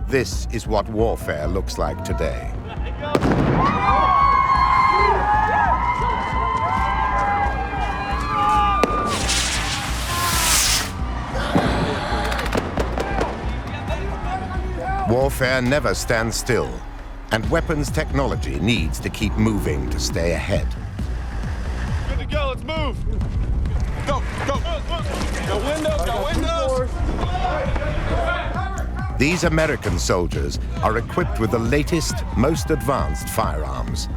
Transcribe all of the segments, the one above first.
This is what warfare looks like today. Warfare never stands still, and weapons technology needs to keep moving to stay ahead. Good to go, let's move! Go, go! Got windows, got windows! These American soldiers are equipped with the latest, most advanced firearms,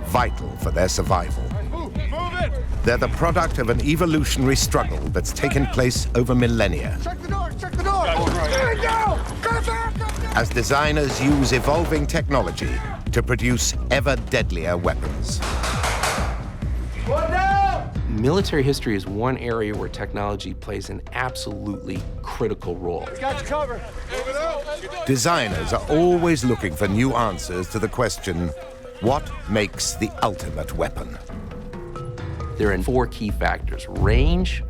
vital for their survival. Move it! They're the product of an evolutionary struggle that's taken place over millennia. Check the door, check the door! There we go! Come back! As designers use evolving technology to produce ever deadlier weapons. One down! Military history is one area where technology plays an absolutely critical role. Got you covered. Designers are always looking for new answers to the question, what makes the ultimate weapon? There are 4 key factors: range,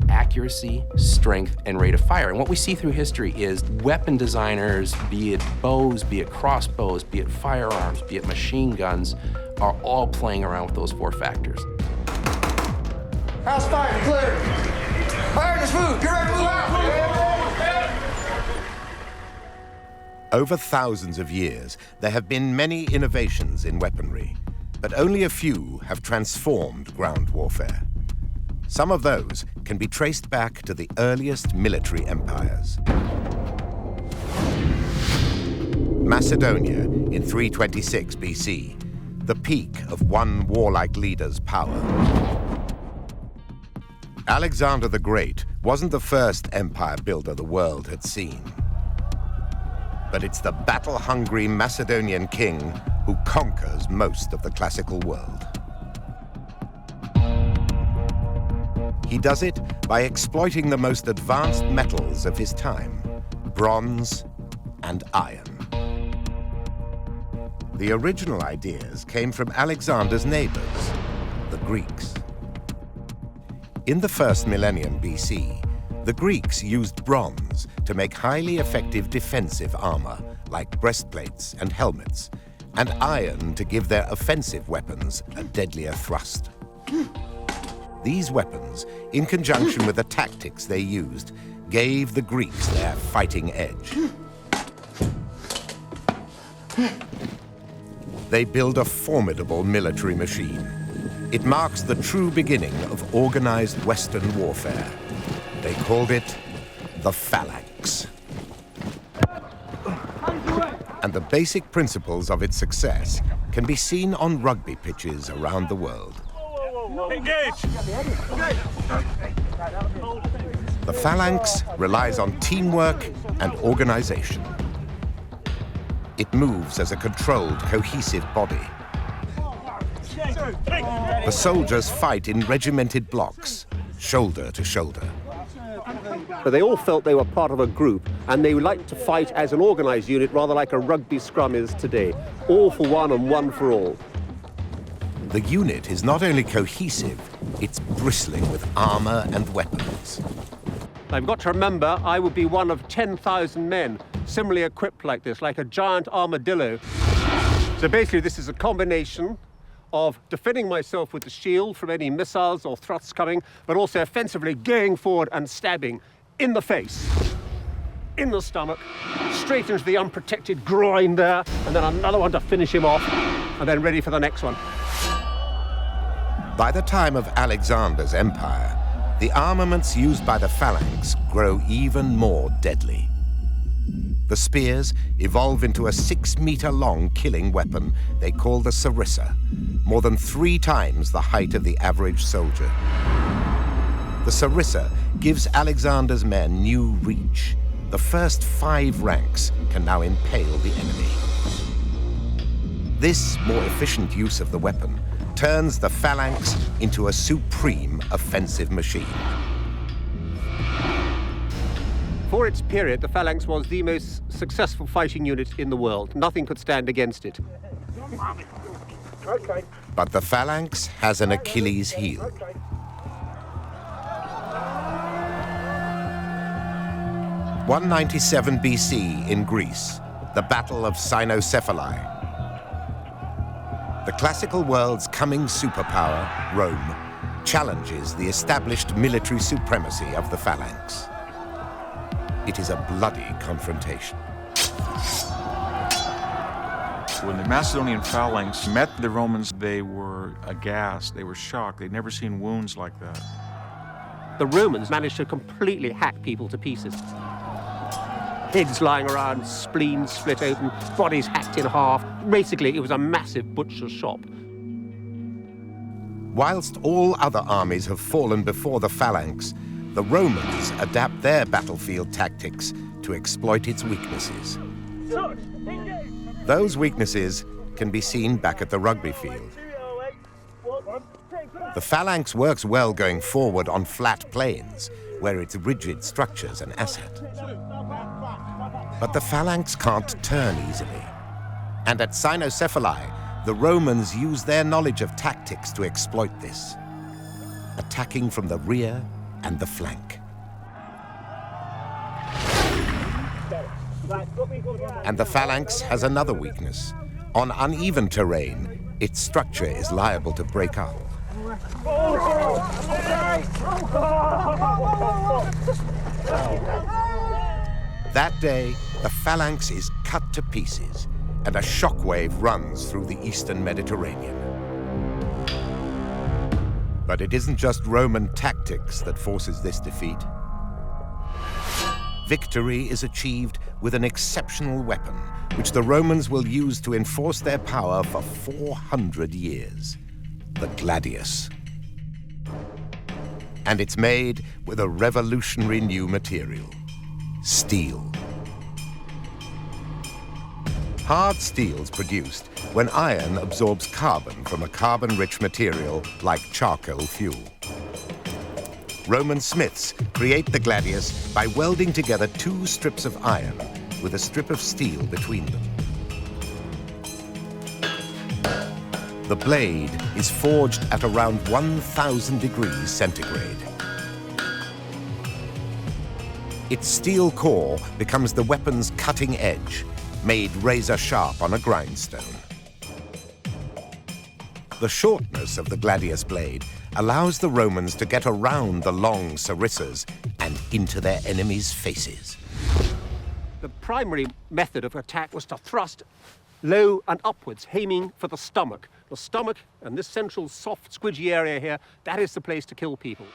accuracy, strength, and rate of fire. And what we see through history is weapon designers, be it bows, be it crossbows, be it firearms, be it machine guns, are all playing around with those 4 factors. House fire, clear. Fire, just move. Get ready to move out. Over thousands of years, there have been many innovations in weaponry, but only a few have transformed ground warfare. Some of those can be traced back to the earliest military empires. Macedonia in 326 BC, the peak of one warlike leader's power. Alexander the Great wasn't the first empire builder the world had seen. But it's the battle-hungry Macedonian king who conquers most of the classical world. He does it by exploiting the most advanced metals of his time, bronze and iron. The original ideas came from Alexander's neighbors, the Greeks. In the first millennium BC, the Greeks used bronze to make highly effective defensive armor, like breastplates and helmets, and iron to give their offensive weapons a deadlier thrust. These weapons, in conjunction with the tactics they used, gave the Greeks their fighting edge. They build a formidable military machine. It marks the true beginning of organized Western warfare. They called it the phalanx. And the basic principles of its success can be seen on rugby pitches around the world. Engage! The phalanx relies on teamwork and organization. It moves as a controlled, cohesive body. The soldiers fight in regimented blocks, shoulder to shoulder. But they all felt they were part of a group, and they liked to fight as an organized unit, rather like a rugby scrum is today. All for one and one for all. The unit is not only cohesive, it's bristling with armor and weapons. I've got to remember, I would be one of 10,000 men, similarly equipped like this, like a giant armadillo. So basically, this is a combination of defending myself with the shield from any missiles or thrusts coming, but also offensively going forward and stabbing in the face, in the stomach, straight into the unprotected groin there, and then another one to finish him off, and then ready for the next one. By the time of Alexander's empire, the armaments used by the phalanx grow even more deadly. The spears evolve into a 6-meter-long killing weapon they call the sarissa, more than 3 times the height of the average soldier. The sarissa gives Alexander's men new reach. The first 5 ranks can now impale the enemy. This more efficient use of the weapon turns the phalanx into a supreme offensive machine. For its period, the phalanx was the most successful fighting unit in the world. Nothing could stand against it. Okay. But the phalanx has an Achilles heel. 197 BC in Greece, the Battle of Cynocephaly. The classical world's coming superpower, Rome, challenges the established military supremacy of the phalanx. It is a bloody confrontation. When the Macedonian phalanx met the Romans, they were aghast, they were shocked. They'd never seen wounds like that. The Romans managed to completely hack people to pieces. Heads lying around, spleens split open, bodies hacked in half. Basically, it was a massive butcher's shop. Whilst all other armies have fallen before the phalanx, the Romans adapt their battlefield tactics to exploit its weaknesses. Those weaknesses can be seen back at the rugby field. The phalanx works well going forward on flat plains, where its rigid structure's an asset. But the phalanx can't turn easily. And at Cynocephaly, the Romans use their knowledge of tactics to exploit this, attacking from the rear and the flank. And the phalanx has another weakness. On uneven terrain, its structure is liable to break up. That day, the phalanx is cut to pieces, and a shockwave runs through the eastern Mediterranean. But it isn't just Roman tactics that forces this defeat. Victory is achieved with an exceptional weapon, which the Romans will use to enforce their power for 400 years, the gladius. And it's made with a revolutionary new material, steel. Hard steel's produced when iron absorbs carbon from a carbon-rich material like charcoal fuel. Roman smiths create the gladius by welding together two strips of iron with a strip of steel between them. The blade is forged at around 1,000 degrees centigrade. Its steel core becomes the weapon's cutting edge, made razor sharp on a grindstone. The shortness of the gladius blade allows the Romans to get around the long sarissas and into their enemies' faces. The primary method of attack was to thrust low and upwards, aiming for the stomach. The stomach and this central soft, squidgy area here, that is the place to kill people.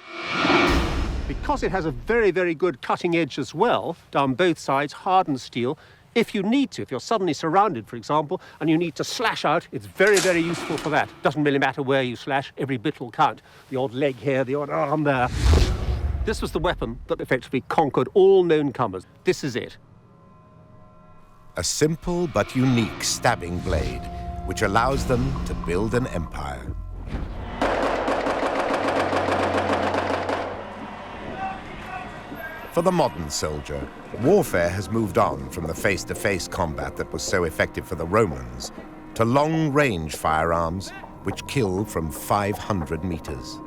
Because it has a very, very good cutting edge as well, down both sides, hardened steel, if you need to, if you're suddenly surrounded, for example, and you need to slash out, it's very, very useful for that. Doesn't really matter where you slash, every bit will count. The odd leg here, the odd arm there. This was the weapon that effectively conquered all known comers. This is it. A simple but unique stabbing blade, which allows them to build an empire. For the modern soldier, warfare has moved on from the face-to-face combat that was so effective for the Romans to long-range firearms which kill from 500 meters.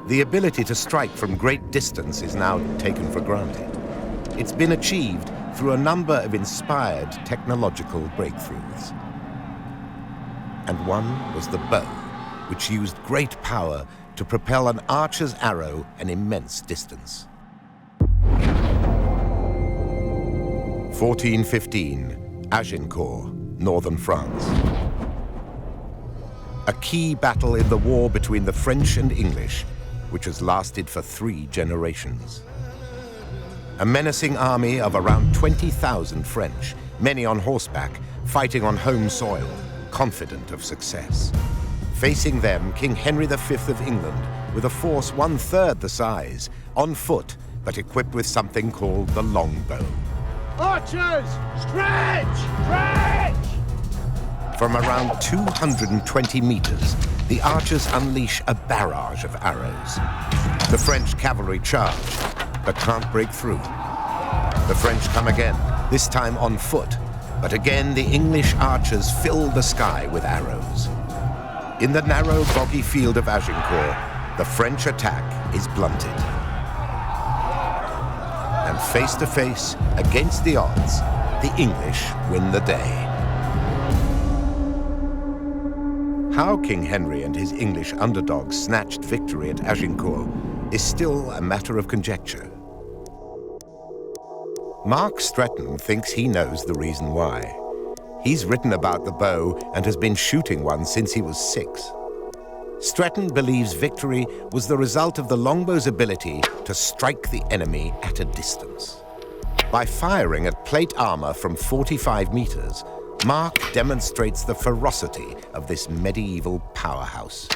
The ability to strike from great distance is now taken for granted. It's been achieved through a number of inspired technological breakthroughs. And one was the bow, which used great power to propel an archer's arrow an immense distance. 1415, Agincourt, northern France. A key battle in the war between the French and English, which has lasted for 3 generations. A menacing army of around 20,000 French, many on horseback, fighting on home soil, confident of success. Facing them, King Henry V of England, with a force 1/3 the size, on foot, but equipped with something called the longbow. Archers, stretch! Stretch! From around 220 meters, the archers unleash a barrage of arrows. The French cavalry charge, but can't break through. The French come again, this time on foot, but again the English archers fill the sky with arrows. In the narrow, boggy field of Agincourt, the French attack is blunted. And face to face, against the odds, the English win the day. How King Henry and his English underdogs snatched victory at Agincourt is still a matter of conjecture. Mark Stretton thinks he knows the reason why. He's written about the bow and has been shooting one since he was 6. Stretton believes victory was the result of the longbow's ability to strike the enemy at a distance. By firing at plate armor from 45 meters, Mark demonstrates the ferocity of this medieval powerhouse.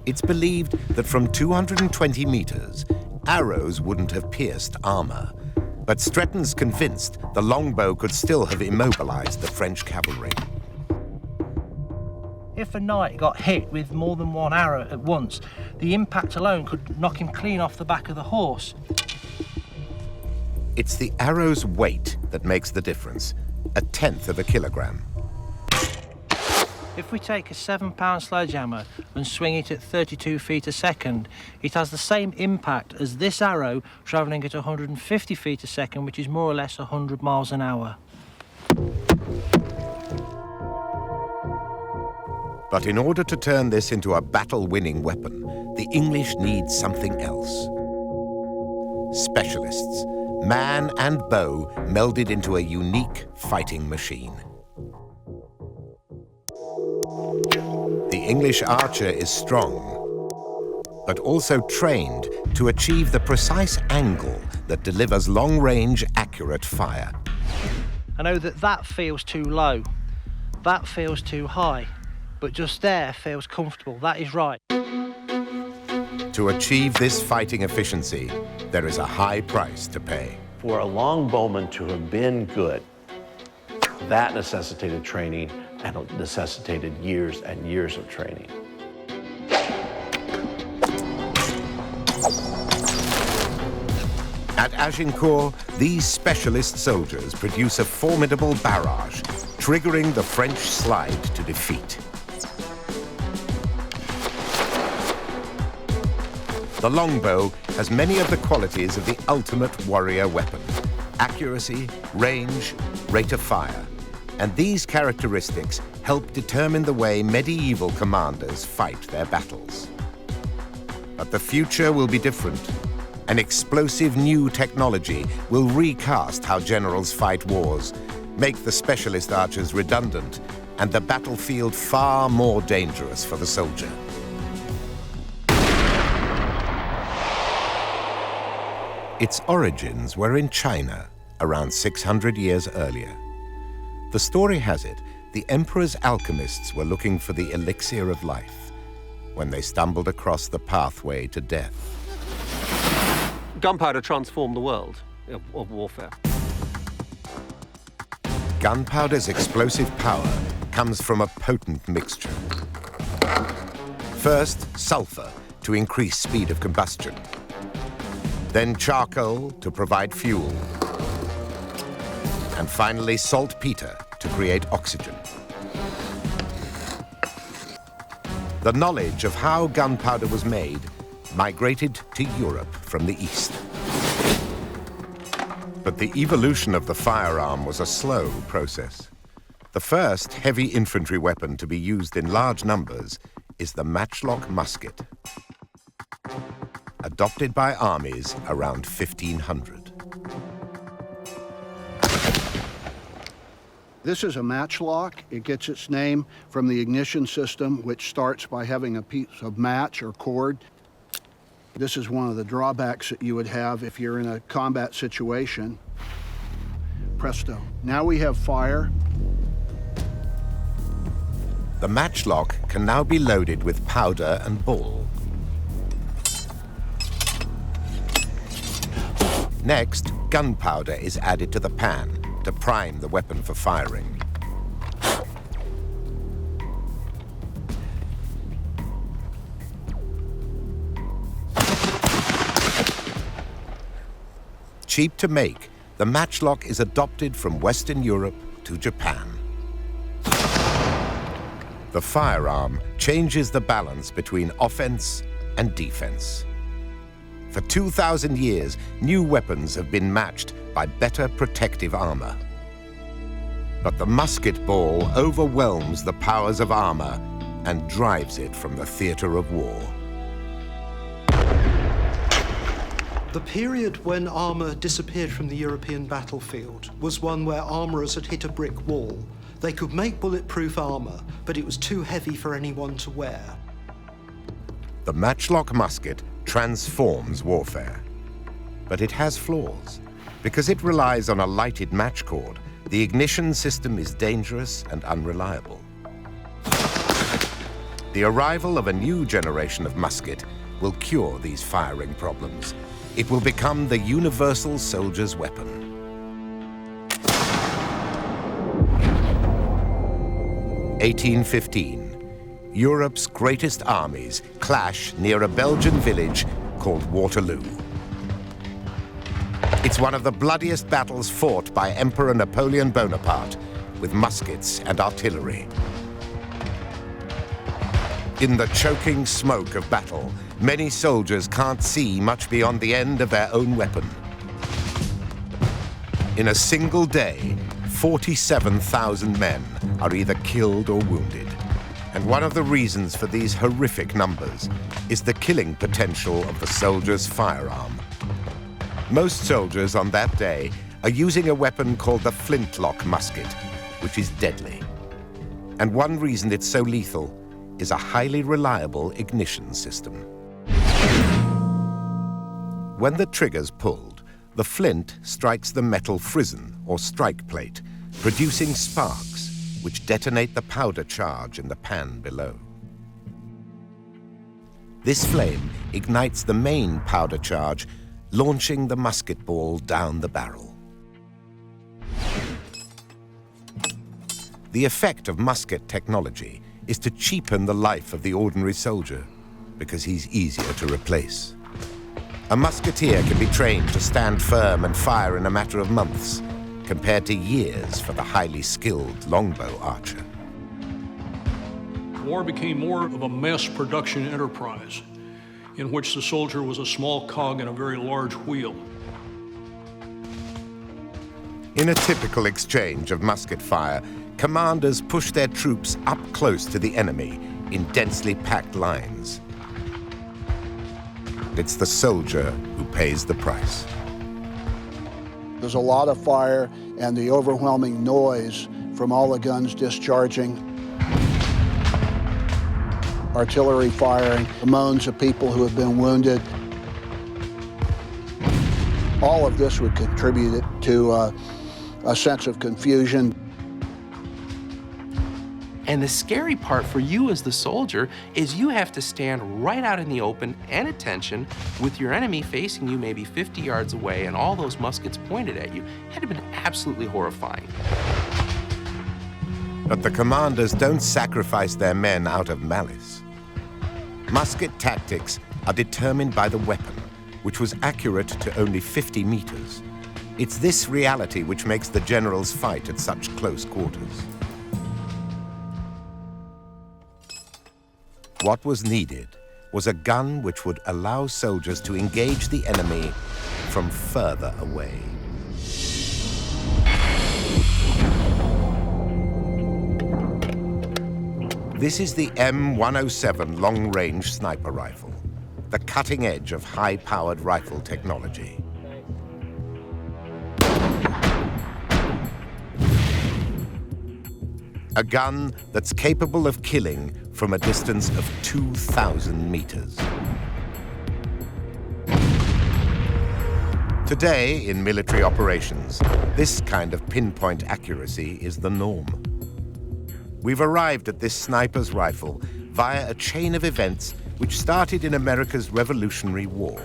It's believed that from 220 meters, arrows wouldn't have pierced armor, but Stretton's convinced the longbow could still have immobilized the French cavalry. If a knight got hit with more than one arrow at once, the impact alone could knock him clean off the back of the horse. It's the arrow's weight that makes the difference, 1/10 of a kilogram. If we take a 7-pound sledgehammer and swing it at 32 feet a second, it has the same impact as this arrow travelling at 150 feet a second, which is more or less 100 miles an hour. But in order to turn this into a battle-winning weapon, the English need something else. Specialists, man and bow melded into a unique fighting machine. The English archer is strong, but also trained to achieve the precise angle that delivers long-range, accurate fire. I know that feels too low, that feels too high, but just there feels comfortable. That is right. To achieve this fighting efficiency, there is a high price to pay. For a longbowman to have been good, that necessitated training and it necessitated years and years of training. At Agincourt, these specialist soldiers produce a formidable barrage, triggering the French slide to defeat. The longbow has many of the qualities of the ultimate warrior weapon: accuracy, range, rate of fire. And these characteristics help determine the way medieval commanders fight their battles. But the future will be different. An explosive new technology will recast how generals fight wars, make the specialist archers redundant, and the battlefield far more dangerous for the soldier. Its origins were in China, around 600 years earlier. The story has it, the emperor's alchemists were looking for the elixir of life when they stumbled across the pathway to death. Gunpowder transformed the world of warfare. Gunpowder's explosive power comes from a potent mixture. First, sulfur to increase speed of combustion. Then charcoal to provide fuel. And finally, saltpeter to create oxygen. The knowledge of how gunpowder was made migrated to Europe from the east. But the evolution of the firearm was a slow process. The first heavy infantry weapon to be used in large numbers is the matchlock musket, adopted by armies around 1500. This is a matchlock. It gets its name from the ignition system, which starts by having a piece of match or cord. This is one of the drawbacks that you would have if you're in a combat situation. Presto. Now we have fire. The matchlock can now be loaded with powder and ball. Next, gunpowder is added to the pan to prime the weapon for firing. Cheap to make, the matchlock is adopted from Western Europe to Japan. The firearm changes the balance between offense and defense. For 2,000 years, new weapons have been matched by better protective armor. But the musket ball overwhelms the powers of armor and drives it from the theater of war. The period when armour disappeared from the European battlefield was one where armourers had hit a brick wall. They could make bulletproof armour, but it was too heavy for anyone to wear. The matchlock musket transforms warfare. But it has flaws. Because it relies on a lighted match cord, the ignition system is dangerous and unreliable. The arrival of a new generation of musket will cure these firing problems. It will become the universal soldier's weapon. (1815). Europe's greatest armies clash near a Belgian village called Waterloo. It's one of the bloodiest battles fought by Emperor Napoleon Bonaparte with muskets and artillery. In the choking smoke of battle, many soldiers can't see much beyond the end of their own weapon. In a single day, 47,000 men are either killed or wounded. And one of the reasons for these horrific numbers is the killing potential of the soldier's firearm. Most soldiers on that day are using a weapon called the flintlock musket, which is deadly. And one reason it's so lethal is a highly reliable ignition system. When the trigger's pulled, the flint strikes the metal frizzen or strike plate, producing sparks which detonate the powder charge in the pan below. This flame ignites the main powder charge, launching the musket ball down the barrel. The effect of musket technology is to cheapen the life of the ordinary soldier, because he's easier to replace. A musketeer can be trained to stand firm and fire in a matter of months, compared to years for the highly skilled longbow archer. War became more of a mass production enterprise in which the soldier was a small cog in a very large wheel. In a typical exchange of musket fire, commanders push their troops up close to the enemy in densely packed lines. It's the soldier who pays the price. There's a lot of fire and the overwhelming noise from all the guns discharging, artillery firing, the moans of people who have been wounded. All of this would contribute to a sense of confusion. And the scary part for you as the soldier is you have to stand right out in the open and attention with your enemy facing you maybe 50 yards away and all those muskets pointed at you. It had been absolutely horrifying. But the commanders don't sacrifice their men out of malice. Musket tactics are determined by the weapon, which was accurate to only 50 meters. It's this reality which makes the generals fight at such close quarters. What was needed was a gun which would allow soldiers to engage the enemy from further away. This is the M107 long-range sniper rifle, the cutting edge of high-powered rifle technology. A gun that's capable of killing from a distance of 2,000 meters. Today, in military operations, this kind of pinpoint accuracy is the norm. We've arrived at this sniper's rifle via a chain of events which started in America's Revolutionary War.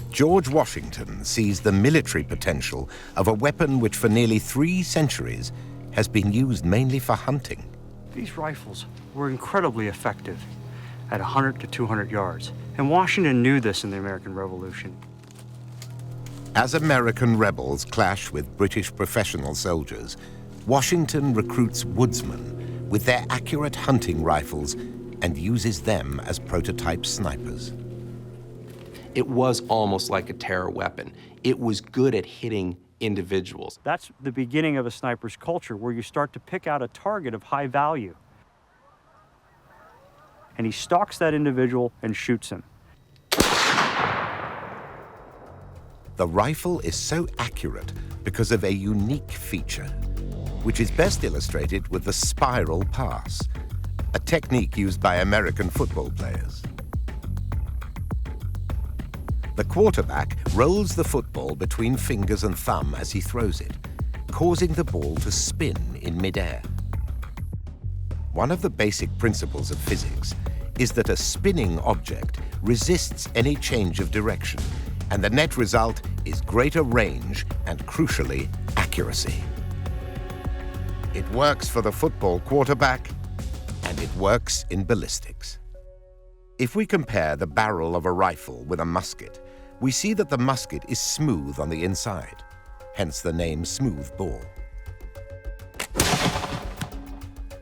George Washington sees the military potential of a weapon which for nearly 3 centuries has been used mainly for hunting. These rifles were incredibly effective at 100 to 200 yards, and Washington knew this in the American Revolution. As American rebels clash with British professional soldiers, Washington recruits woodsmen with their accurate hunting rifles and uses them as prototype snipers. It was almost like a terror weapon. It was good at hitting individuals. That's the beginning of a sniper's culture, where you start to pick out a target of high value. And he stalks that individual and shoots him. The rifle is so accurate because of a unique feature, which is best illustrated with the spiral pass, a technique used by American football players. The quarterback rolls the football between fingers and thumb as he throws it, causing the ball to spin in midair. One of the basic principles of physics is that a spinning object resists any change of direction, and the net result is greater range and, crucially, accuracy. It works for the football quarterback, and it works in ballistics. If we compare the barrel of a rifle with a musket, we see that the musket is smooth on the inside, hence the name smooth bore.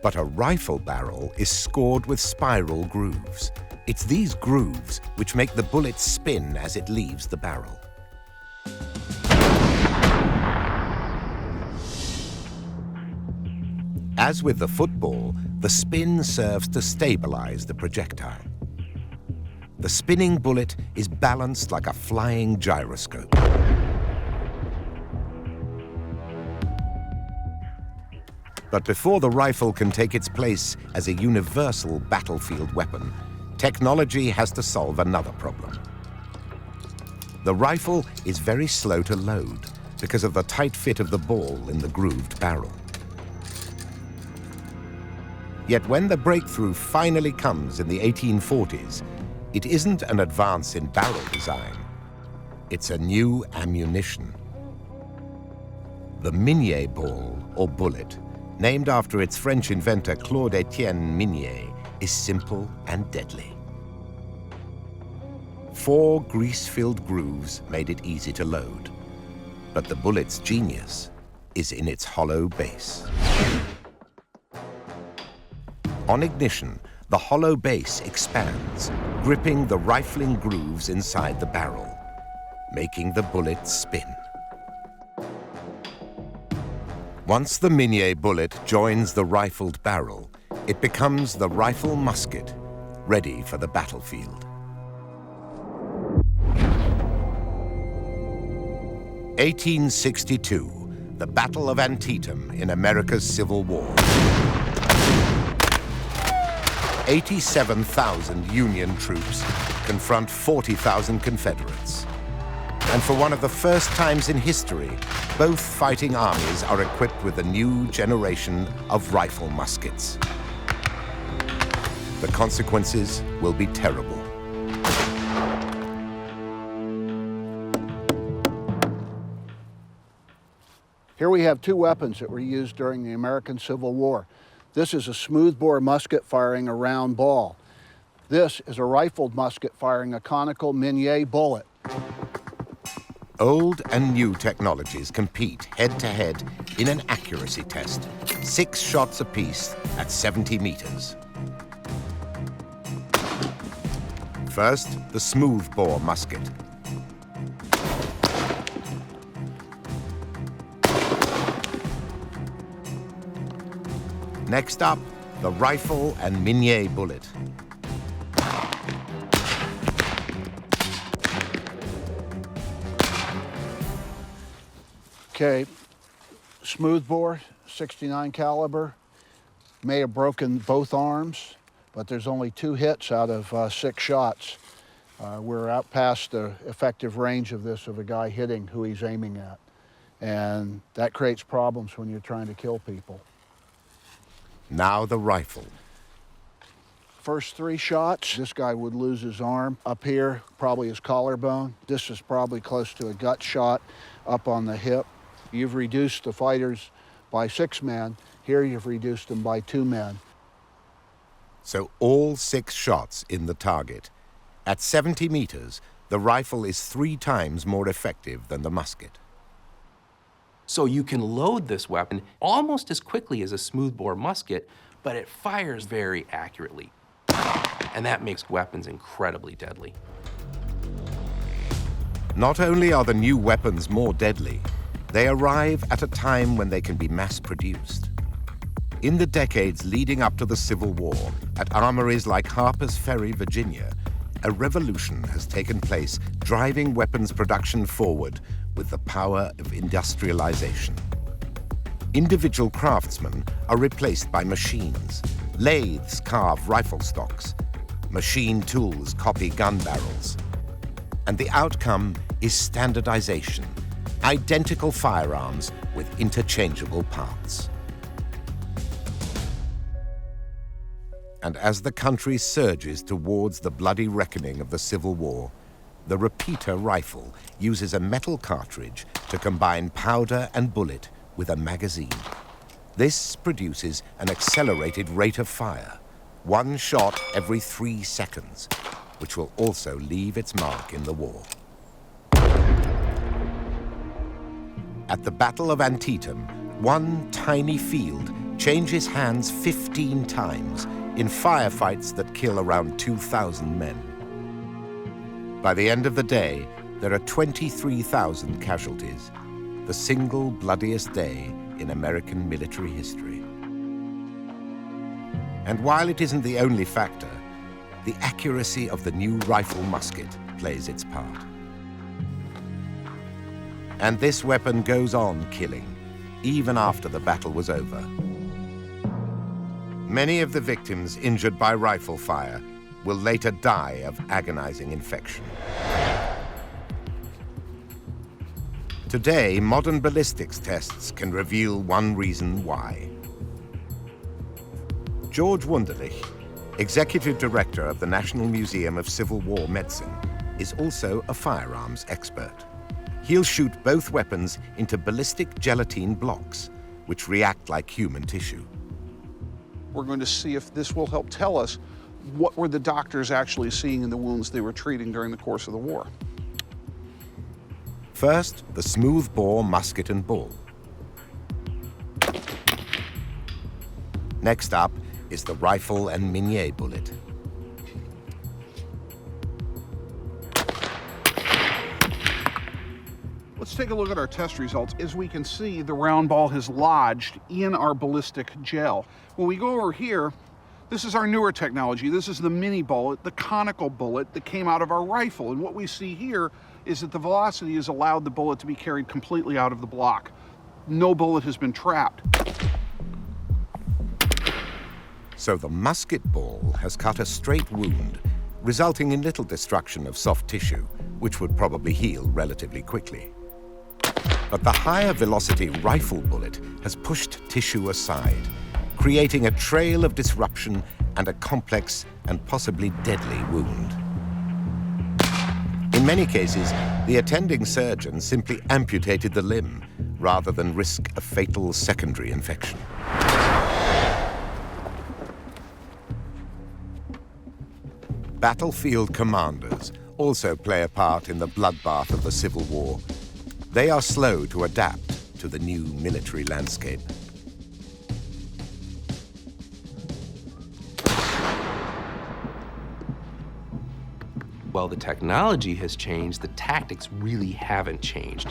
But a rifle barrel is scored with spiral grooves. It's these grooves which make the bullet spin as it leaves the barrel. As with the football, the spin serves to stabilize the projectile. The spinning bullet is balanced like a flying gyroscope. But before the rifle can take its place as a universal battlefield weapon, technology has to solve another problem. The rifle is very slow to load because of the tight fit of the ball in the grooved barrel. Yet when the breakthrough finally comes in the 1840s, it isn't an advance in barrel design. It's a new ammunition. The Minié ball, or bullet, named after its French inventor Claude-Étienne Minié, is simple and deadly. 4 grease-filled grooves made it easy to load, but the bullet's genius is in its hollow base. On ignition, the hollow base expands, gripping the rifling grooves inside the barrel, making the bullet spin. Once the Minié bullet joins the rifled barrel, it becomes the rifle musket, ready for the battlefield. 1862, the Battle of Antietam in America's Civil War. 87,000 Union troops confront 40,000 Confederates. And for one of the first times in history, both fighting armies are equipped with a new generation of rifle muskets. The consequences will be terrible. Here we have 2 weapons that were used during the American Civil War. This is a smoothbore musket firing a round ball. This is a rifled musket firing a conical Minié bullet. Old and new technologies compete head-to-head in an accuracy test, 6 shots apiece at 70 meters. First, the smoothbore musket. Next up, the rifle and Minié bullet. Okay, smoothbore, 69 caliber, may have broken both arms, but there's only 2 hits out of 6 shots. We're out past the effective range of this of a guy hitting who he's aiming at. And that creates problems when you're trying to kill people. Now the rifle. First 3 shots, this guy would lose his arm. Up here, probably his collarbone. This is probably close to a gut shot up on the hip. You've reduced the fighters by 6 men. Here you've reduced them by 2 men. So all 6 shots in the target. At 70 meters, the rifle is 3 times more effective than the musket. So you can load this weapon almost as quickly as a smoothbore musket, but it fires very accurately. And that makes weapons incredibly deadly. Not only are the new weapons more deadly, they arrive at a time when they can be mass-produced. In the decades leading up to the Civil War, at armories like Harper's Ferry, Virginia, a revolution has taken place, driving weapons production forward with the power of industrialization. Individual craftsmen are replaced by machines. Lathes carve rifle stocks. Machine tools copy gun barrels. And the outcome is standardization, identical firearms with interchangeable parts. And as the country surges towards the bloody reckoning of the Civil War, the repeater rifle uses a metal cartridge to combine powder and bullet with a magazine. This produces an accelerated rate of fire, one shot every 3 seconds, which will also leave its mark in the war. At the Battle of Antietam, one tiny field changes hands 15 times in firefights that kill around 2,000 men. By the end of the day, there are 23,000 casualties, the single bloodiest day in American military history. And while it isn't the only factor, the accuracy of the new rifle musket plays its part. And this weapon goes on killing, even after the battle was over. Many of the victims injured by rifle fire will later die of agonizing infection. Today, modern ballistics tests can reveal one reason why. George Wunderlich, Executive Director of the National Museum of Civil War Medicine, is also a firearms expert. He'll shoot both weapons into ballistic gelatine blocks, which react like human tissue. We're going to see if this will help tell us what were the doctors actually seeing in the wounds they were treating during the course of the war. First, the smooth-bore musket and ball. Next up is the rifle and Minié bullet. Let's take a look at our test results. As we can see, the round ball has lodged in our ballistic gel. When we go over here, this is our newer technology. This is the mini bullet, the conical bullet that came out of our rifle. And what we see here is that the velocity has allowed the bullet to be carried completely out of the block. No bullet has been trapped. So the musket ball has cut a straight wound, resulting in little destruction of soft tissue, which would probably heal relatively quickly. But the higher velocity rifle bullet has pushed tissue aside, creating a trail of disruption and a complex and possibly deadly wound. In many cases, the attending surgeon simply amputated the limb rather than risk a fatal secondary infection. Battlefield commanders also play a part in the bloodbath of the Civil War. They are slow to adapt to the new military landscape. While the technology has changed, the tactics really haven't changed.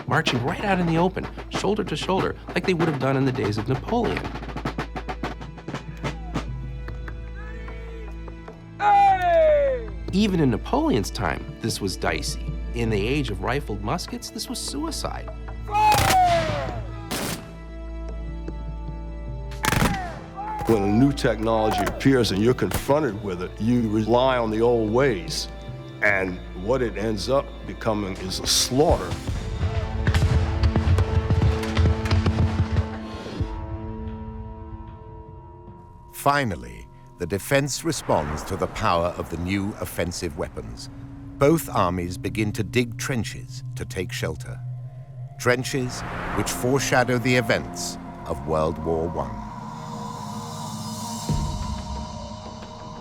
Marching right out in the open, shoulder to shoulder, like they would have done in the days of Napoleon. Even in Napoleon's time, this was dicey. In the age of rifled muskets, this was suicide. When a new technology appears and you're confronted with it, you rely on the old ways. And what it ends up becoming is a slaughter. Finally, the defense responds to the power of the new offensive weapons. Both armies begin to dig trenches to take shelter. Trenches which foreshadow the events of World War I.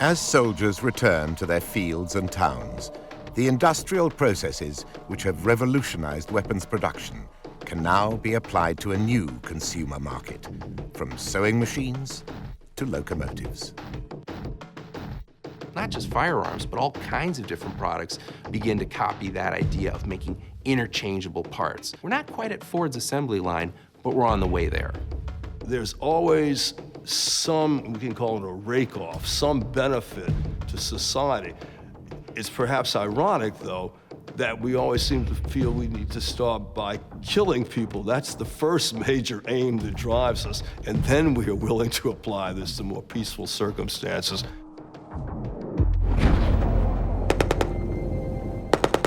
As soldiers return to their fields and towns, the industrial processes which have revolutionized weapons production can now be applied to a new consumer market, from sewing machines to locomotives. not just firearms, but all kinds of different products begin to copy that idea of making interchangeable parts. We're not quite at Ford's assembly line, but we're on the way there. There's always some, we can call it a rake-off, some benefit to society. It's perhaps ironic, though, that we always seem to feel we need to start by killing people. That's the first major aim that drives us, and then we are willing to apply this to more peaceful circumstances.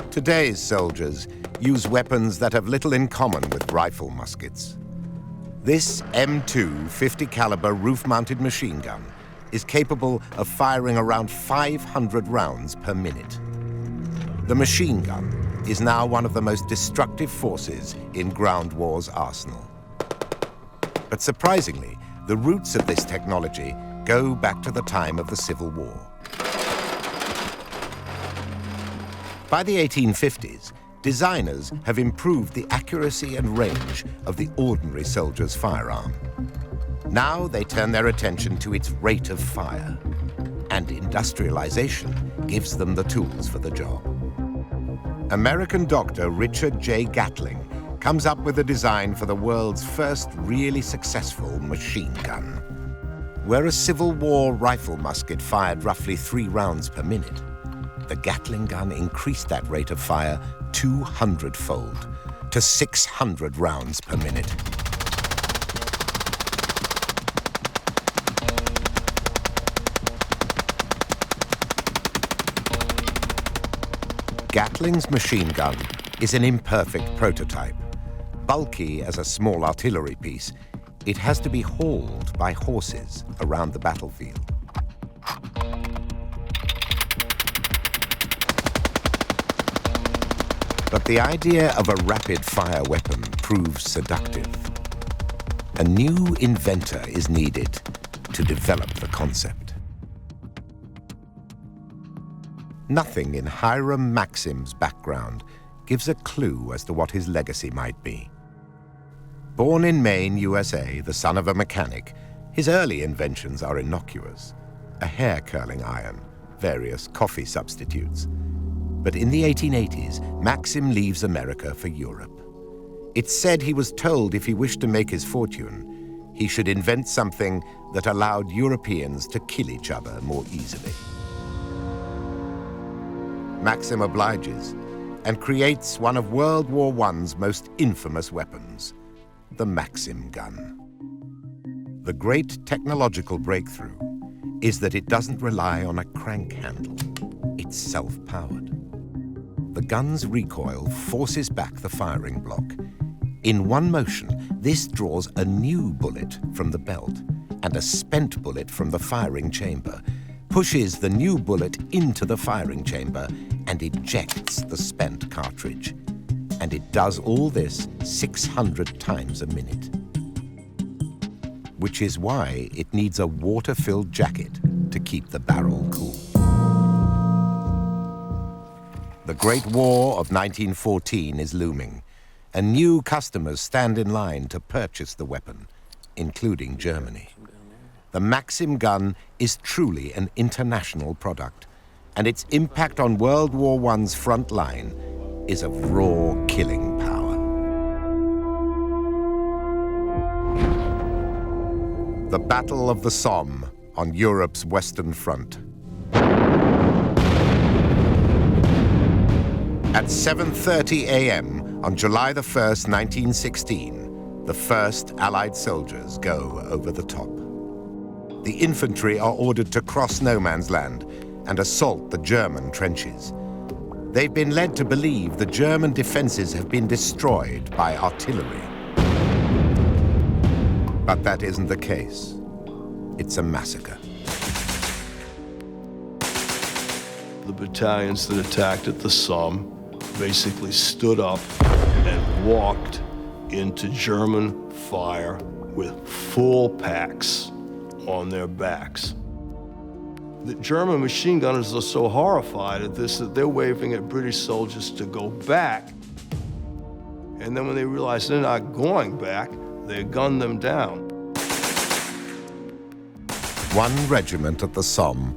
Today's soldiers use weapons that have little in common with rifle muskets. This M2 50 caliber roof-mounted machine gun is capable of firing around 500 rounds per minute. The machine gun is now one of the most destructive forces in ground war's arsenal. But surprisingly, the roots of this technology go back to the time of the Civil War. By the 1850s, designers have improved the accuracy and range of the ordinary soldier's firearm. Now they turn their attention to its rate of fire, and industrialization gives them the tools for the job. American doctor Richard J. Gatling comes up with a design for the world's first really successful machine gun. Where a Civil War rifle musket fired roughly 3 rounds per minute, the Gatling gun increased that rate of fire 200-fold to 600 rounds per minute. Gatling's machine gun is an imperfect prototype. Bulky as a small artillery piece, it has to be hauled by horses around the battlefield. But the idea of a rapid-fire weapon proves seductive. A new inventor is needed to develop the concept. Nothing in Hiram Maxim's background gives a clue as to what his legacy might be. Born in Maine, USA, the son of a mechanic, his early inventions are innocuous. A hair-curling iron, various coffee substitutes. But in the 1880s, Maxim leaves America for Europe. It's said he was told if he wished to make his fortune, he should invent something that allowed Europeans to kill each other more easily. Maxim obliges and creates one of World War I's most infamous weapons, the Maxim gun. The great technological breakthrough is that it doesn't rely on a crank handle. It's self-powered. The gun's recoil forces back the firing block. In one motion, this draws a new bullet from the belt and a spent bullet from the firing chamber, pushes the new bullet into the firing chamber and ejects the spent cartridge. And it does all this 600 times a minute. Which is why it needs a water-filled jacket to keep the barrel cool. The Great War of 1914 is looming, and new customers stand in line to purchase the weapon, including Germany. The Maxim gun is truly an international product, and its impact on World War I's front line is of raw killing power. The Battle of the Somme on Europe's Western Front. At 7:30 a.m. on July the 1st, 1916, the first Allied soldiers go over the top. The infantry are ordered to cross no man's land and assault the German trenches. They've been led to believe the German defenses have been destroyed by artillery. But that isn't the case. It's a massacre. The battalions that attacked at the Somme basically stood up and walked into German fire with full packs on their backs. The German machine gunners are so horrified at this that they're waving at British soldiers to go back. And then when they realize they're not going back, they gun them down. One regiment at the Somme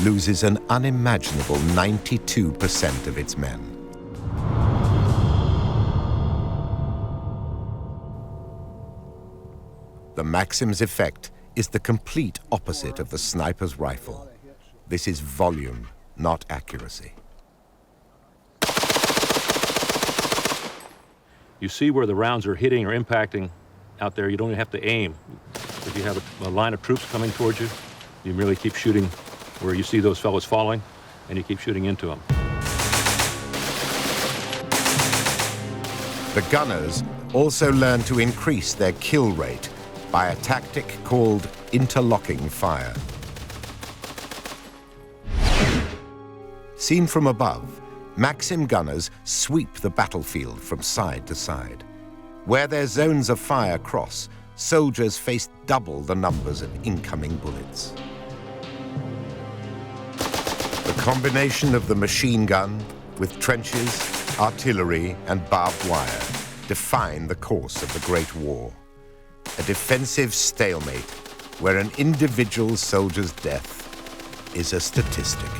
loses an unimaginable 92% of its men. The Maxim's effect is the complete opposite of the sniper's rifle. This is volume, not accuracy. You see where the rounds are hitting or impacting out there. You don't even have to aim. If you have a line of troops coming towards you, you merely keep shooting where you see those fellows falling, and you keep shooting into them. The gunners also learn to increase their kill rate by a tactic called interlocking fire. Seen from above, Maxim gunners sweep the battlefield from side to side. Where their zones of fire cross, soldiers face double the numbers of incoming bullets. The combination of the machine gun with trenches, artillery, and barbed wire define the course of the Great War. A defensive stalemate where an individual soldier's death is a statistic.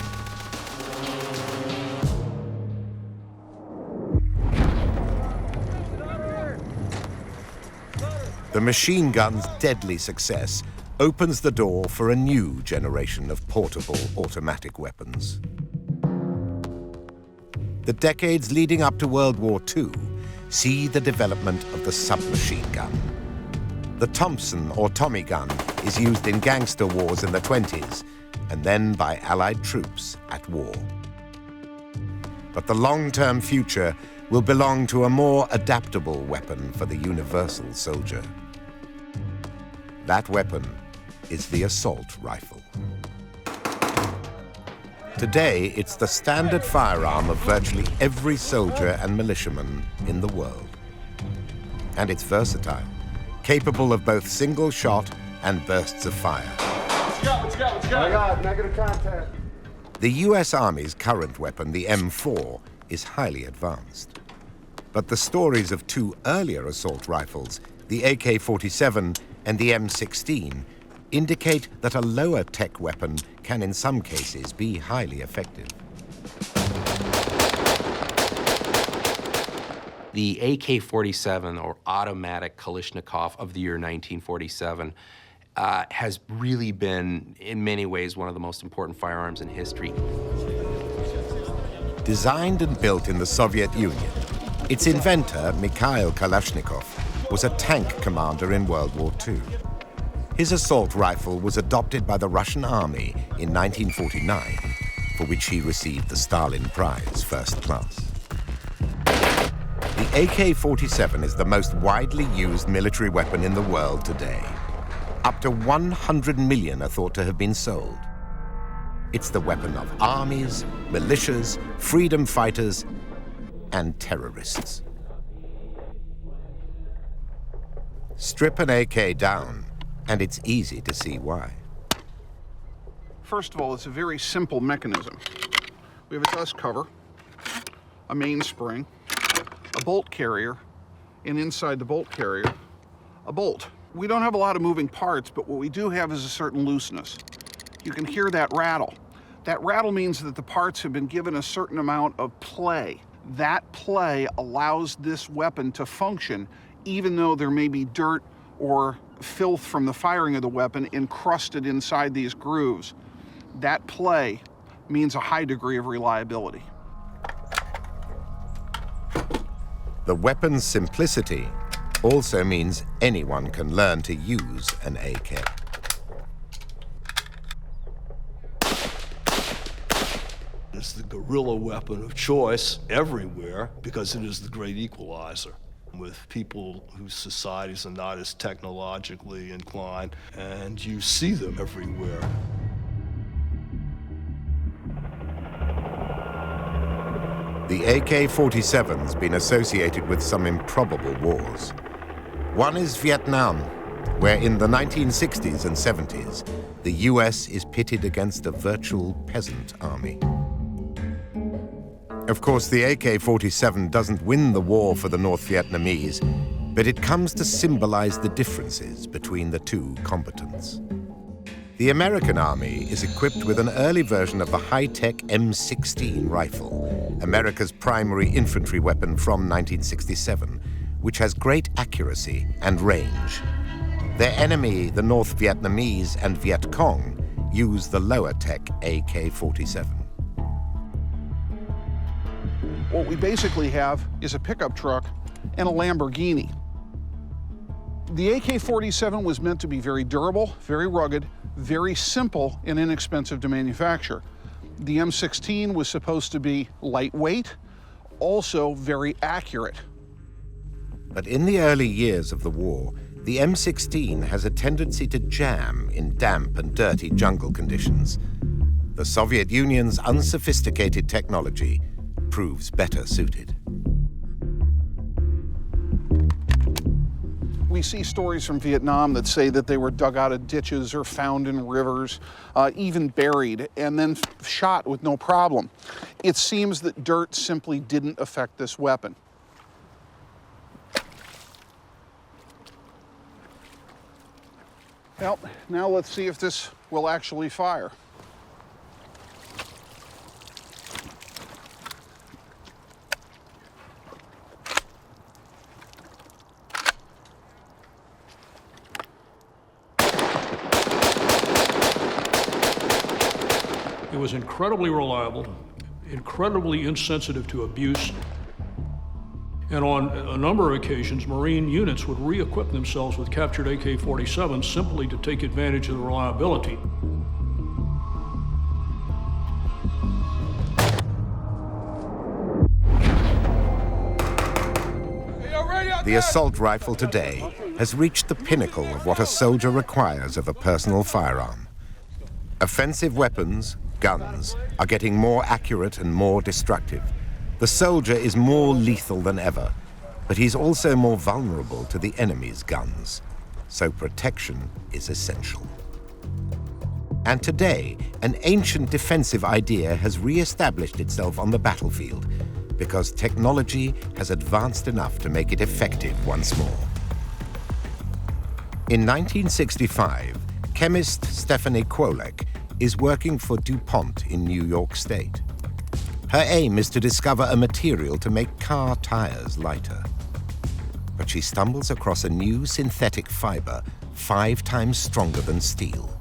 The machine gun's deadly success opens the door for a new generation of portable automatic weapons. The decades leading up to World War II see the development of the submachine gun. The Thompson or Tommy gun is used in gangster wars in the 20s and then by Allied troops at war. But the long-term future will belong to a more adaptable weapon for the universal soldier. That weapon is the assault rifle. Today, it's the standard firearm of virtually every soldier and militiaman in the world. And it's versatile, capable of both single shot and bursts of fire. Let's go. Oh my God, negative contact. The US Army's current weapon, the M4, is highly advanced. But the stories of two earlier assault rifles, the AK-47 and the M16, indicate that a lower-tech weapon can in some cases be highly effective. The AK-47, or automatic Kalashnikov of the year 1947, has really been, in many ways, one of the most important firearms in history. Designed and built in the Soviet Union, its inventor, Mikhail Kalashnikov, was a tank commander in World War II. His assault rifle was adopted by the Russian army in 1949, for which he received the Stalin Prize, first class. The AK-47 is the most widely used military weapon in the world today. Up to 100 million are thought to have been sold. It's the weapon of armies, militias, freedom fighters, and terrorists. Strip an AK down, and it's easy to see why. First of all, it's a very simple mechanism. We have a dust cover, a mainspring, a bolt carrier, and inside the bolt carrier, a bolt. We don't have a lot of moving parts, but what we do have is a certain looseness. You can hear that rattle. That rattle means that the parts have been given a certain amount of play. That play allows this weapon to function even though there may be dirt or filth from the firing of the weapon encrusted inside these grooves. That play means a high degree of reliability. The weapon's simplicity also means anyone can learn to use an AK. It's the guerrilla weapon of choice everywhere because it is the great equalizer with people whose societies are not as technologically inclined, and you see them everywhere. The AK-47's been associated with some improbable wars. One is Vietnam, where in the 1960s and 70s, the US is pitted against a virtual peasant army. Of course, the AK-47 doesn't win the war for the North Vietnamese, but it comes to symbolize the differences between the two combatants. The American Army is equipped with an early version of the high-tech M16 rifle, America's primary infantry weapon from 1967, which has great accuracy and range. Their enemy, the North Vietnamese and Viet Cong, use the lower-tech AK-47. What we basically have is a pickup truck and a Lamborghini. The AK-47 was meant to be very durable, very rugged, very simple and inexpensive to manufacture. The M16 was supposed to be lightweight, also very accurate. But in the early years of the war, the M16 has a tendency to jam in damp and dirty jungle conditions. The Soviet Union's unsophisticated technology proves better suited. We see stories from Vietnam that say that they were dug out of ditches or found in rivers, even buried, and then shot with no problem. It seems that dirt simply didn't affect this weapon. Well, now let's see if this will actually fire. It was incredibly reliable, incredibly insensitive to abuse, and on a number of occasions, Marine units would re-equip themselves with captured AK-47s simply to take advantage of the reliability. The assault rifle today has reached the pinnacle of what a soldier requires of a personal firearm. Offensive weapons, guns, are getting more accurate and more destructive. The soldier is more lethal than ever, but he's also more vulnerable to the enemy's guns. So protection is essential. And today, an ancient defensive idea has re-established itself on the battlefield because technology has advanced enough to make it effective once more. In 1965, chemist Stephanie Kwolek is working for DuPont in New York State. Her aim is to discover a material to make car tires lighter. But she stumbles across a new synthetic fiber 5 times stronger than steel.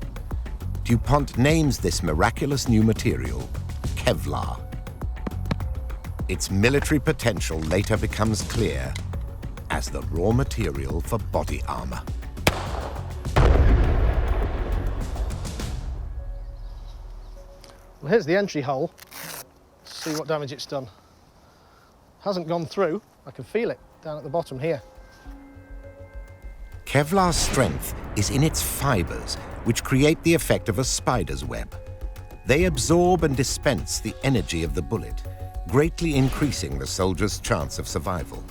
DuPont names this miraculous new material Kevlar. Its military potential later becomes clear as the raw material for body armor. Well, here's the entry hole. Let's see what damage it's done. Hasn't gone through. I can feel it down at the bottom here. Kevlar's strength is in its fibers, which create the effect of a spider's web. They absorb and dispense the energy of the bullet, greatly increasing the soldier's chance of survival.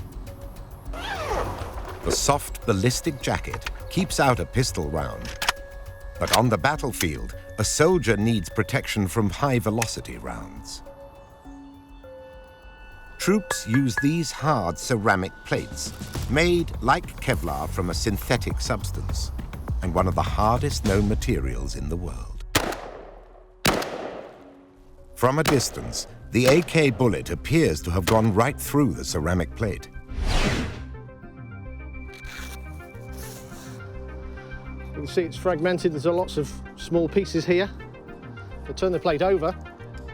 The soft ballistic jacket keeps out a pistol round. But on the battlefield, a soldier needs protection from high-velocity rounds. Troops use these hard ceramic plates, made like Kevlar from a synthetic substance, and one of the hardest known materials in the world. From a distance, the AK bullet appears to have gone right through the ceramic plate. You can see it's fragmented. There's lots of small pieces here. If I turn the plate over,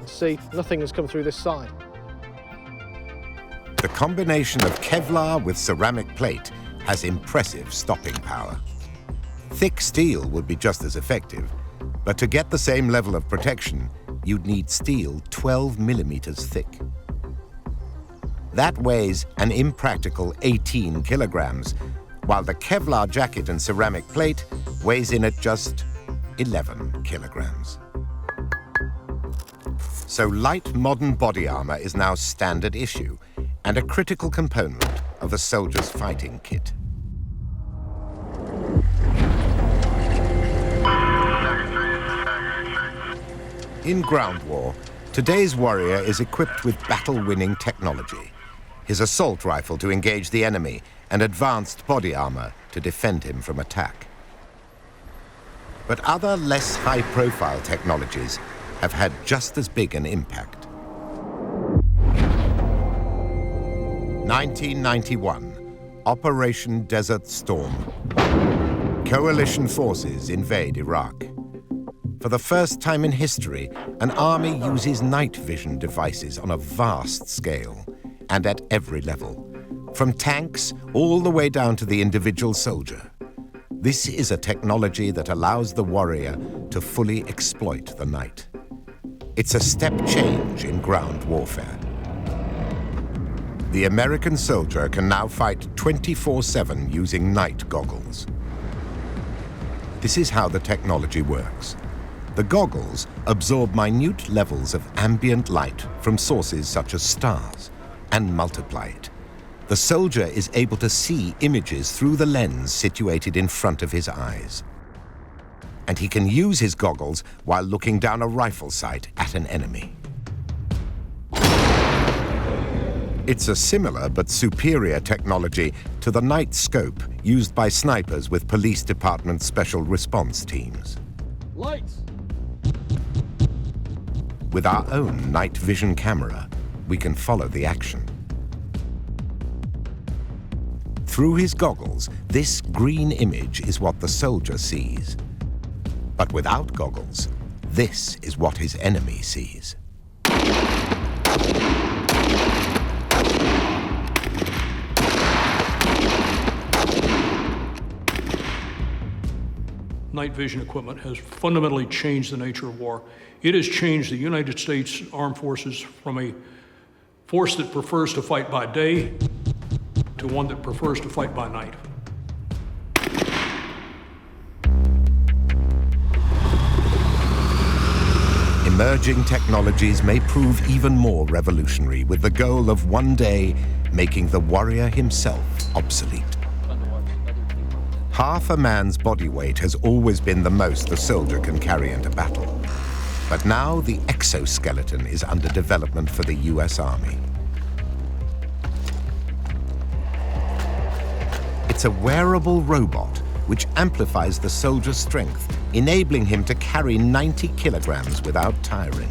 you see nothing has come through this side. The combination of Kevlar with ceramic plate has impressive stopping power. Thick steel would be just as effective, but to get the same level of protection, you'd need steel 12 millimeters thick. That weighs an impractical 18 kilograms, while the Kevlar jacket and ceramic plate weighs in at just 11 kilograms. So light modern body armor is now standard issue and a critical component of a soldier's fighting kit. In ground war, today's warrior is equipped with battle-winning technology. His assault rifle to engage the enemy and advanced body armor to defend him from attack. But other, less high-profile technologies have had just as big an impact. 1991, Operation Desert Storm. Coalition forces invade Iraq. For the first time in history, an army uses night vision devices on a vast scale and at every level, from tanks all the way down to the individual soldier. This is a technology that allows the warrior to fully exploit the night. It's a step change in ground warfare. The American soldier can now fight 24/7 using night goggles. This is how the technology works. The goggles absorb minute levels of ambient light from sources such as stars and multiply it. The soldier is able to see images through the lens situated in front of his eyes. And he can use his goggles while looking down a rifle sight at an enemy. It's a similar but superior technology to the night scope used by snipers with police department special response teams. Lights! With our own night vision camera, we can follow the action. Through his goggles, this green image is what the soldier sees. But without goggles, this is what his enemy sees. Night vision equipment has fundamentally changed the nature of war. It has changed the United States Armed Forces from a force that prefers to fight by day to one that prefers to fight by night. Emerging technologies may prove even more revolutionary, with the goal of one day making the warrior himself obsolete. Half a man's body weight has always been the most a soldier can carry into battle. But now the exoskeleton is under development for the US Army. It's a wearable robot which amplifies the soldier's strength, enabling him to carry 90 kilograms without tiring.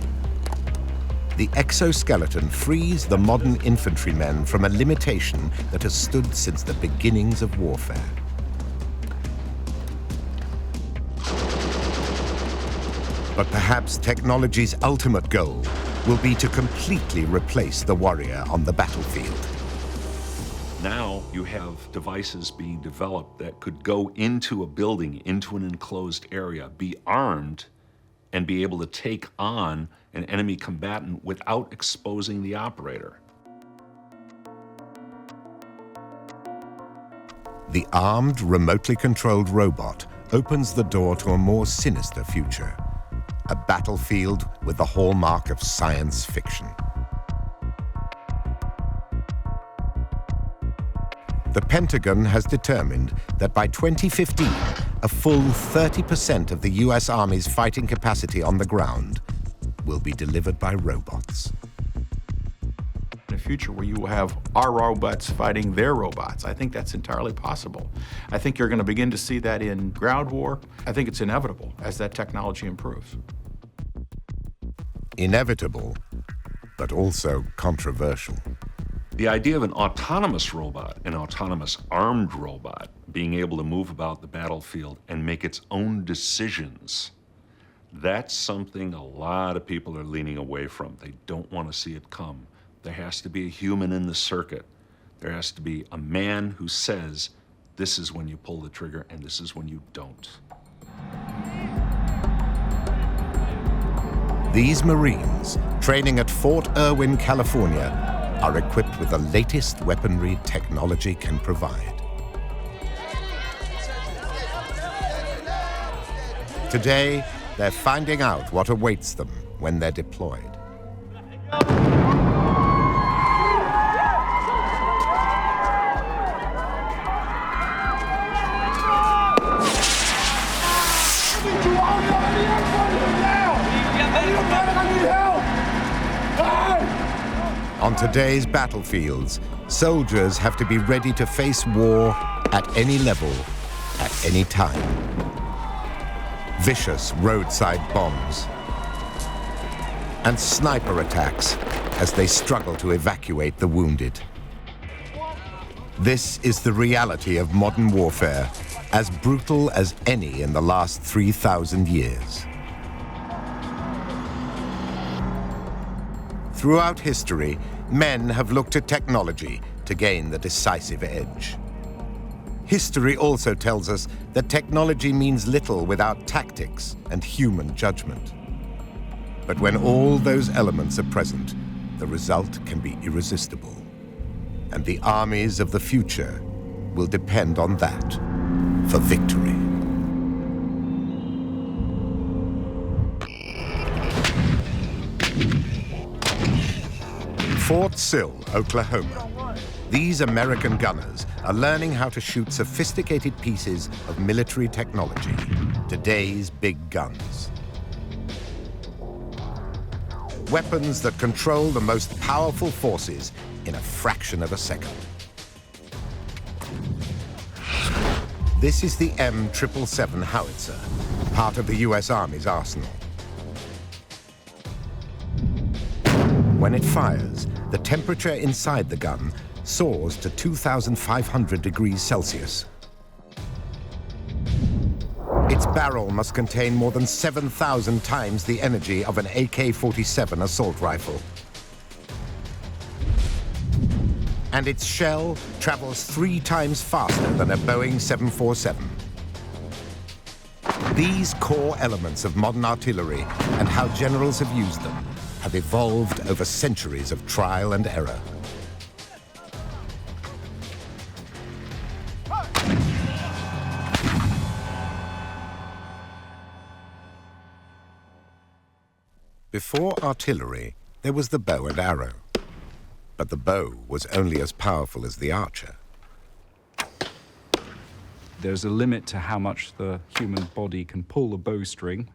The exoskeleton frees the modern infantrymen from a limitation that has stood since the beginnings of warfare. But perhaps technology's ultimate goal will be to completely replace the warrior on the battlefield. Now you have devices being developed that could go into a building, into an enclosed area, be armed, and be able to take on an enemy combatant without exposing the operator. The armed, remotely controlled robot opens the door to a more sinister future. A battlefield with the hallmark of science fiction. The Pentagon has determined that by 2015, a full 30% of the US Army's fighting capacity on the ground will be delivered by robots. In a future where you will have our robots fighting their robots, I think that's entirely possible. I think you're going to begin to see that in ground war. I think it's inevitable as that technology improves. Inevitable, but also controversial. The idea of an autonomous robot, an autonomous armed robot, being able to move about the battlefield and make its own decisions, that's something a lot of people are leaning away from. They don't want to see it come. There has to be a human in the circuit. There has to be a man who says, this is when you pull the trigger and this is when you don't. These Marines, training at Fort Irwin, California, are equipped with the latest weaponry technology can provide. Today, they're finding out what awaits them when they're deployed. On today's battlefields, soldiers have to be ready to face war at any level, at any time. vicious roadside bombs, and sniper attacks as they struggle to evacuate the wounded. This is the reality of modern warfare, as brutal as any in the last 3,000 years. Throughout history, men have looked to technology to gain the decisive edge. History also tells us that technology means little without tactics and human judgment. But when all those elements are present, the result can be irresistible. And the armies of the future will depend on that for victory. Fort Sill, Oklahoma. These American gunners are learning how to shoot sophisticated pieces of military technology, today's big guns. Weapons that control the most powerful forces in a fraction of a second. This is the M777 howitzer, part of the US Army's arsenal. When it fires, the temperature inside the gun soars to 2,500 degrees Celsius. Its barrel must contain more than 7,000 times the energy of an AK-47 assault rifle. And its shell travels 3 times faster than a Boeing 747. These core elements of modern artillery and how generals have used them have evolved over centuries of trial and error. Before artillery, there was the bow and arrow. But the bow was only as powerful as the archer. There's a limit to how much the human body can pull the bowstring,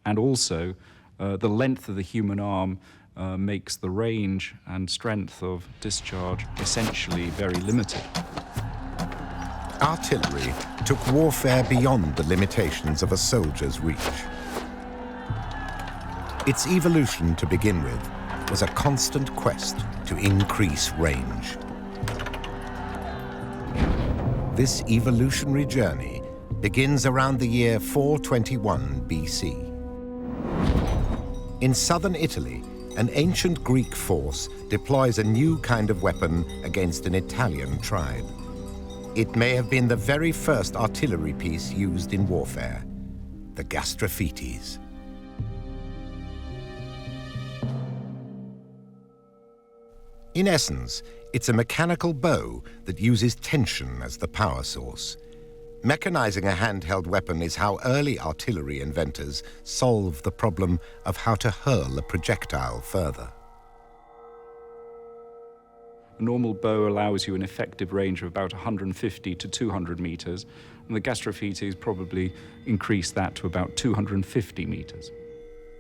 and also the length of the human arm makes the range and strength of discharge essentially very limited. Artillery took warfare beyond the limitations of a soldier's reach. Its evolution, to begin with, was a constant quest to increase range. This evolutionary journey begins around the year 421 BC. In southern Italy, an ancient Greek force deploys a new kind of weapon against an Italian tribe. It may have been the very first artillery piece used in warfare, the gastrophetes. In essence, it's a mechanical bow that uses tension as the power source. Mechanizing a handheld weapon is how early artillery inventors solved the problem of how to hurl a projectile further. A normal bow allows you an effective range of about 150 to 200 meters, and the gastrophetes probably increase that to about 250 meters.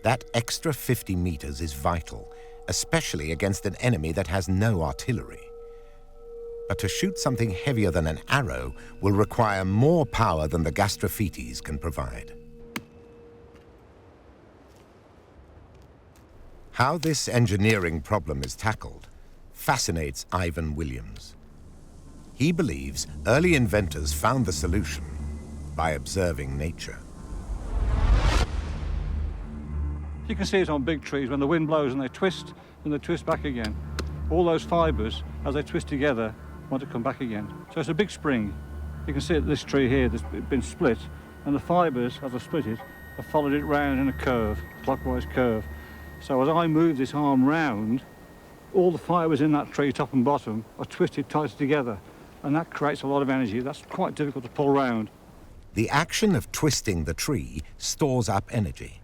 That extra 50 meters is vital, especially against an enemy that has no artillery. But to shoot something heavier than an arrow will require more power than the gastrophetes can provide. How this engineering problem is tackled fascinates Ivan Williams. He believes early inventors found the solution by observing nature. You can see it on big trees when the wind blows and they twist back again. All those fibres, as they twist together, want to come back again. So it's a big spring. You can see it, this tree here that's been split, and the fibres, as I split it, have followed it round in a curve, clockwise curve. So as I move this arm round, all the fibres in that tree, top and bottom, are twisted tight together, and that creates a lot of energy. That's quite difficult to pull round. The action of twisting the tree stores up energy.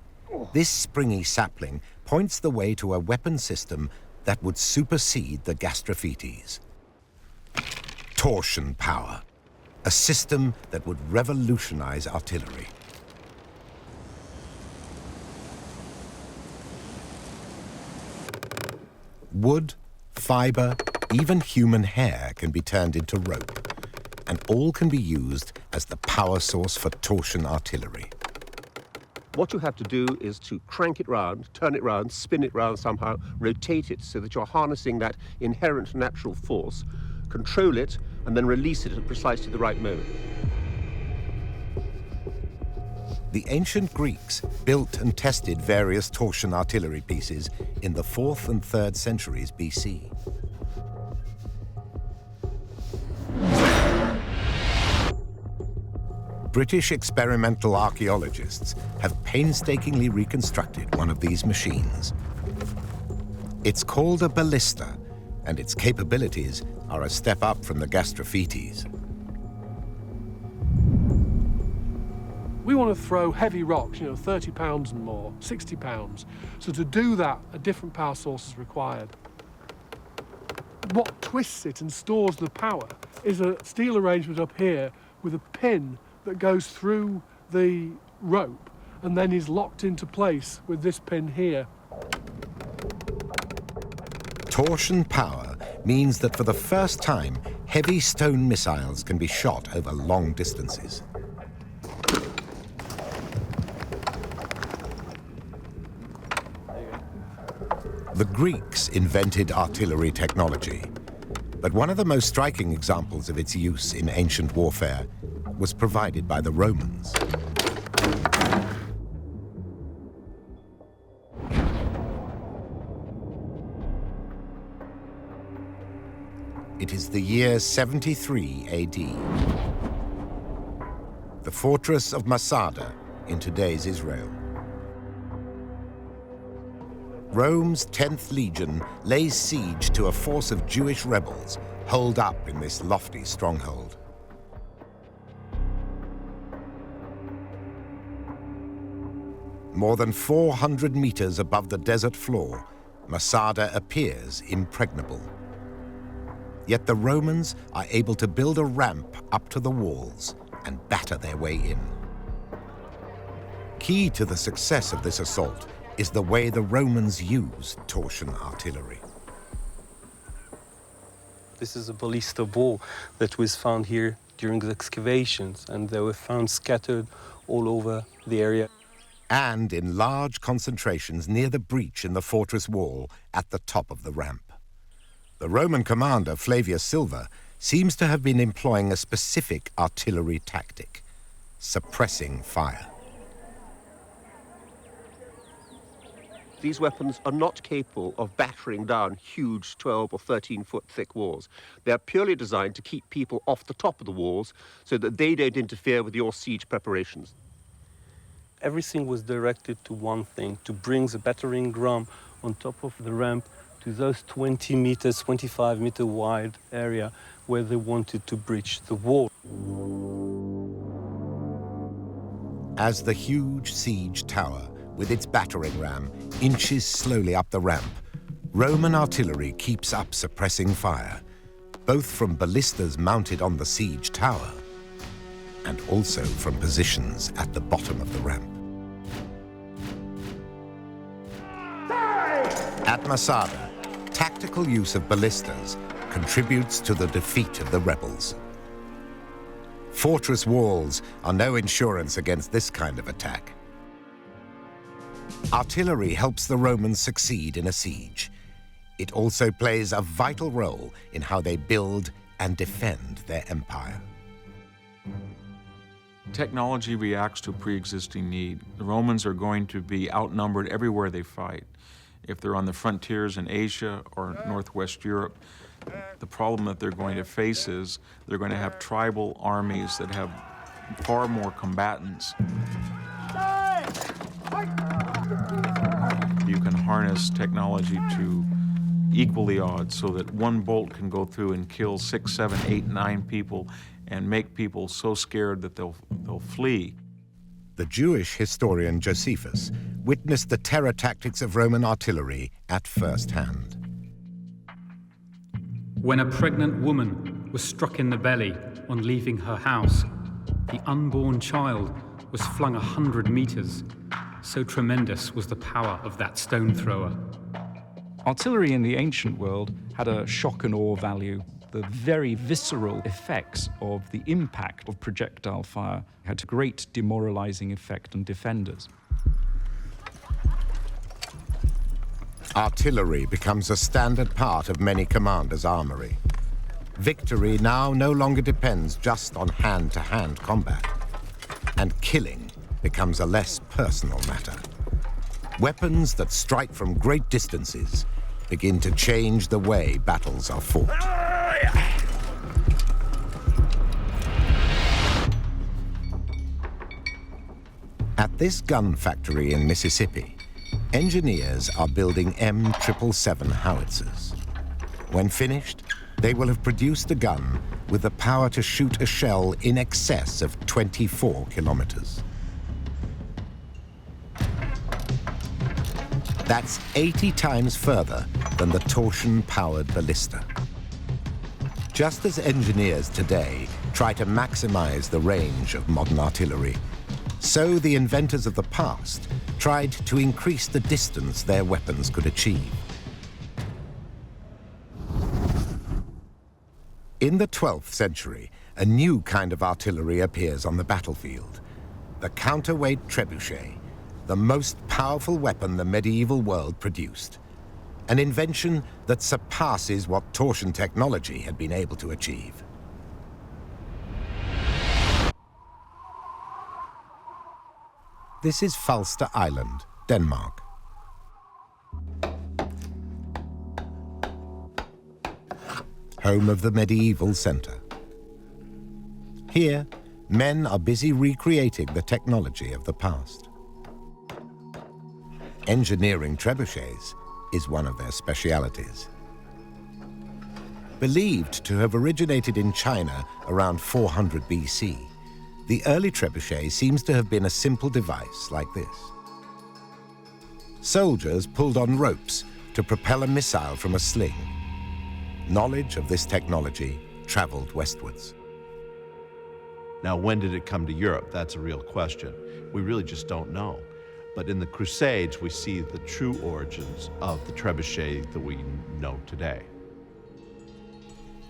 This springy sapling points the way to a weapon system that would supersede the gastrophetes. Torsion power, a system that would revolutionize artillery. Wood, fiber, even human hair can be turned into rope, and all can be used as the power source for torsion artillery. What you have to do is to crank it round, turn it round, spin it round somehow, rotate it so that you're harnessing that inherent natural force, control it, and then release it at precisely the right moment. The ancient Greeks built and tested various torsion artillery pieces in the 4th and 3rd centuries BC. British experimental archaeologists have painstakingly reconstructed one of these machines. It's called a ballista, and its capabilities are a step up from the gastrophetes. We want to throw heavy rocks, 30 pounds and more, 60 pounds. So to do that, a different power source is required. What twists it and stores the power is a steel arrangement up here with a pin that goes through the rope and then is locked into place with this pin here. Torsion power means that for the first time, heavy stone missiles can be shot over long distances. The Greeks invented artillery technology, but one of the most striking examples of its use in ancient warfare was provided by the Romans. It is the year 73 AD. The fortress of Masada in today's Israel. Rome's 10th Legion lays siege to a force of Jewish rebels holed up in this lofty stronghold. More than 400 meters above the desert floor, Masada appears impregnable. Yet the Romans are able to build a ramp up to the walls and batter their way in. Key to the success of this assault is the way the Romans used torsion artillery. This is a ballista ball that was found here during the excavations, and they were found scattered all over the area. And in large concentrations near the breach in the fortress wall at the top of the ramp. The Roman commander, Flavius Silva, seems to have been employing a specific artillery tactic, suppressing fire. These weapons are not capable of battering down huge 12 or 13-foot thick walls. They're purely designed to keep people off the top of the walls so that they don't interfere with your siege preparations. Everything was directed to one thing, to bring the battering ram on top of the ramp to those 20 meters, 25 meter wide area where they wanted to breach the wall. As the huge siege tower with its battering ram inches slowly up the ramp, Roman artillery keeps up suppressing fire, both from ballistas mounted on the siege tower and also from positions at the bottom of the ramp. At Masada, tactical use of ballistas contributes to the defeat of the rebels. Fortress walls are no insurance against this kind of attack. Artillery helps the Romans succeed in a siege. It also plays a vital role in how they build and defend their empire. Technology reacts to pre-existing need. The Romans are going to be outnumbered everywhere they fight. If they're on the frontiers in Asia or Northwest Europe, the problem that they're going to face is they're going to have tribal armies that have far more combatants. You can harness technology to equal the odds so that one bolt can go through and kill 6, 7, 8, 9 people and make people so scared that they'll flee. The Jewish historian Josephus witnessed the terror tactics of Roman artillery at first hand. When a pregnant woman was struck in the belly on leaving her house, the unborn child was flung 100 meters. So tremendous was the power of that stone thrower. Artillery in the ancient world had a shock and awe value. The very visceral effects of the impact of projectile fire had a great demoralizing effect on defenders. Artillery becomes a standard part of many commanders' armory. Victory now no longer depends just on hand-to-hand combat, and killing becomes a less personal matter. Weapons that strike from great distances begin to change the way battles are fought. At this gun factory in Mississippi, engineers are building M777 howitzers. When finished, they will have produced a gun with the power to shoot a shell in excess of 24 kilometers. That's 80 times further than the torsion-powered ballista. Just as engineers today try to maximize the range of modern artillery, so the inventors of the past tried to increase the distance their weapons could achieve. In the 12th century, a new kind of artillery appears on the battlefield, the counterweight trebuchet, the most powerful weapon the medieval world produced, an invention that surpasses what torsion technology had been able to achieve. This is Falster Island, Denmark. Home of the medieval center. Here, men are busy recreating the technology of the past. Engineering trebuchets is one of their specialities. Believed to have originated in China around 400 BC, the early trebuchet seems to have been a simple device like this. Soldiers pulled on ropes to propel a missile from a sling. Knowledge of this technology traveled westwards. Now, when did it come to Europe? That's a real question. We really just don't know. But in the Crusades, we see the true origins of the trebuchet that we know today.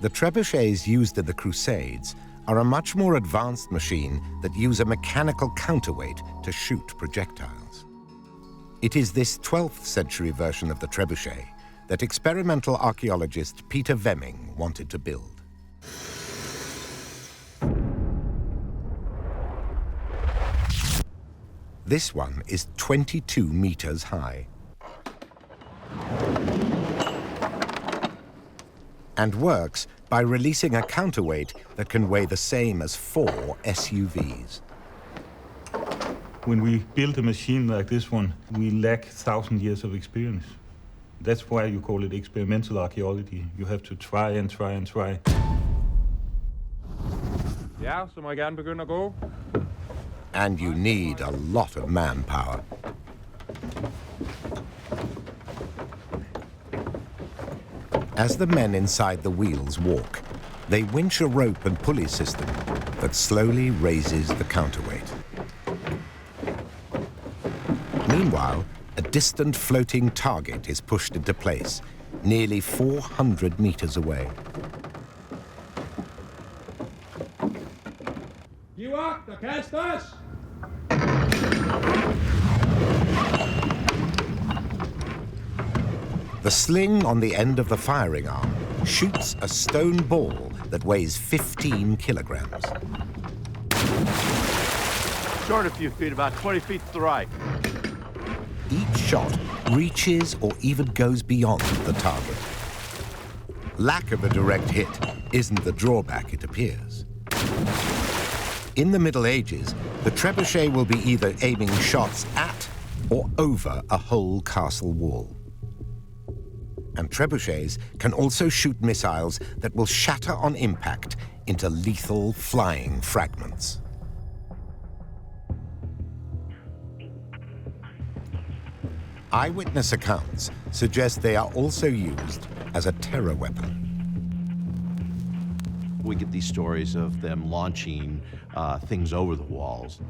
The trebuchets used in the Crusades are a much more advanced machine that use a mechanical counterweight to shoot projectiles. It is this 12th century version of the trebuchet that experimental archaeologist Peter Vemming wanted to build. This one is 22 meters high and works by releasing a counterweight that can weigh the same as 4 SUVs. When we build a machine like this one, we lack 1,000 years of experience. That's why you call it experimental archaeology. You have to try and try and try. Ja, så må jeg gerne begynde at gå. And you need a lot of manpower. As the men inside the wheels walk, they winch a rope and pulley system that slowly raises the counterweight. Meanwhile, a distant floating target is pushed into place, nearly 400 meters away. The sling on the end of the firing arm shoots a stone ball that weighs 15 kilograms. Short a few feet, about 20 feet to the right. Each shot reaches or even goes beyond the target. Lack of a direct hit isn't the drawback it appears. In the Middle Ages, the trebuchet will be either aiming shots at or over a whole castle wall. And trebuchets can also shoot missiles that will shatter on impact into lethal flying fragments. Eyewitness accounts suggest they are also used as a terror weapon. We get these stories of them launching things over the walls.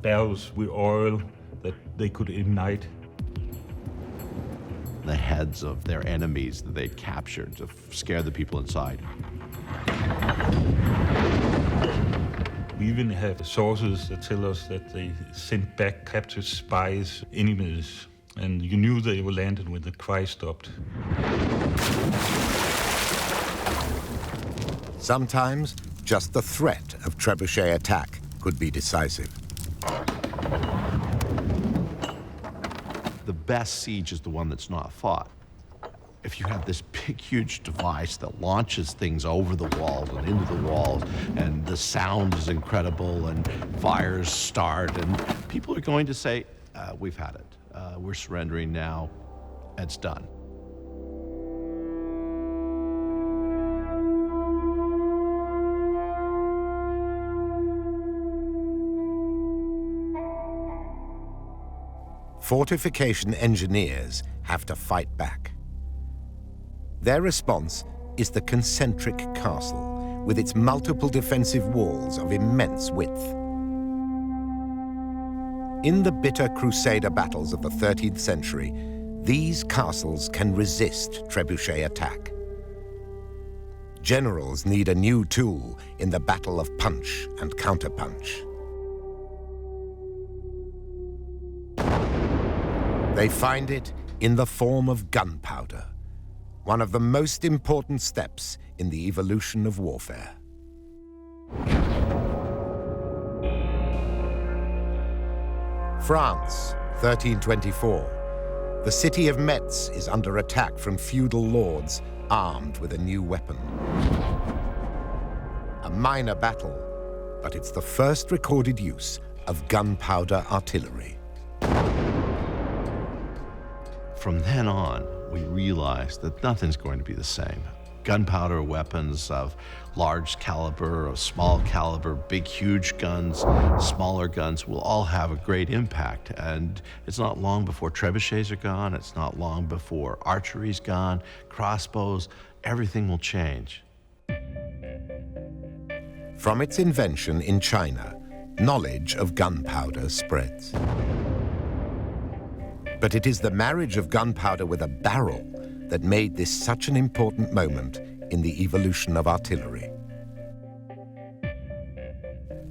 Barrels with oil that they could ignite. The heads of their enemies that they captured to scare the people inside. We even have sources that tell us that they sent back captured spies, enemies, And you knew they were landed when the cry stopped. Sometimes, just the threat of trebuchet attack could be decisive. The best siege is the one that's not fought. If you have this big, huge device that launches things over the walls and into the walls, and the sound is incredible, and fires start, and people are going to say, we've had it. We're surrendering now. It's done. Fortification engineers have to fight back. Their response is the concentric castle, with its multiple defensive walls of immense width. In the bitter Crusader battles of the 13th century, these castles can resist trebuchet attack. Generals need a new tool in the battle of punch and counterpunch. They find it in the form of gunpowder, one of the most important steps in the evolution of warfare. France, 1324. The city of Metz is under attack from feudal lords armed with a new weapon. A minor battle, but it's the first recorded use of gunpowder artillery. From then on, we realized that nothing's going to be the same. Gunpowder weapons of large caliber, of small caliber, big, huge guns, smaller guns will all have a great impact. And it's not long before trebuchets are gone. It's not long before archery's gone, crossbows, everything will change. From its invention in China, knowledge of gunpowder spreads. But it is the marriage of gunpowder with a barrel that made this such an important moment in the evolution of artillery.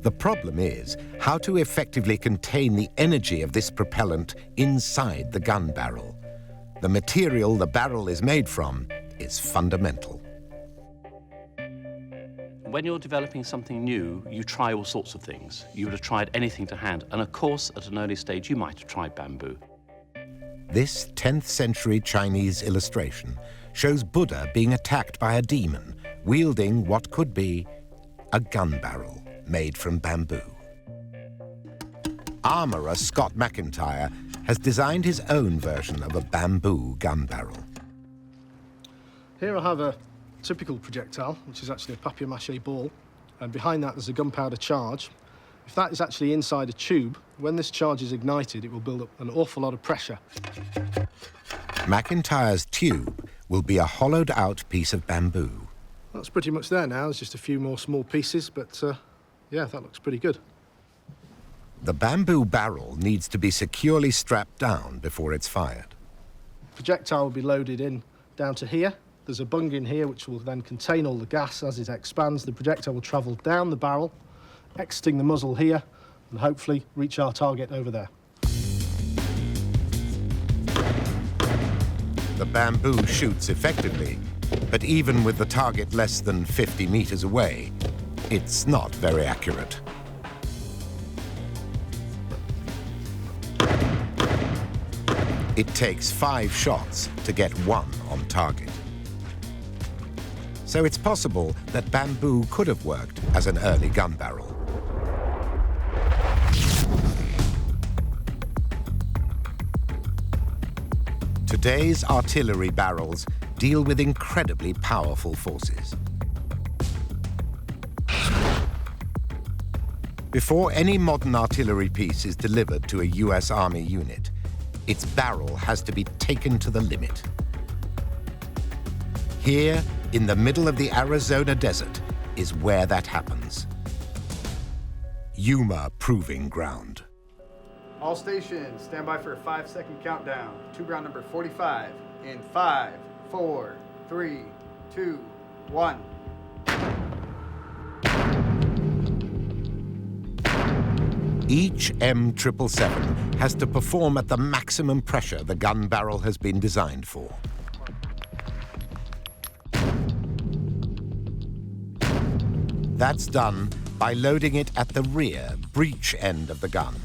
The problem is how to effectively contain the energy of this propellant inside the gun barrel. The material the barrel is made from is fundamental. When you're developing something new, you try all sorts of things. You would have tried anything to hand, and of course, at an early stage, you might have tried bamboo. This 10th century Chinese illustration shows Buddha being attacked by a demon, wielding what could be a gun barrel made from bamboo. Armourer Scott McIntyre has designed his own version of a bamboo gun barrel. Here I have a typical projectile, which is actually a papier-mâché ball, and behind that there's a gunpowder charge. If that is actually inside a tube, when this charge is ignited, it will build up an awful lot of pressure. McIntyre's tube will be a hollowed-out piece of bamboo. That's pretty much there now. There's just a few more small pieces, but yeah, that looks pretty good. The bamboo barrel needs to be securely strapped down before it's fired. Projectile will be loaded in down to here. There's a bung in here which will then contain all the gas. As it expands, the projectile will travel down the barrel, exiting the muzzle here, and hopefully reach our target over there. The bamboo shoots effectively, but even with the target less than 50 meters away, it's not very accurate. It takes 5 shots to get 1 on target. So it's possible that bamboo could have worked as an early gun barrel. Today's artillery barrels deal with incredibly powerful forces. Before any modern artillery piece is delivered to a US Army unit, its barrel has to be taken to the limit. Here, in the middle of the Arizona desert, is where that happens. Yuma Proving Ground. All stations, stand by for a 5-second countdown. To ground number 45 in 5, 4, 3, 2, 1. Each M777 has to perform at the maximum pressure the gun barrel has been designed for. That's done by loading it at the rear, breech end of the gun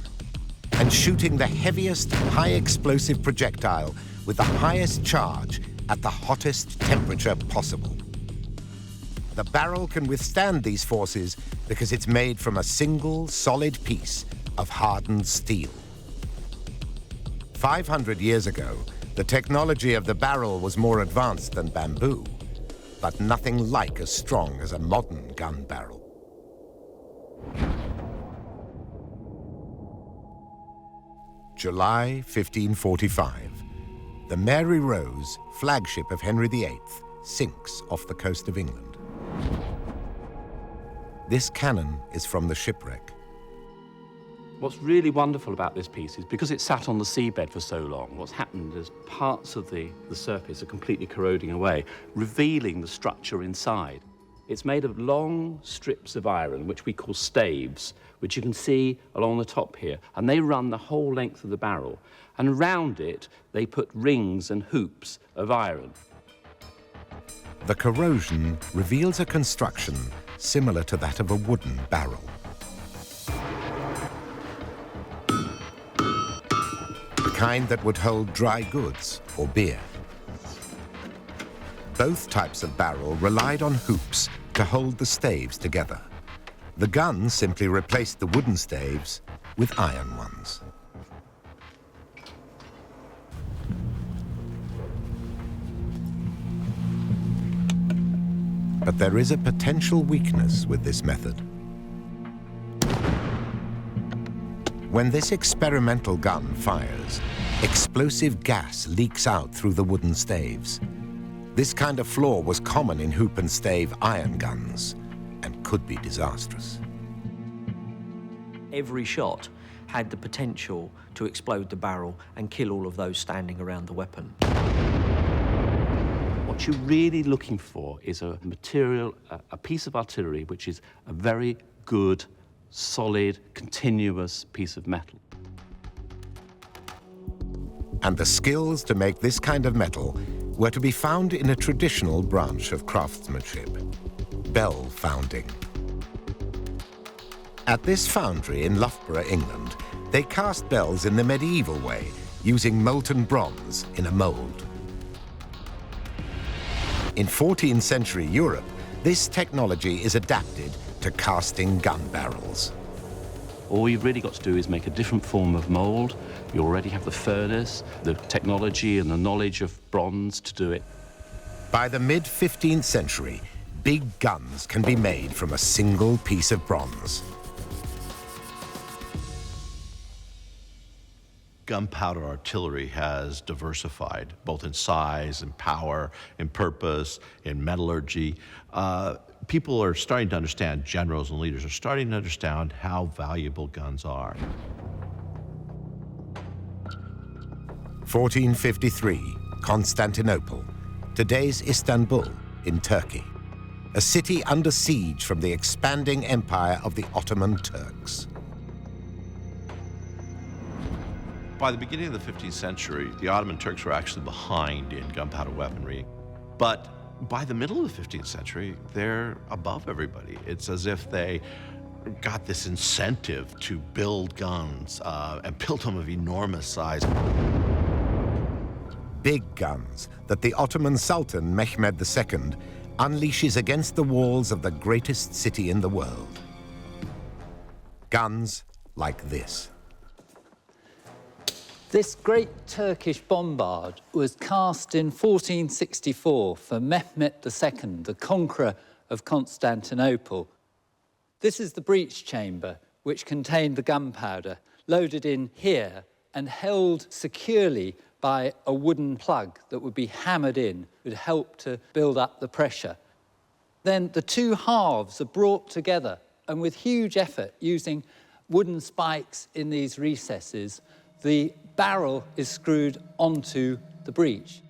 and shooting the heaviest, high-explosive projectile with the highest charge at the hottest temperature possible. The barrel can withstand these forces because it's made from a single, solid piece of hardened steel. 500 years ago, the technology of the barrel was more advanced than bamboo, but nothing like as strong as a modern gun barrel. July 1545. The Mary Rose, flagship of Henry VIII, sinks off the coast of England. This cannon is from the shipwreck. What's really wonderful about this piece is because it sat on the seabed for so long, what's happened is parts of the surface are completely corroding away, revealing the structure inside. It's made of long strips of iron, which we call staves, which you can see along the top here, and they run the whole length of the barrel. And around it, they put rings and hoops of iron. The corrosion reveals a construction similar to that of a wooden barrel. The kind that would hold dry goods or beer. Both types of barrel relied on hoops to hold the staves together. The gun simply replaced the wooden staves with iron ones. But there is a potential weakness with this method. When this experimental gun fires, explosive gas leaks out through the wooden staves. This kind of flaw was common in hoop and stave iron guns and could be disastrous. Every shot had the potential to explode the barrel and kill all of those standing around the weapon. What you're really looking for is a material, a piece of artillery, which is a very good, solid, continuous piece of metal. And the skills to make this kind of metal were to be found in a traditional branch of craftsmanship, bell founding. At this foundry in Loughborough, England, they cast bells in the medieval way, using molten bronze in a mold. In 14th century Europe, this technology is adapted to casting gun barrels. All you've really got to do is make a different form of mold. You already have the furnace, the technology and the knowledge of bronze to do it. By the mid-15th century, big guns can be made from a single piece of bronze. Gunpowder artillery has diversified, both in size and power, in purpose, in metallurgy. People are starting to understand, generals and leaders are starting to understand how valuable guns are. 1453, Constantinople, today's Istanbul in Turkey. A city under siege from the expanding empire of the Ottoman Turks. By the beginning of the 15th century, the Ottoman Turks were actually behind in gunpowder weaponry. But by the middle of the 15th century, they're above everybody. It's as if they got this incentive to build guns and build them of enormous size. Big guns that the Ottoman Sultan Mehmed II unleashes against the walls of the greatest city in the world. Guns like this. This great Turkish bombard was cast in 1464 for Mehmed II, the conqueror of Constantinople. This is the breech chamber, which contained the gunpowder, loaded in here and held securely by a wooden plug that would be hammered in, would help to build up the pressure. Then the two halves are brought together, and with huge effort, using wooden spikes in these recesses, the barrel is screwed onto the breech.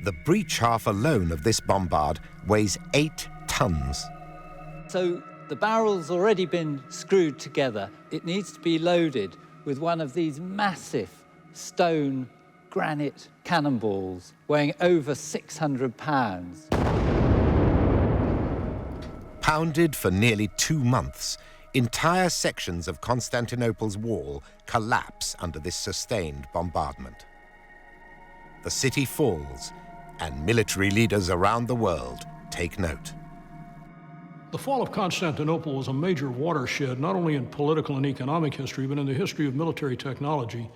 The breech half alone of this bombard weighs 8 tons. So The barrel's already been screwed together. It needs to be loaded with one of these massive stone granite cannonballs weighing over 600 pounds. Pounded for nearly 2 months, entire sections of Constantinople's wall collapse under this sustained bombardment. The city falls, and military leaders around the world take note. The fall of Constantinople was a major watershed, not only in political and economic history, but in the history of military technology,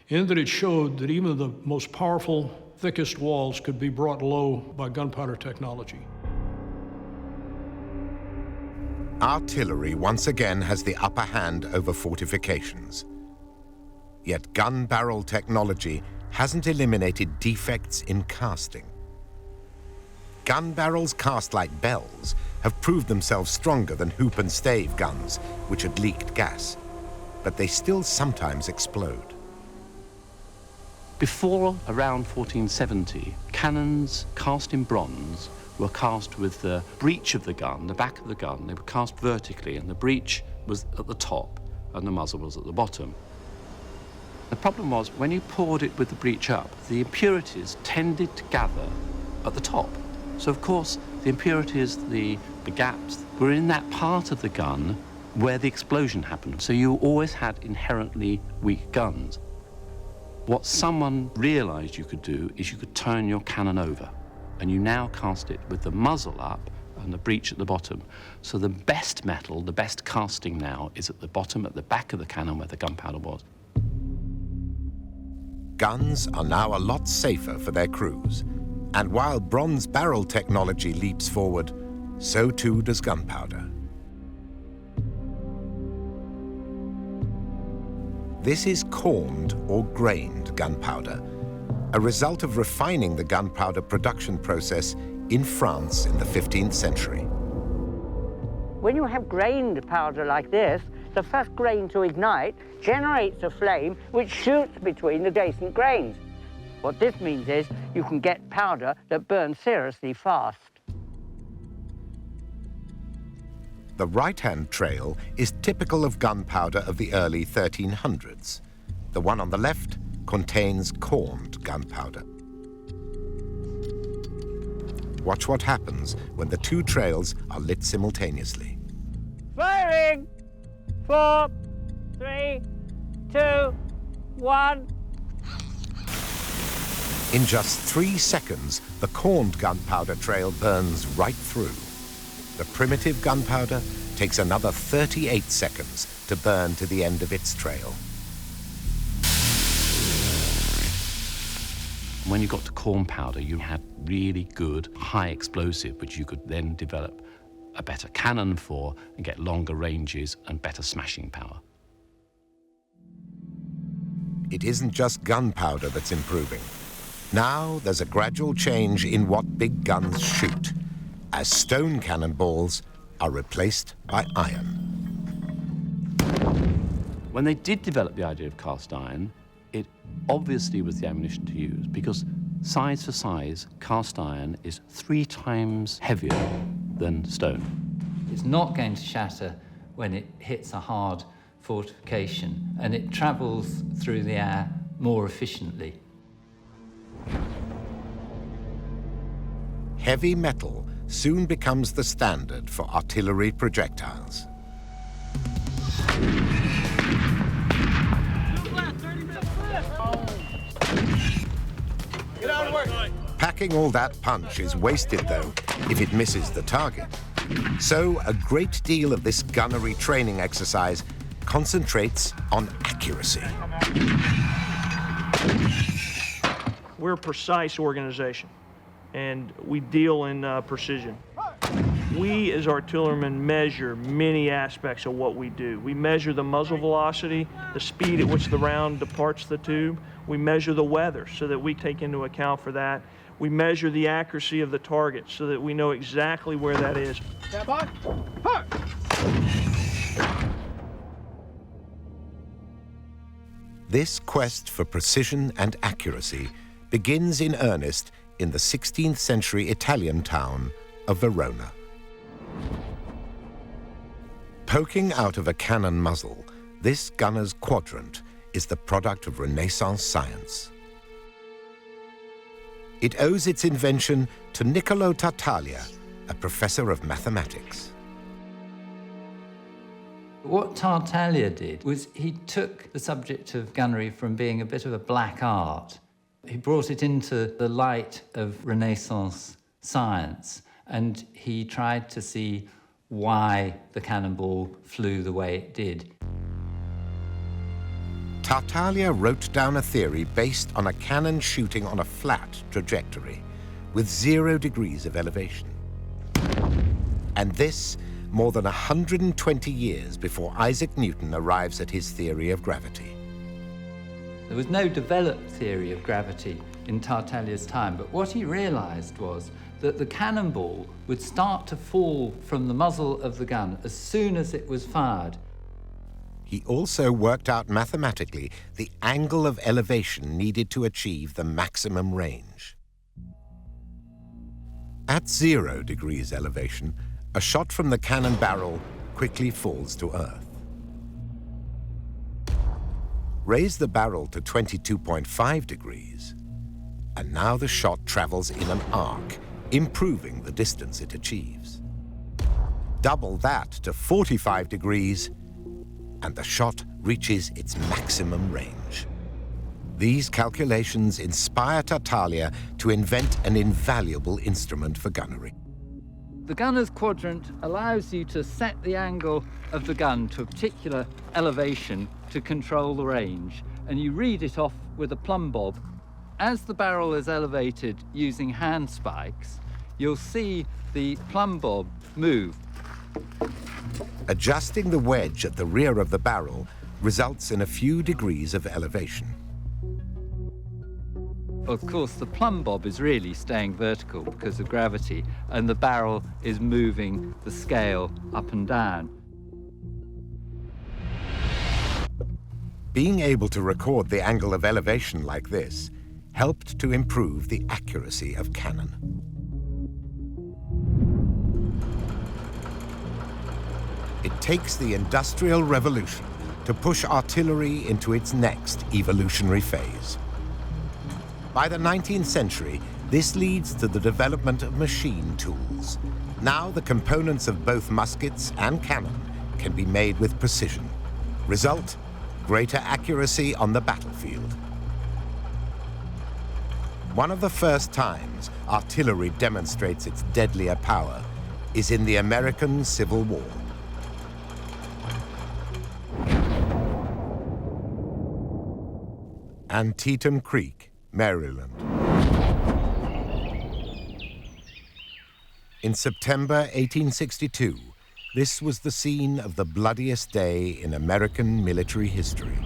in that it showed that even the most powerful, thickest walls could be brought low by gunpowder technology. Artillery once again has the upper hand over fortifications. Yet gun barrel technology hasn't eliminated defects in casting. Gun barrels cast like bells have proved themselves stronger than hoop and stave guns, which had leaked gas, but they still sometimes explode. Before around 1470, cannons cast in bronze were cast with the breech of the gun, the back of the gun. They were cast vertically, and the breech was at the top and the muzzle was at the bottom. The problem was, when you poured it with the breech up, the impurities tended to gather at the top. So, of course, the impurities, the gaps, were in that part of the gun where the explosion happened. So you always had inherently weak guns. What someone realized you could do is you could turn your cannon over, and you now cast it with the muzzle up and the breech at the bottom. So the best metal, the best casting now, is at the bottom, at the back of the cannon where the gunpowder was. Guns are now a lot safer for their crews. And while bronze barrel technology leaps forward, so too does gunpowder. This is corned or grained gunpowder, a result of refining the gunpowder production process in France in the 15th century. When you have grained powder like this, the first grain to ignite generates a flame which shoots between adjacent grains. What this means is you can get powder that burns seriously fast. The right-hand trail is typical of gunpowder of the early 1300s. The one on the left contains corned gunpowder. Watch what happens when the two trails are lit simultaneously. Firing! 4, 3, 2, 1. In just 3 seconds, the corned gunpowder trail burns right through. The primitive gunpowder takes another 38 seconds to burn to the end of its trail. When you got to corn powder, you had really good high explosive, which you could then develop a better cannon for and get longer ranges and better smashing power. It isn't just gunpowder that's improving. Now there's a gradual change in what big guns shoot, as stone cannonballs are replaced by iron. When they did develop the idea of cast iron, it obviously was the ammunition to use, because size for size, cast iron is 3 times heavier than stone. It's not going to shatter when it hits a hard fortification, and it travels through the air more efficiently. Heavy metal soon becomes the standard for artillery projectiles. Packing all that punch is wasted, though, if it misses the target. So a great deal of this gunnery training exercise concentrates on accuracy. We're a precise organization, and we deal in precision. We, as artillerymen, measure many aspects of what we do. We measure the muzzle velocity, the speed at which the round departs the tube. We measure the weather so that we take into account for that. We measure the accuracy of the target so that we know exactly where that is. Stand by. Fire! This quest for precision and accuracy begins in earnest in the 16th century Italian town of Verona. Poking out of a cannon muzzle, this gunner's quadrant is the product of Renaissance science. It owes its invention to Niccolò Tartaglia, a professor of mathematics. What Tartaglia did was he took the subject of gunnery from being a bit of a black art. He brought it into the light of Renaissance science, and he tried to see why the cannonball flew the way it did. Tartaglia wrote down a theory based on a cannon shooting on a flat trajectory with 0 degrees of elevation. And this more than 120 years before Isaac Newton arrives at his theory of gravity. There was no developed theory of gravity in Tartaglia's time, but what he realized was that the cannonball would start to fall from the muzzle of the gun as soon as it was fired. He also worked out mathematically the angle of elevation needed to achieve the maximum range. At 0 degrees elevation, a shot from the cannon barrel quickly falls to earth. Raise the barrel to 22.5 degrees, and now the shot travels in an arc, improving the distance it achieves. Double that to 45 degrees, and the shot reaches its maximum range. These calculations inspire Tartaglia to invent an invaluable instrument for gunnery. The gunner's quadrant allows you to set the angle of the gun to a particular elevation to control the range, and you read it off with a plumb bob. As the barrel is elevated using hand spikes, you'll see the plumb bob move. Adjusting the wedge at the rear of the barrel results in a few degrees of elevation. Of course, the plumb bob is really staying vertical because of gravity, and the barrel is moving the scale up and down. Being able to record the angle of elevation like this helped to improve the accuracy of cannon. It takes the Industrial Revolution to push artillery into its next evolutionary phase. By the 19th century, this leads to the development of machine tools. Now the components of both muskets and cannon can be made with precision. Result, greater accuracy on the battlefield. One of the first times artillery demonstrates its deadlier power is in the American Civil War. Antietam Creek, Maryland. In September 1862, this was the scene of the bloodiest day in American military history.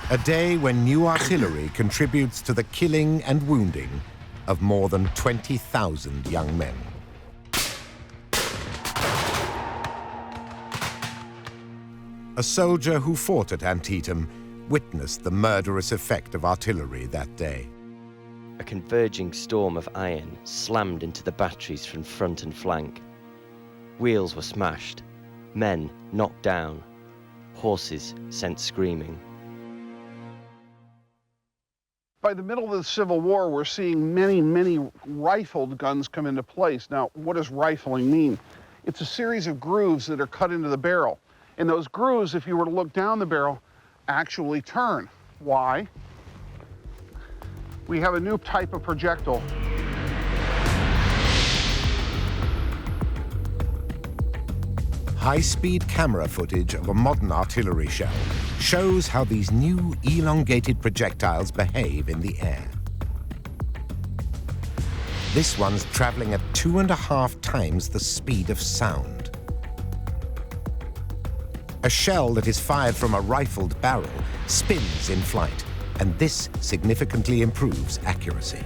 A day when new artillery contributes to the killing and wounding of more than 20,000 young men. A soldier who fought at Antietam witnessed the murderous effect of artillery that day. A converging storm of iron slammed into the batteries from front and flank. Wheels were smashed, men knocked down, horses sent screaming. By the middle of the Civil War, we're seeing many rifled guns come into place. Now, what does rifling mean? It's a series of grooves that are cut into the barrel. And those grooves, if you were to look down the barrel, actually turn. Why? We have a new type of projectile. High-speed camera footage of a modern artillery shell shows how these new elongated projectiles behave in the air. This one's traveling at 2.5 times the speed of sound. A shell that is fired from a rifled barrel spins in flight, and this significantly improves accuracy.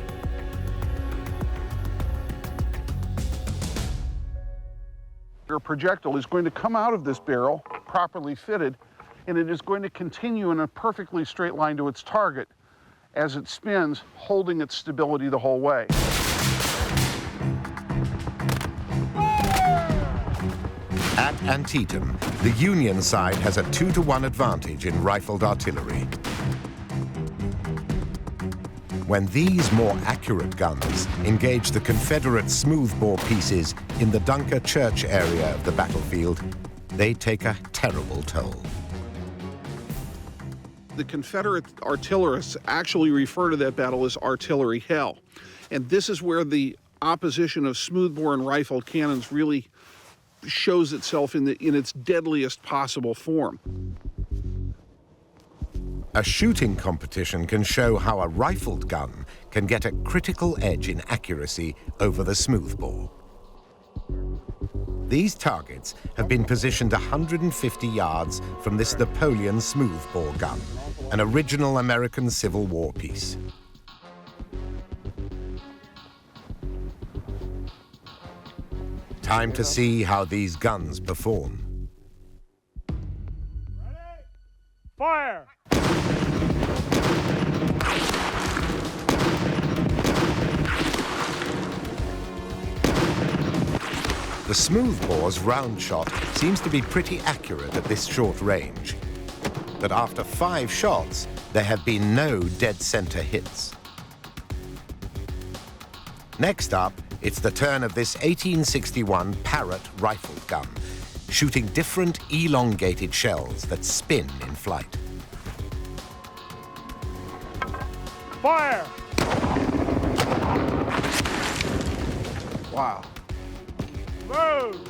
Your projectile is going to come out of this barrel, properly fitted, and it is going to continue in a perfectly straight line to its target as it spins, holding its stability the whole way. At Antietam, the Union side has a 2-to-1 advantage in rifled artillery. When these more accurate guns engage the Confederate smoothbore pieces in the Dunker Church area of the battlefield, they take a terrible toll. The Confederate artillerists actually refer to that battle as artillery hell. And this is where the opposition of smoothbore and rifled cannons really shows itself in its deadliest possible form. A shooting competition can show how a rifled gun can get a critical edge in accuracy over the smoothbore. These targets have been positioned 150 yards from this Napoleon smoothbore gun, an original American Civil War piece. Time to see how these guns perform. Fire! The smoothbore's round shot seems to be pretty accurate at this short range. But after 5 shots, there have been no dead center hits. Next up, it's the turn of this 1861 Parrott rifled gun, shooting different elongated shells that spin in flight. Fire! Wow. Move!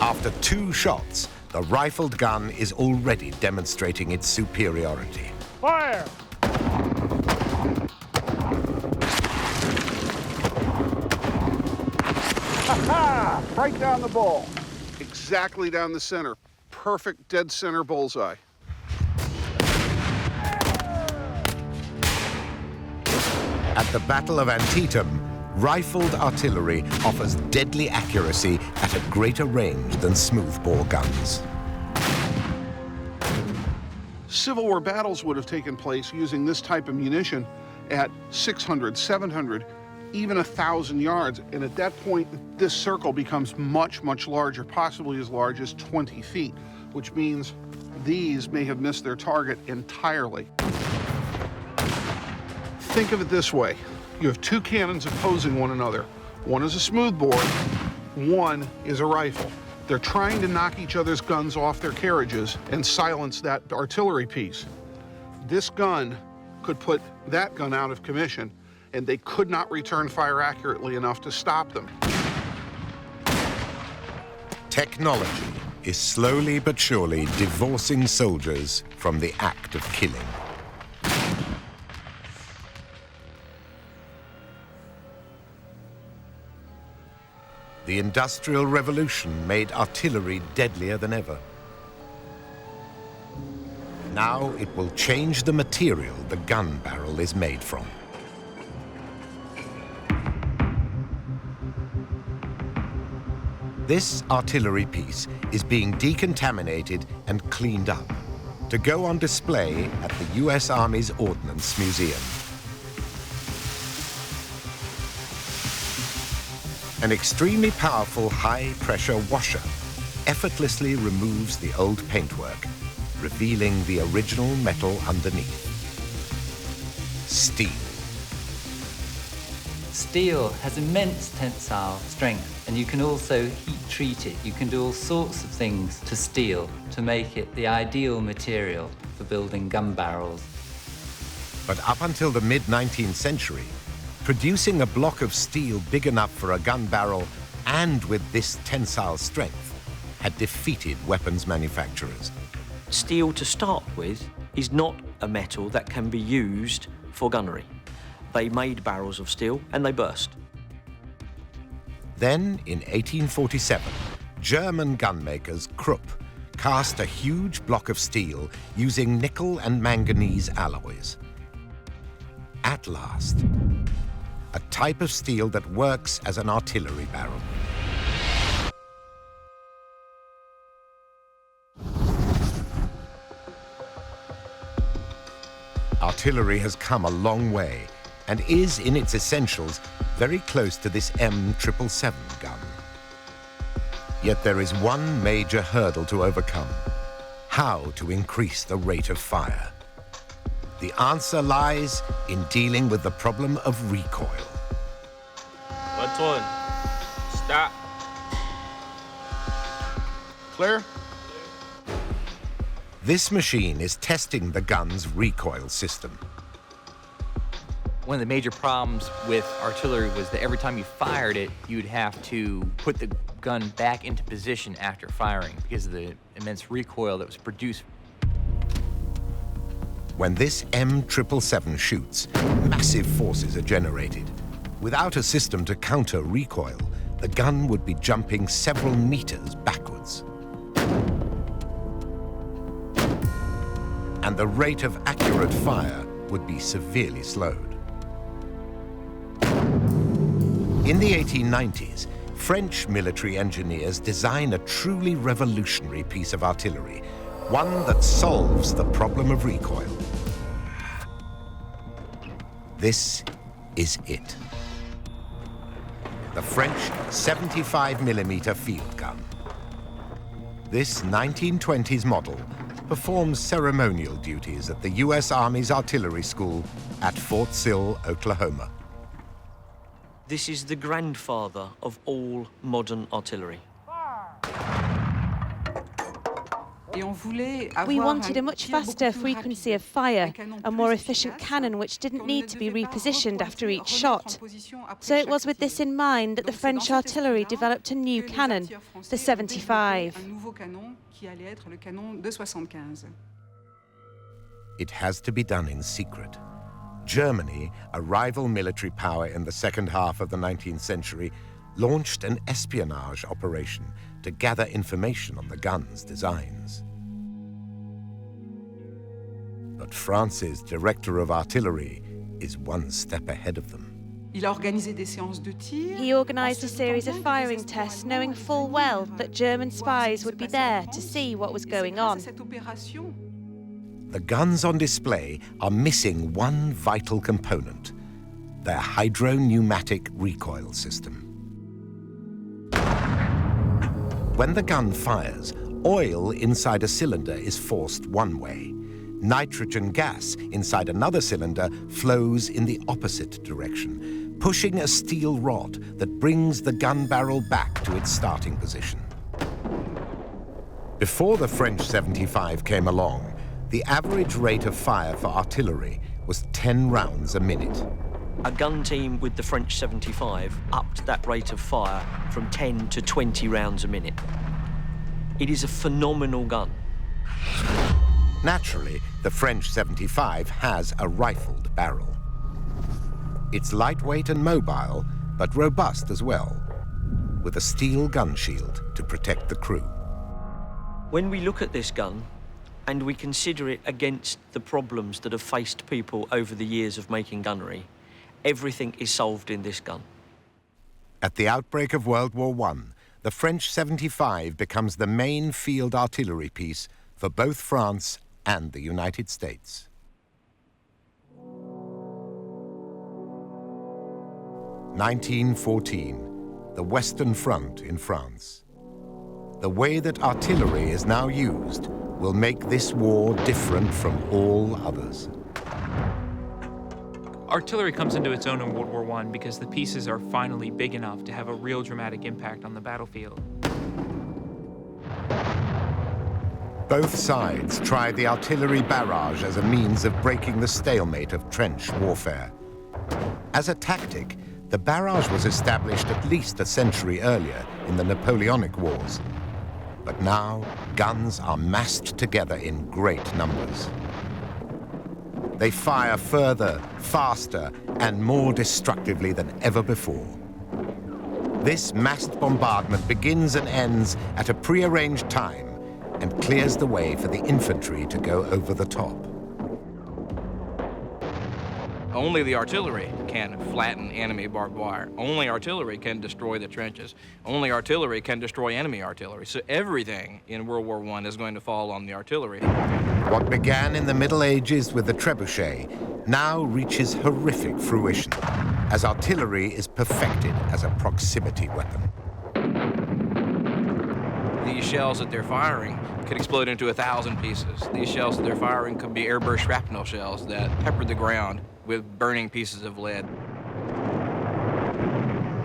After 2 shots, the rifled gun is already demonstrating its superiority. Fire! Ha-ha! Right down the ball. Exactly down the center. Perfect dead center bullseye. At the Battle of Antietam, rifled artillery offers deadly accuracy at a greater range than smoothbore guns. Civil War battles would have taken place using this type of munition at 600, 700, even 1,000 yards. And at that point, this circle becomes much, much larger, possibly as large as 20 feet, which means these may have missed their target entirely. Think of it this way. You have 2 cannons opposing one another. One is a smoothbore, one is a rifle. They're trying to knock each other's guns off their carriages and silence that artillery piece. This gun could put that gun out of commission, and they could not return fire accurately enough to stop them. Technology is slowly but surely divorcing soldiers from the act of killing. The Industrial Revolution made artillery deadlier than ever. Now it will change the material the gun barrel is made from. This artillery piece is being decontaminated and cleaned up to go on display at the U.S. Army's Ordnance Museum. An extremely powerful high-pressure washer effortlessly removes the old paintwork, revealing the original metal underneath. Steel. Steel has immense tensile strength, and you can also heat treat it. You can do all sorts of things to steel to make it the ideal material for building gun barrels. But up until the mid-19th century, producing a block of steel big enough for a gun barrel and with this tensile strength had defeated weapons manufacturers. Steel, to start with, is not a metal that can be used for gunnery. They made barrels of steel and they burst. Then, in 1847, German gunmakers Krupp cast a huge block of steel using nickel and manganese alloys. At last, a type of steel that works as an artillery barrel. Artillery has come a long way, and is, in its essentials, very close to this M777 gun. Yet there is one major hurdle to overcome: how to increase the rate of fire. The answer lies in dealing with the problem of recoil. One, stop. Clear? This machine is testing the gun's recoil system. One of the major problems with artillery was that every time you fired it, you'd have to put the gun back into position after firing because of the immense recoil that was produced. When this M777 shoots, massive forces are generated. Without a system to counter recoil, the gun would be jumping several meters backwards. And the rate of accurate fire would be severely slowed. In the 1890s, French military engineers design a truly revolutionary piece of artillery, one that solves the problem of recoil. This is it. The French 75mm field gun. This 1920s model performs ceremonial duties at the U.S. Army's artillery school at Fort Sill, Oklahoma. This is the grandfather of all modern artillery. We wanted a much faster frequency of fire, a more efficient cannon which didn't need to be repositioned after each shot. So it was with this in mind that the French artillery developed a new cannon, the 75. It has to be done in secret. Germany, a rival military power in the second half of the 19th century, launched an espionage operation to gather information on the gun's designs. But France's director of artillery is one step ahead of them. He organised a series of firing tests, knowing full well that German spies would be there to see what was going on. The guns on display are missing one vital component: their hydro-pneumatic recoil system. When the gun fires, oil inside a cylinder is forced one way. Nitrogen gas inside another cylinder flows in the opposite direction, pushing a steel rod that brings the gun barrel back to its starting position. Before the French 75 came along, the average rate of fire for artillery was 10 rounds a minute. A gun team with the French 75 upped that rate of fire from 10 to 20 rounds a minute. It is a phenomenal gun. Naturally, the French 75 has a rifled barrel. It's lightweight and mobile, but robust as well, with a steel gun shield to protect the crew. When we look at this gun, and we consider it against the problems that have faced people over the years of making gunnery, everything is solved in this gun. At the outbreak of World War I, the French 75 becomes the main field artillery piece for both France and the United States. (1914), the Western Front in France. The way that artillery is now used will make this war different from all others. Artillery comes into its own in World War I because the pieces are finally big enough to have a real dramatic impact on the battlefield. Both sides tried the artillery barrage as a means of breaking the stalemate of trench warfare. As a tactic, the barrage was established at least a century earlier in the Napoleonic Wars. But now, guns are massed together in great numbers. They fire further, faster, and more destructively than ever before. This massed bombardment begins and ends at a prearranged time and clears the way for the infantry to go over the top. Only the artillery can flatten enemy barbed wire. Only artillery can destroy the trenches. Only artillery can destroy enemy artillery. So everything in World War I is going to fall on the artillery. What began in the Middle Ages with the trebuchet now reaches horrific fruition as artillery is perfected as a proximity weapon. These shells that they're firing could explode into 1,000 pieces. These shells that they're firing could be airburst shrapnel shells that pepper the ground with burning pieces of lead.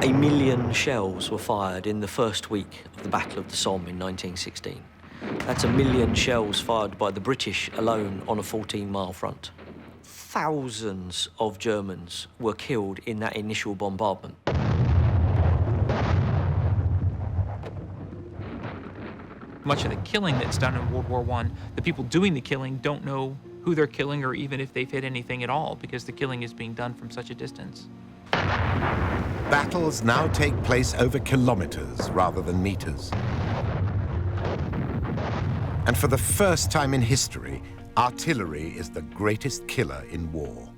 1 million shells were fired in the first week of the Battle of the Somme in 1916. That's 1 million shells fired by the British alone on a 14-mile front. Thousands of Germans were killed in that initial bombardment. Much of the killing that's done in World War I, the people doing the killing don't know who they're killing or even if they've hit anything at all, because the killing is being done from such a distance. Battles now take place over kilometers rather than meters. And for the first time in history, artillery is the greatest killer in war.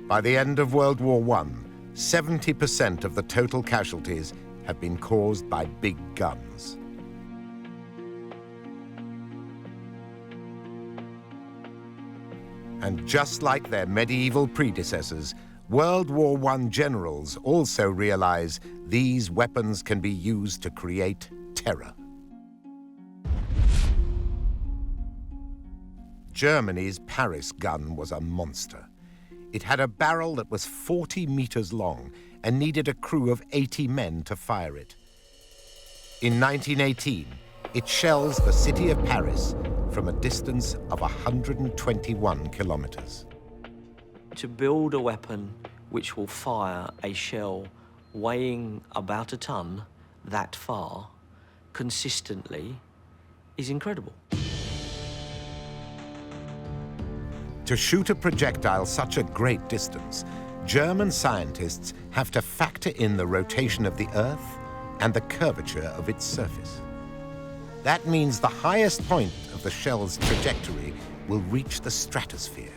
By the end of World War I, 70% of the total casualties have been caused by big guns. And just like their medieval predecessors, World War I generals also realize these weapons can be used to create terror. Germany's Paris gun was a monster. It had a barrel that was 40 meters long and needed a crew of 80 men to fire it. In 1918, it shells the city of Paris from a distance of 121 kilometers. To build a weapon which will fire a shell weighing about a ton that far consistently is incredible. To shoot a projectile such a great distance, German scientists have to factor in the rotation of the Earth and the curvature of its surface. That means the highest point of the shell's trajectory will reach the stratosphere.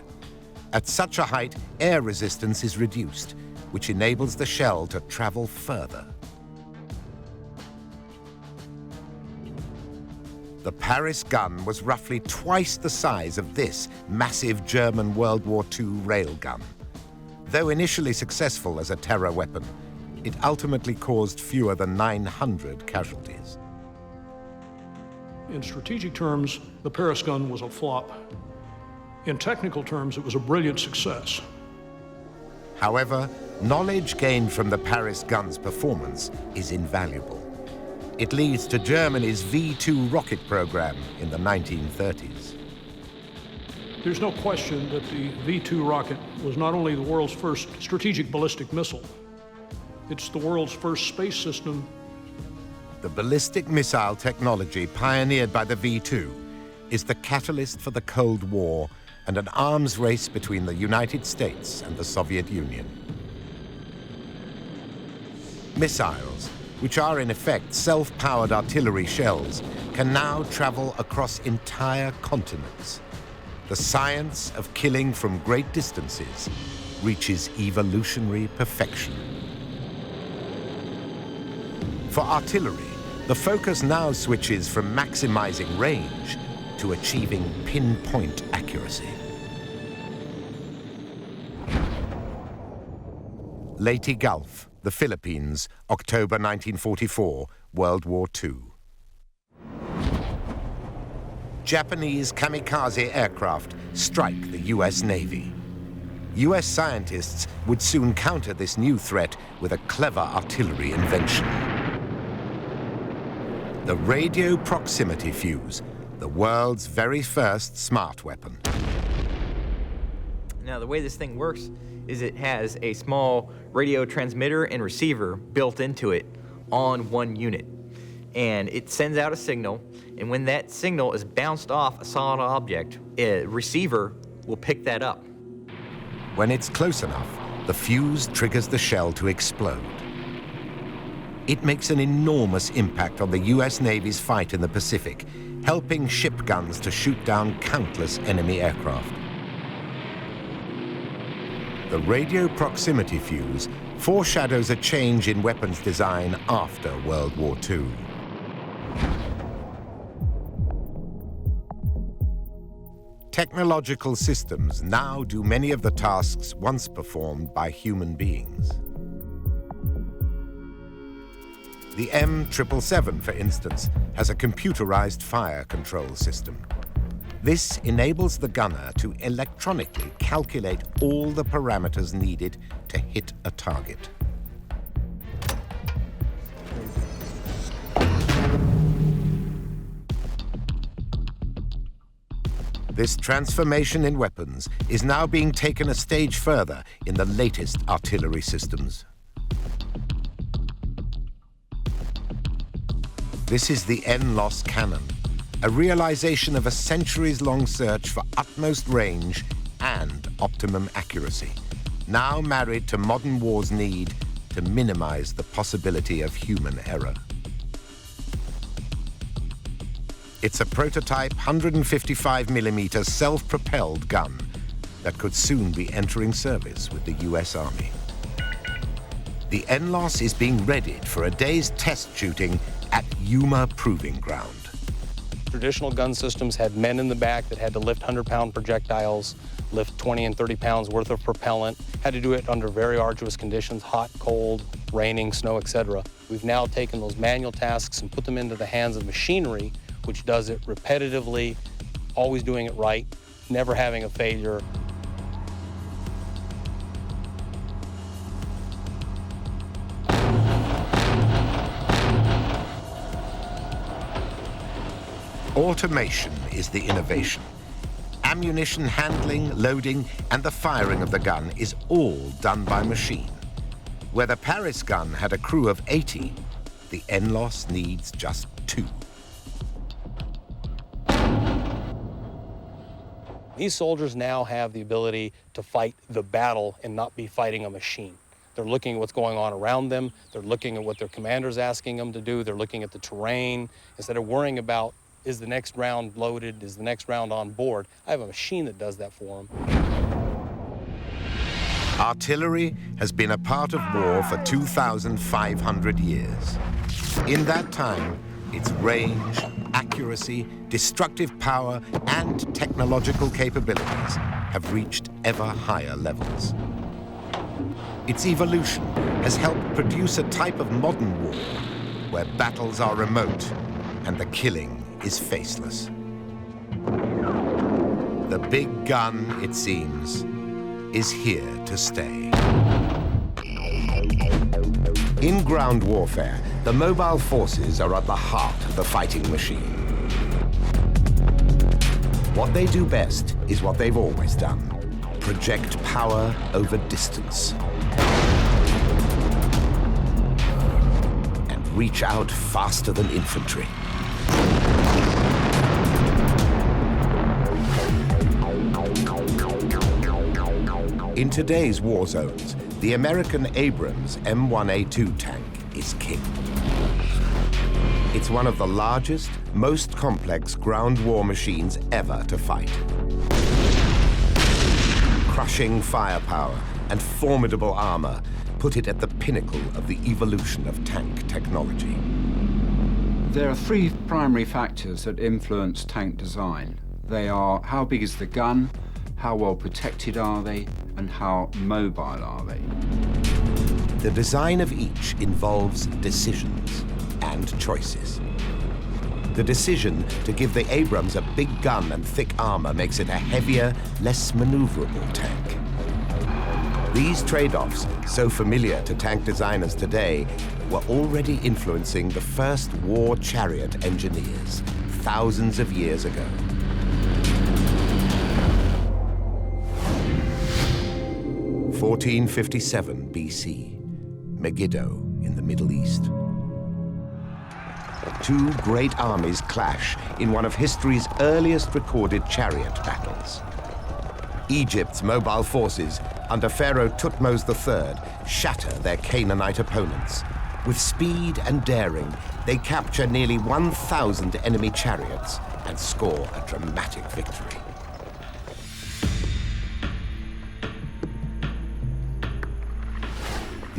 At such a height, air resistance is reduced, which enables the shell to travel further. The Paris gun was roughly twice the size of this massive German World War II railgun. Though initially successful as a terror weapon, it ultimately caused fewer than 900 casualties. In strategic terms, the Paris gun was a flop. In technical terms, it was a brilliant success. However, knowledge gained from the Paris gun's performance is invaluable. It leads to Germany's V-2 rocket program in the 1930s. There's no question that the V-2 rocket was not only the world's first strategic ballistic missile, it's the world's first space system. The ballistic missile technology pioneered by the V-2 is the catalyst for the Cold War and an arms race between the United States and the Soviet Union. Missiles, which are in effect self-powered artillery shells, can now travel across entire continents. The science of killing from great distances reaches evolutionary perfection. For artillery, the focus now switches from maximizing range to achieving pinpoint accuracy. Leyte Gulf, the Philippines, October 1944, World War II. Japanese kamikaze aircraft strike the US Navy. US scientists would soon counter this new threat with a clever artillery invention. The radio proximity fuse, the world's very first smart weapon. Now, the way this thing works is it has a small radio transmitter and receiver built into it on one unit. And it sends out a signal, and when that signal is bounced off a solid object, a receiver will pick that up. When it's close enough, the fuse triggers the shell to explode. It makes an enormous impact on the US Navy's fight in the Pacific, helping ship guns to shoot down countless enemy aircraft. The radio proximity fuse foreshadows a change in weapons design after World War II. Technological systems now do many of the tasks once performed by human beings. The M777, for instance, has a computerized fire control system. This enables the gunner to electronically calculate all the parameters needed to hit a target. This transformation in weapons is now being taken a stage further in the latest artillery systems. This is the NLOS cannon, a realization of a centuries-long search for utmost range and optimum accuracy, now married to modern war's need to minimize the possibility of human error. It's a prototype 155mm self-propelled gun that could soon be entering service with the US Army. The NLOS is being readied for a day's test shooting at Yuma Proving Ground. Traditional gun systems had men in the back that had to lift 100-pound projectiles, lift 20 and 30 pounds worth of propellant, had to do it under very arduous conditions, hot, cold, raining, snow, etc. We've now taken those manual tasks and put them into the hands of machinery, which does it repetitively, always doing it right, never having a failure. Automation is the innovation. Ammunition handling, loading, and the firing of the gun is all done by machine. Where the Paris gun had a crew of 80, the NLOS needs just 2. These soldiers now have the ability to fight the battle and not be fighting a machine. They're looking at what's going on around them. They're looking at what their commander's asking them to do. They're looking at the terrain. Instead of worrying about, is the next round loaded? Is the next round on board? I have a machine that does that for them. Artillery has been a part of war for 2,500 years. In that time, its range, accuracy, destructive power, and technological capabilities have reached ever higher levels. Its evolution has helped produce a type of modern war where battles are remote and the killing is faceless. The big gun, it seems, is here to stay. In ground warfare, the mobile forces are at the heart of the fighting machine. What they do best is what they've always done: project power over distance and reach out faster than infantry. In today's war zones, the American Abrams M1A2 tank is king. It's one of the largest, most complex ground war machines ever to fight. Crushing firepower and formidable armor put it at the pinnacle of the evolution of tank technology. There are 3 primary factors that influence tank design. They are: how big is the gun, how well protected are they, and how mobile are they? The design of each involves decisions and choices. The decision to give the Abrams a big gun and thick armor makes it a heavier, less maneuverable tank. These trade-offs, so familiar to tank designers today, were already influencing the first war chariot engineers thousands of years ago. – 1457 BC, Megiddo in the Middle East. 2 great armies clash in one of history's earliest recorded chariot battles. Egypt's mobile forces under Pharaoh Thutmose III shatter their Canaanite opponents. With speed and daring, they capture nearly 1,000 enemy chariots and score a dramatic victory.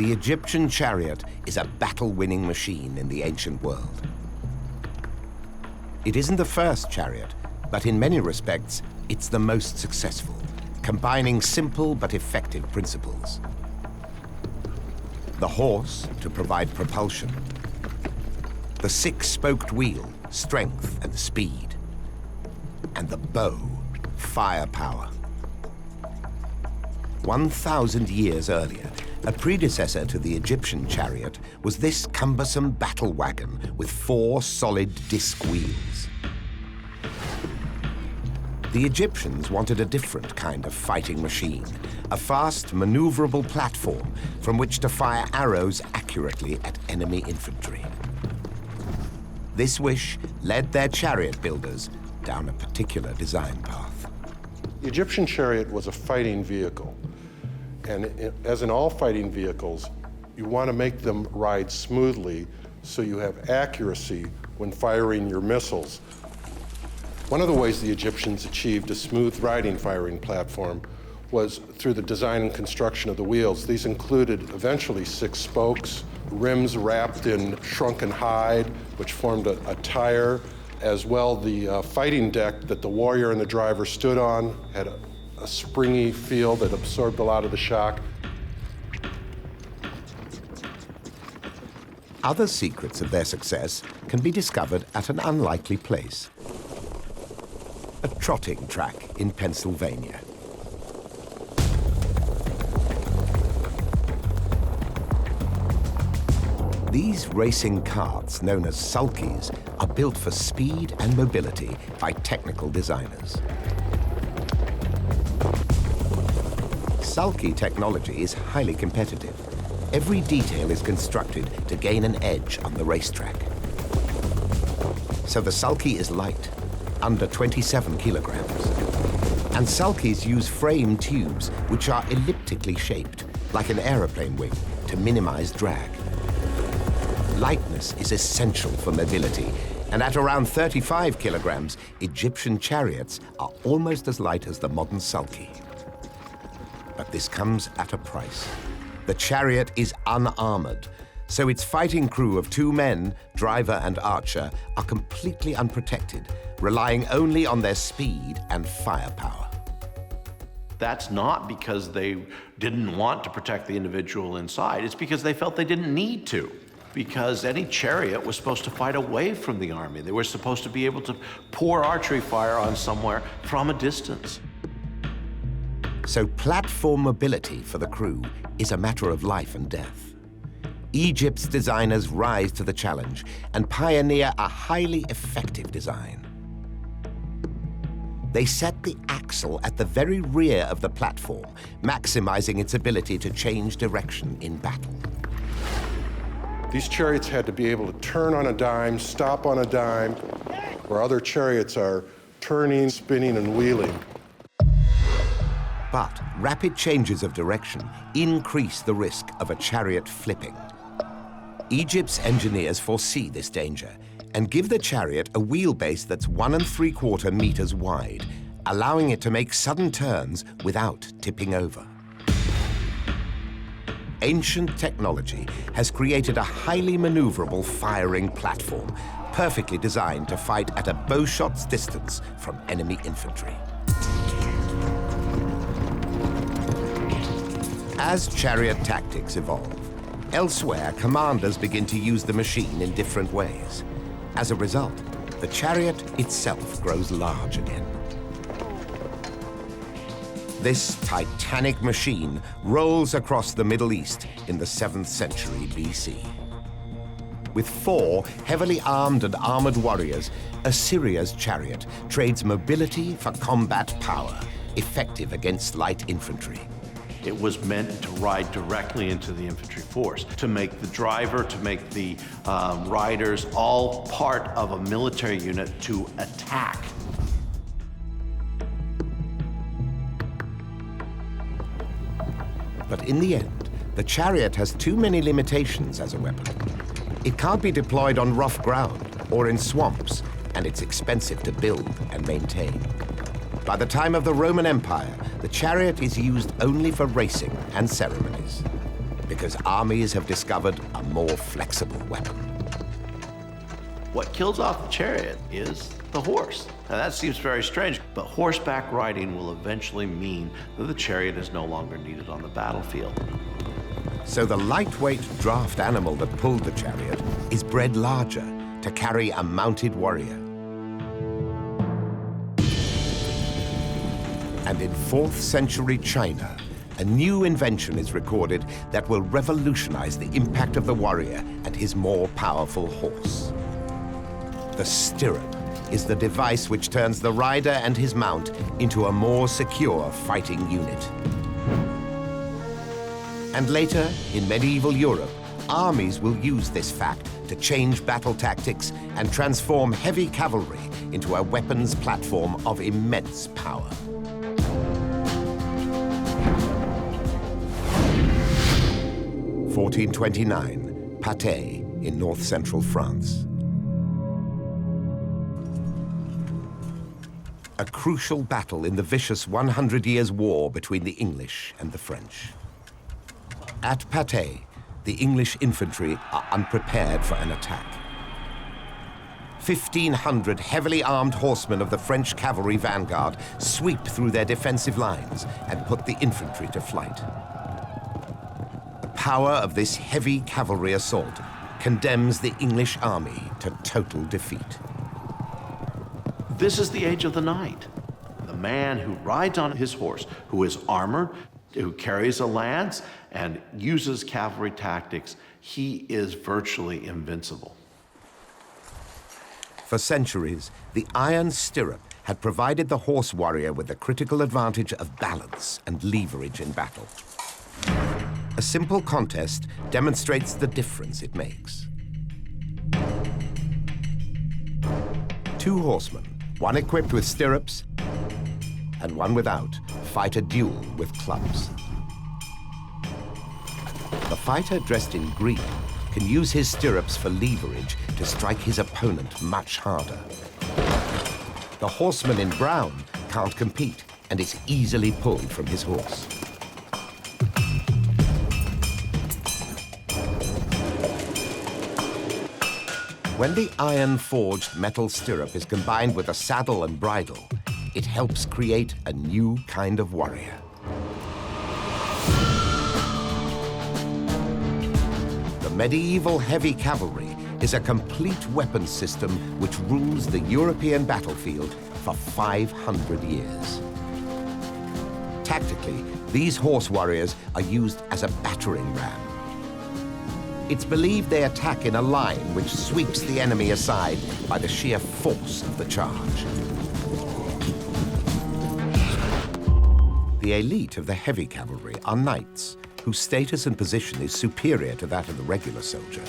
the Egyptian chariot is a battle-winning machine in the ancient world. It isn't the first chariot, but in many respects, it's the most successful, combining simple but effective principles. The horse to provide propulsion, the six-spoked wheel, strength and speed, and the bow, firepower. 1,000 years earlier, a predecessor to the Egyptian chariot was this cumbersome battle wagon with 4 solid disc wheels. The Egyptians wanted a different kind of fighting machine, a fast, maneuverable platform from which to fire arrows accurately at enemy infantry. This wish led their chariot builders down a particular design path. The Egyptian chariot was a fighting vehicle. And as in all fighting vehicles, you want to make them ride smoothly so you have accuracy when firing your missiles. One of the ways the Egyptians achieved a smooth riding firing platform was through the design and construction of the wheels. These included eventually 6 spokes, rims wrapped in shrunken hide, which formed a tire, as well the fighting deck that the warrior and the driver stood on had a springy feel that absorbed a lot of the shock. Other secrets of their success can be discovered at an unlikely place. A trotting track in Pennsylvania. These racing carts, known as sulkies, are built for speed and mobility by technical designers. Sulky technology is highly competitive. Every detail is constructed to gain an edge on the racetrack. So the sulky is light, under 27 kilograms. And sulkies use frame tubes which are elliptically shaped, like an aeroplane wing, to minimize drag. Lightness is essential for mobility, and at around 35 kilograms, Egyptian chariots are almost as light as the modern sulky. But this comes at a price. The chariot is unarmored, so its fighting crew of 2 men, driver and archer, are completely unprotected, relying only on their speed and firepower. That's not because they didn't want to protect the individual inside, it's because they felt they didn't need to. Because any chariot was supposed to fight away from the army. They were supposed to be able to pour archery fire on somewhere from a distance. So platform mobility for the crew is a matter of life and death. Egypt's designers rise to the challenge and pioneer a highly effective design. They set the axle at the very rear of the platform, maximizing its ability to change direction in battle. These chariots had to be able to turn on a dime, stop on a dime, where other chariots are turning, spinning, and wheeling. But rapid changes of direction increase the risk of a chariot flipping. Egypt's engineers foresee this danger and give the chariot a wheelbase that's 1 3/4 meters wide, allowing it to make sudden turns without tipping over. Ancient technology has created a highly maneuverable firing platform, perfectly designed to fight at a bowshot's distance from enemy infantry. As chariot tactics evolve, elsewhere commanders begin to use the machine in different ways. As a result, the chariot itself grows large again. This titanic machine rolls across the Middle East in the 7th century BC. With 4 heavily armed and armored warriors, Assyria's chariot trades mobility for combat power, effective against light infantry. It was meant to ride directly into the infantry force, to make the driver, to make the riders all part of a military unit to attack. But in the end, the chariot has too many limitations as a weapon. It can't be deployed on rough ground or in swamps, and it's expensive to build and maintain. By the time of the Roman Empire, the chariot is used only for racing and ceremonies. because armies have discovered a more flexible weapon. What kills off the chariot is the horse. Now that seems very strange, but horseback riding will eventually mean that the chariot is no longer needed on the battlefield. So the lightweight draft animal that pulled the chariot is bred larger to carry a mounted warrior. And in 4th century China, a new invention is recorded that will revolutionize the impact of the warrior and his more powerful horse. The stirrup is the device which turns the rider and his mount into a more secure fighting unit. And later, in medieval Europe, armies will use this fact to change battle tactics and transform heavy cavalry into a weapons platform of immense power. (1429), Patay in north-central France. A crucial battle in the vicious 100 Years' War between the English and the French. At Patay, the English infantry are unprepared for an attack. 1,500 heavily armed horsemen of the French cavalry vanguard sweep through their defensive lines and put the infantry to flight. The power of this heavy cavalry assault condemns the English army to total defeat. This is the age of the knight, the man who rides on his horse, who is armored, who carries a lance, and uses cavalry tactics. He is virtually invincible. For centuries, the iron stirrup had provided the horse warrior with the critical advantage of balance and leverage in battle. A simple contest demonstrates the difference it makes. 2 horsemen, one equipped with stirrups and one without, fight a duel with clubs. The fighter dressed in green can use his stirrups for leverage to strike his opponent much harder. The horseman in brown can't compete and is easily pulled from his horse. When the iron-forged metal stirrup is combined with a saddle and bridle, it helps create a new kind of warrior. The medieval heavy cavalry is a complete weapons system which rules the European battlefield for 500 years. Tactically, these horse warriors are used as a battering ram. It's believed they attack in a line which sweeps the enemy aside by the sheer force of the charge. The elite of the heavy cavalry are knights, whose status and position is superior to that of the regular soldier.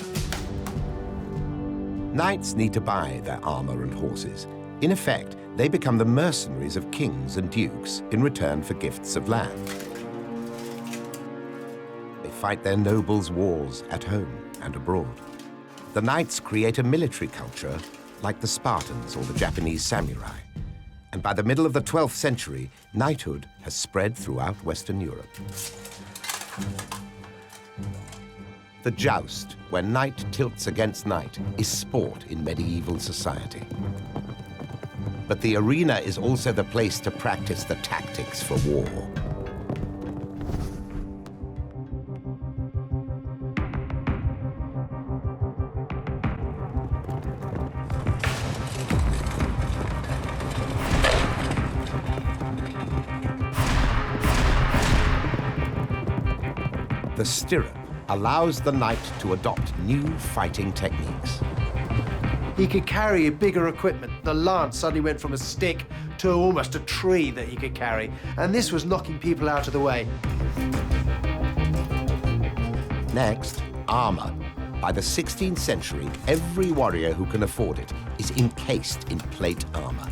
Knights need to buy their armor and horses. In effect, they become the mercenaries of kings and dukes in return for gifts of land. They fight their nobles' wars at home and abroad. The knights create a military culture like the Spartans or the Japanese samurai. And by the middle of the 12th century, knighthood has spread throughout Western Europe. The joust, where knight tilts against knight, is sport in medieval society. But the arena is also the place to practice the tactics for war. The stirrup allows the knight to adopt new fighting techniques. He could carry bigger equipment. The lance suddenly went from a stick to almost a tree that he could carry, and this was knocking people out of the way. Next, armor. By the 16th century, every warrior who can afford it is encased in plate armor.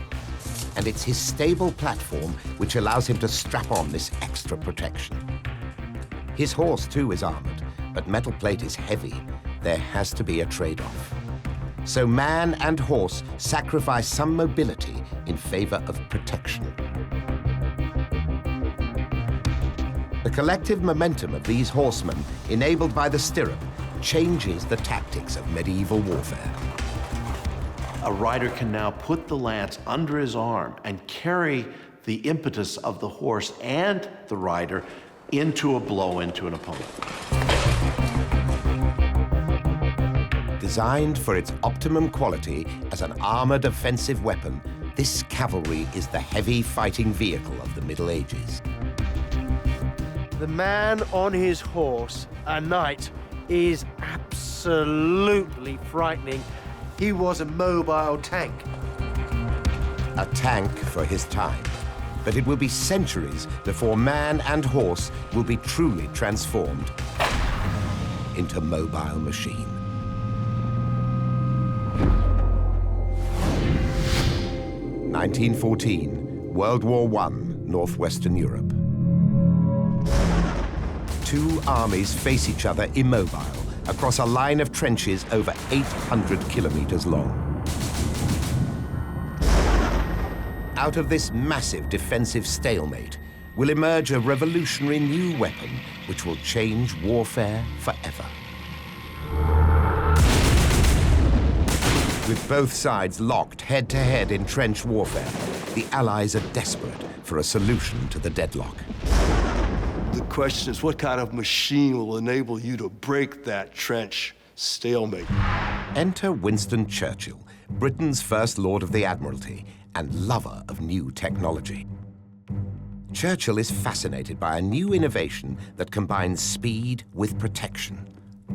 And it's his stable platform which allows him to strap on this extra protection. His horse, too, is armored, but metal plate is heavy. There has to be a trade-off. So man and horse sacrifice some mobility in favor of protection. The collective momentum of these horsemen, enabled by the stirrup, changes the tactics of medieval warfare. A rider can now put the lance under his arm and carry the impetus of the horse and the rider into a blow into an opponent. Designed for its optimum quality as an armored offensive weapon, this cavalry is the heavy fighting vehicle of the Middle Ages. The man on his horse, a knight, is absolutely frightening. He was a mobile tank. A tank for his time. But it will be centuries before man and horse will be truly transformed into mobile machine. (1914), World War I, Northwestern Europe. Two armies face each other immobile across a line of trenches over 800 kilometers long. Out of this massive defensive stalemate will emerge a revolutionary new weapon which will change warfare forever. With both sides locked head-to-head in trench warfare, the Allies are desperate for a solution to the deadlock. The question is, what kind of machine will enable you to break that trench stalemate? Enter Winston Churchill, Britain's First Lord of the Admiralty and lover of new technology. Churchill is fascinated by a new innovation that combines speed with protection: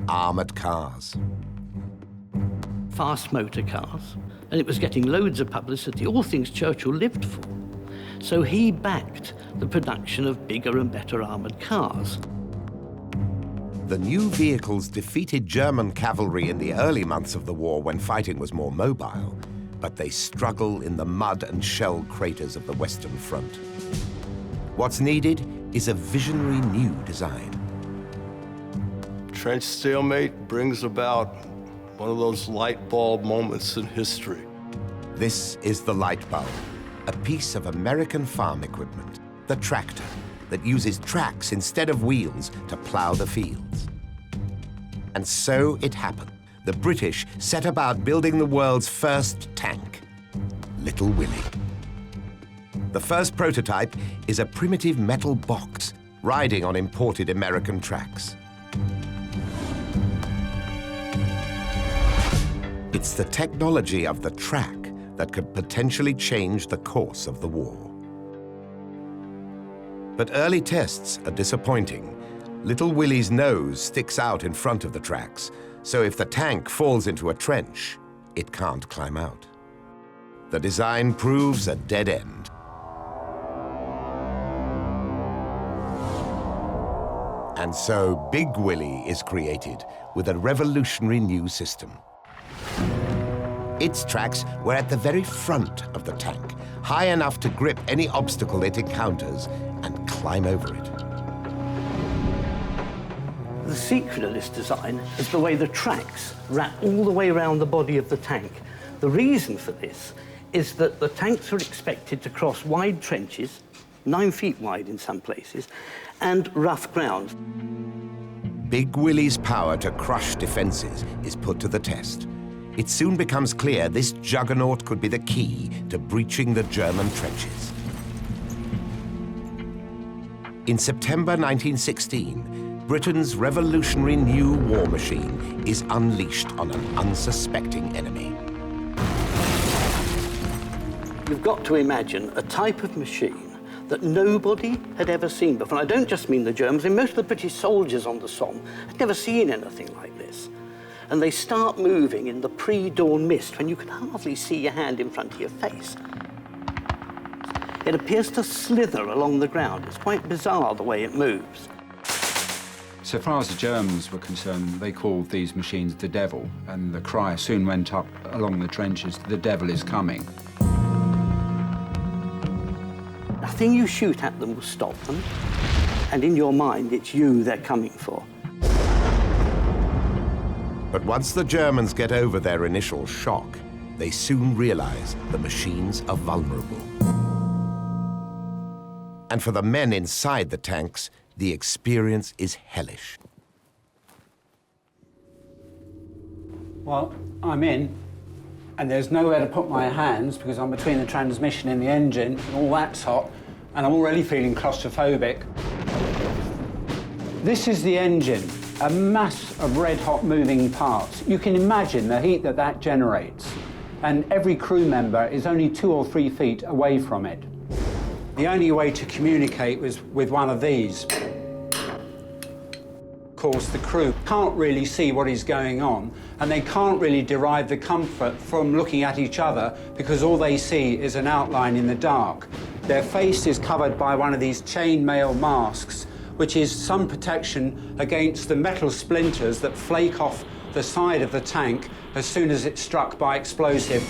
armored cars. Fast motor cars, and it was getting loads of publicity, all things Churchill lived for. So he backed the production of bigger and better armored cars. The new vehicles defeated German cavalry in the early months of the war when fighting was more mobile, but they struggle in the mud and shell craters of the Western Front. What's needed is a visionary new design. Trench stalemate brings about one of those light bulb moments in history. This is the light bulb, a piece of American farm equipment, the tractor, that uses tracks instead of wheels to plow the fields. And so it happened. The British set about building the world's first tank, Little Willie. The first prototype is a primitive metal box riding on imported American tracks. It's the technology of the track that could potentially change the course of the war. But early tests are disappointing. Little Willie's nose sticks out in front of the tracks, so if the tank falls into a trench, it can't climb out. The design proves a dead end. And so Big Willie is created with a revolutionary new system. Its tracks were at the very front of the tank, high enough to grip any obstacle it encounters and climb over it. The secret of this design is the way the tracks wrap all the way around the body of the tank. The reason for this is that the tanks are expected to cross wide trenches, 9 feet wide in some places, and rough ground. Big Willie's power to crush defenses is put to the test. It soon becomes clear this juggernaut could be the key to breaching the German trenches. In September 1916, Britain's revolutionary new war machine is unleashed on an unsuspecting enemy. You've got to imagine a type of machine that nobody had ever seen before. And I don't just mean the Germans, and most of the British soldiers on the Somme had never seen anything like this. And they start moving in the pre-dawn mist when you can hardly see your hand in front of your face. It appears to slither along the ground. It's quite bizarre the way it moves. So far as the Germans were concerned, they called these machines the devil, and the cry soon went up along the trenches, "The devil is coming." Nothing you shoot at them will stop them, and in your mind, it's you they're coming for. But once the Germans get over their initial shock, they soon realize the machines are vulnerable. And for the men inside the tanks, the experience is hellish. Well, I'm in, and there's nowhere to put my hands because I'm between the transmission and the engine, and all that's hot, and I'm already feeling claustrophobic. This is the engine, a mass of red-hot moving parts. You can imagine the heat that that generates, and every crew member is only 2 or 3 feet away from it. The only way to communicate was with one of these. Of course, the crew can't really see what is going on, and they can't really derive the comfort from looking at each other because all they see is an outline in the dark. Their face is covered by one of these chainmail masks, which is some protection against the metal splinters that flake off the side of the tank as soon as it's struck by explosive.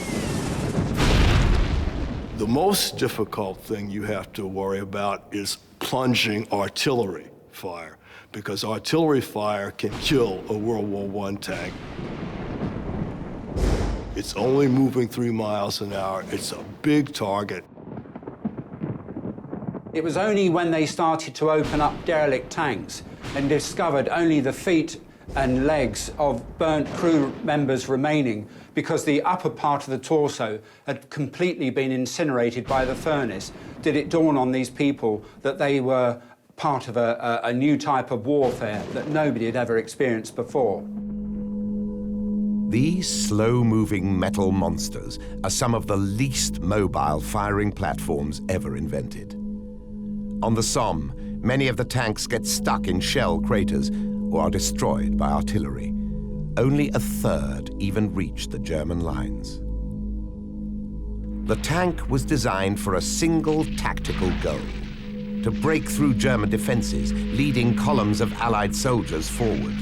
The most difficult thing you have to worry about is plunging artillery fire, because artillery fire can kill a World War I tank. It's only moving 3 miles an hour. It's a big target. It was only when they started to open up derelict tanks and discovered only the feet and legs of burnt crew members remaining because the upper part of the torso had completely been incinerated by the furnace, did it dawn on these people that they were part of a new type of warfare that nobody had ever experienced before. These slow-moving metal monsters are some of the least mobile firing platforms ever invented. On the Somme, many of the tanks get stuck in shell craters or are destroyed by artillery. Only a third even reach the German lines. The tank was designed for a single tactical goal: to break through German defenses, leading columns of Allied soldiers forward.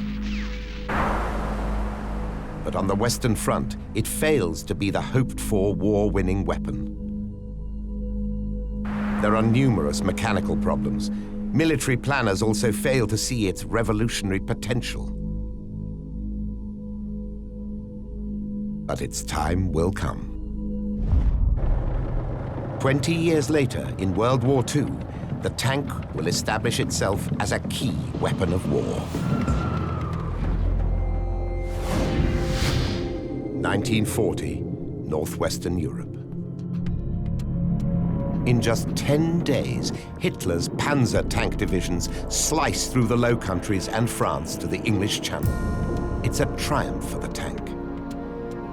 But on the Western Front, it fails to be the hoped-for war-winning weapon. There are numerous mechanical problems. Military planners also fail to see its revolutionary potential. But its time will come. 20 years later, in World War II, the tank will establish itself as a key weapon of war. 1940, Northwestern Europe. In just 10 days, Hitler's panzer tank divisions slice through the Low Countries and France to the English Channel. It's a triumph for the tank.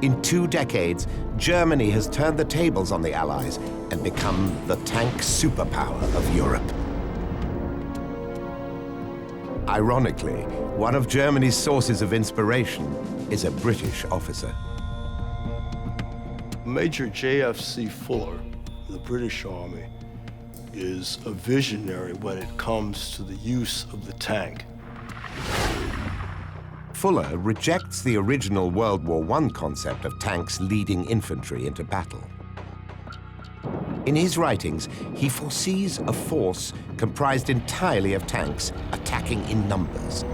In 2 decades, Germany has turned the tables on the Allies and become the tank superpower of Europe. Ironically, one of Germany's sources of inspiration is a British officer. Major J.F.C. Fuller, the British Army, is a visionary when it comes to the use of the tank. Fuller rejects the original World War I concept of tanks leading infantry into battle. In his writings, he foresees a force comprised entirely of tanks attacking in numbers.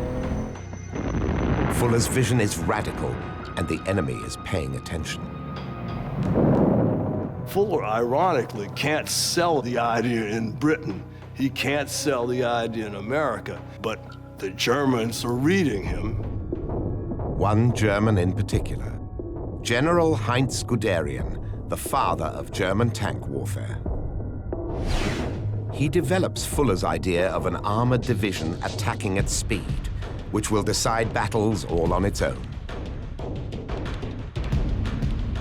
Fuller's vision is radical, and the enemy is paying attention. Fuller, ironically, can't sell the idea in Britain. He can't sell the idea in America, but the Germans are reading him. One German in particular, General Heinz Guderian, the father of German tank warfare. He develops Fuller's idea of an armored division attacking at speed, which will decide battles all on its own.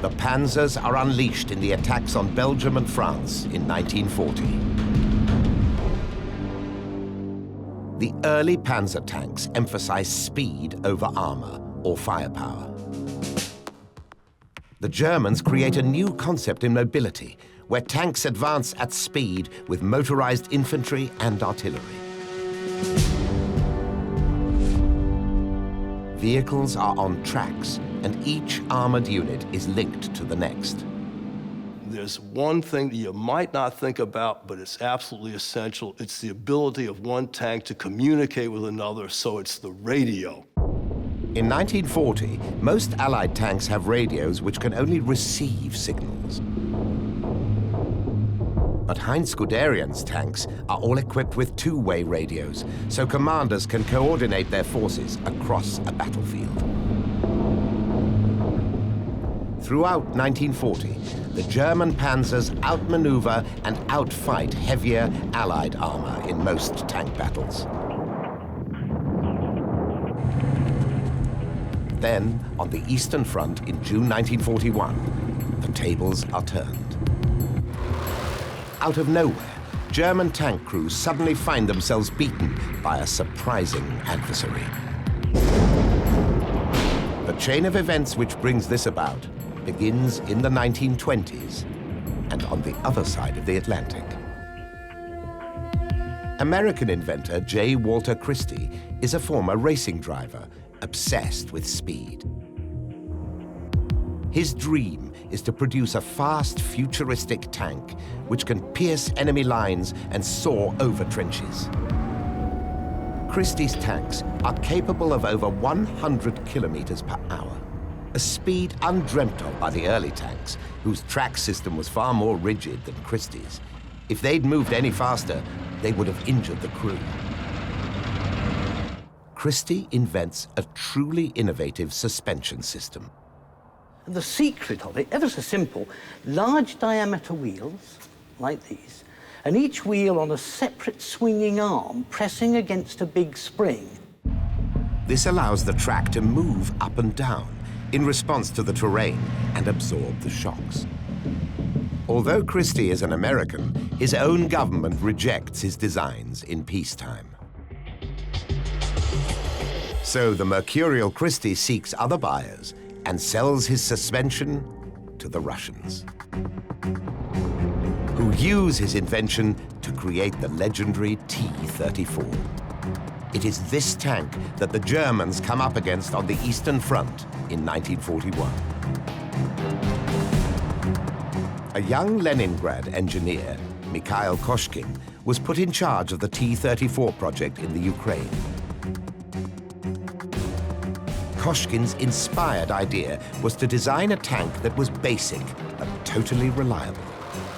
The panzers are unleashed in the attacks on Belgium and France in 1940. The early panzer tanks emphasized speed over armor or firepower. The Germans create a new concept in mobility, where tanks advance at speed with motorized infantry and artillery. Vehicles are on tracks, and each armored unit is linked to the next. There's one thing that you might not think about, but it's absolutely essential. It's the ability of one tank to communicate with another, so it's the radio. In 1940, most Allied tanks have radios which can only receive signals. But Heinz Guderian's tanks are all equipped with two-way radios, so commanders can coordinate their forces across a battlefield. Throughout 1940, the German panzers outmaneuver and outfight heavier Allied armor in most tank battles. Then, on the Eastern Front in June 1941, the tables are turned. Out of nowhere, German tank crews suddenly find themselves beaten by a surprising adversary. The chain of events which brings this about begins in the 1920s and on the other side of the Atlantic. American inventor J. Walter Christie is a former racing driver obsessed with speed. His dream is to produce a fast, futuristic tank which can pierce enemy lines and soar over trenches. Christie's tanks are capable of over 100 kilometers per hour, a speed undreamt of by the early tanks, whose track system was far more rigid than Christie's. If they'd moved any faster, they would have injured the crew. Christie invents a truly innovative suspension system. The secret of it, ever so simple, large diameter wheels, like these, and each wheel on a separate swinging arm pressing against a big spring. This allows the track to move up and down in response to the terrain and absorb the shocks. Although Christie is an American, his own government rejects his designs in peacetime. So the mercurial Christie seeks other buyers and sells his suspension to the Russians, who use his invention to create the legendary T-34. It is this tank that the Germans come up against on the Eastern Front in 1941. A young Leningrad engineer, Mikhail Koshkin, was put in charge of the T-34 project in the Ukraine. Koshkin's inspired idea was to design a tank that was basic but totally reliable,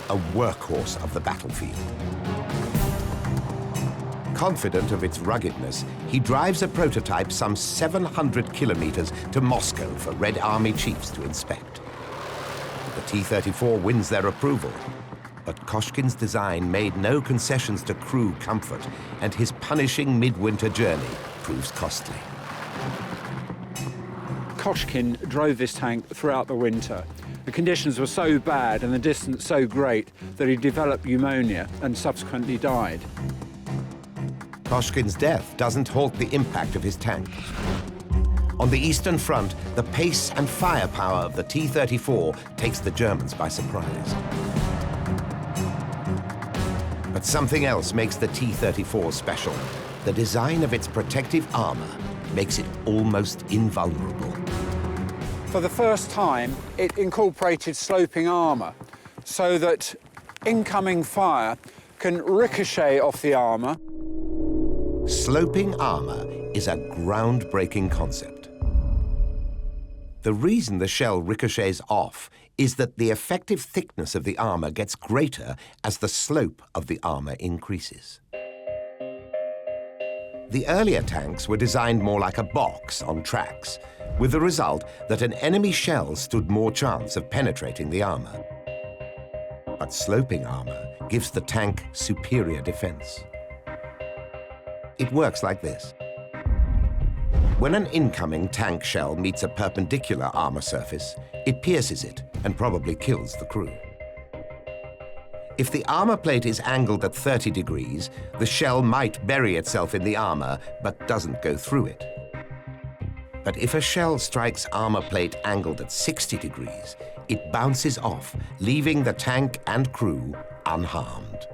a workhorse of the battlefield. Confident of its ruggedness, he drives a prototype some 700 kilometers to Moscow for Red Army chiefs to inspect. The T-34 wins their approval, but Koshkin's design made no concessions to crew comfort, and his punishing midwinter journey proves costly. Koshkin drove this tank throughout the winter. The conditions were so bad and the distance so great that he developed pneumonia and subsequently died. Koshkin's death doesn't halt the impact of his tank. On the Eastern Front, the pace and firepower of the T-34 takes the Germans by surprise. But something else makes the T-34 special. The design of its protective armor makes it almost invulnerable. For the first time, it incorporated sloping armor so that incoming fire can ricochet off the armor. Sloping armor is a groundbreaking concept. The reason the shell ricochets off is that the effective thickness of the armor gets greater as the slope of the armor increases. The earlier tanks were designed more like a box on tracks, with the result that an enemy shell stood more chance of penetrating the armor. But sloping armor gives the tank superior defense. It works like this. When an incoming tank shell meets a perpendicular armor surface, it pierces it and probably kills the crew. If the armor plate is angled at 30 degrees, the shell might bury itself in the armor, but doesn't go through it. But if a shell strikes armor plate angled at 60 degrees, it bounces off, leaving the tank and crew unharmed.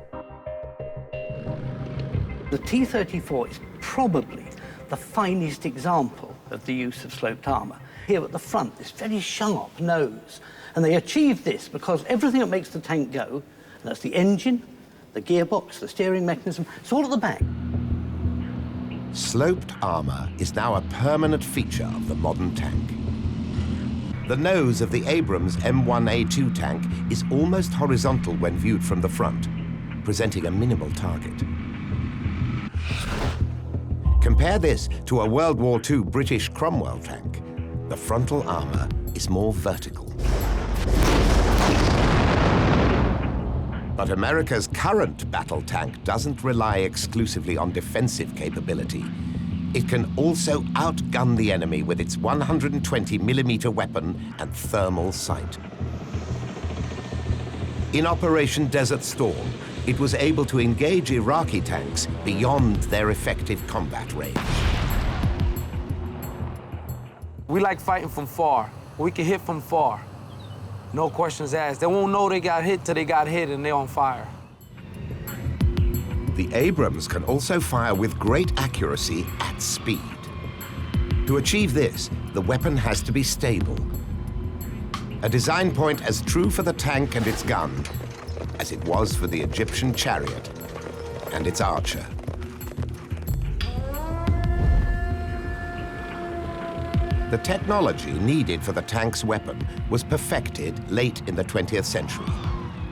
The T-34 is probably the finest example of the use of sloped armor. Here at the front, this very sharp nose. And they achieved this because everything that makes the tank go, and that's the engine, the gearbox, the steering mechanism, it's all at the back. Sloped armor is now a permanent feature of the modern tank. The nose of the Abrams M1A2 tank is almost horizontal when viewed from the front, presenting a minimal target. Compare this to a World War II British Cromwell tank. The frontal armor is more vertical. But America's current battle tank doesn't rely exclusively on defensive capability. It can also outgun the enemy with its 120mm weapon and thermal sight. In Operation Desert Storm, it was able to engage Iraqi tanks beyond their effective combat range. We like fighting from far. We can hit from far. No questions asked. They won't know they got hit till they got hit and they're on fire. The Abrams can also fire with great accuracy at speed. To achieve this, the weapon has to be stable. A design point as true for the tank and its gun as it was for the Egyptian chariot and its archer. The technology needed for the tank's weapon was perfected late in the 20th century.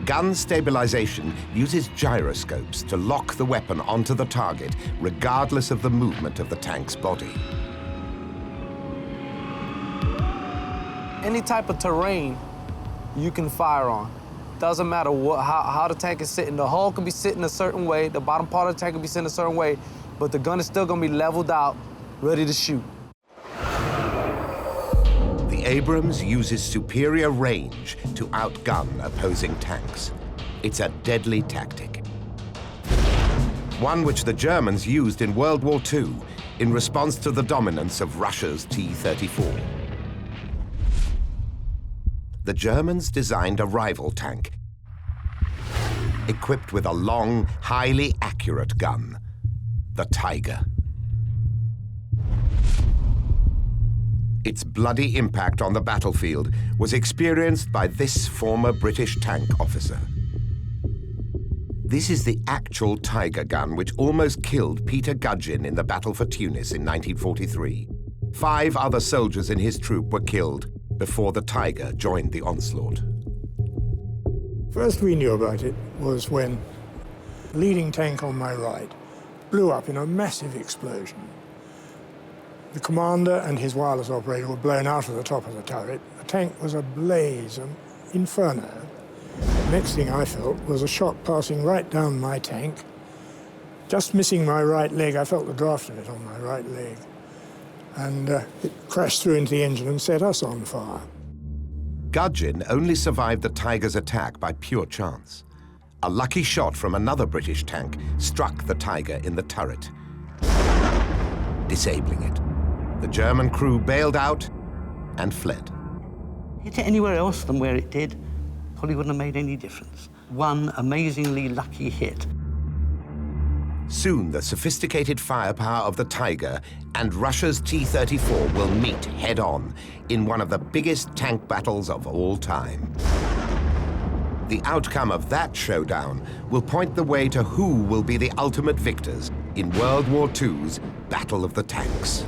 Gun stabilization uses gyroscopes to lock the weapon onto the target, regardless of the movement of the tank's body. Any type of terrain you can fire on. Doesn't matter how the tank is sitting. The hull can be sitting a certain way, the bottom part of the tank can be sitting a certain way, but the gun is still gonna be leveled out, ready to shoot. The Abrams uses superior range to outgun opposing tanks. It's a deadly tactic. One which the Germans used in World War II in response to the dominance of Russia's T-34. The Germans designed a rival tank, equipped with a long, highly accurate gun, the Tiger. Its bloody impact on the battlefield was experienced by this former British tank officer. This is the actual Tiger gun which almost killed Peter Gudgeon in the Battle for Tunis in 1943. 5 other soldiers in his troop were killed before the Tiger joined the onslaught. First we knew about it was when the leading tank on my right blew up in a massive explosion. The commander and his wireless operator were blown out of the top of the turret. The tank was ablaze, an inferno. The next thing I felt was a shot passing right down my tank, just missing my right leg. I felt the draft of it on my right leg. And it crashed through into the engine and set us on fire. Gudgeon only survived the Tiger's attack by pure chance. A lucky shot from another British tank struck the Tiger in the turret, disabling it. The German crew bailed out and fled. Hit it anywhere else than where it did, probably wouldn't have made any difference. One amazingly lucky hit. Soon, the sophisticated firepower of the Tiger and Russia's T-34 will meet head-on in one of the biggest tank battles of all time. The outcome of that showdown will point the way to who will be the ultimate victors in World War II's Battle of the Tanks.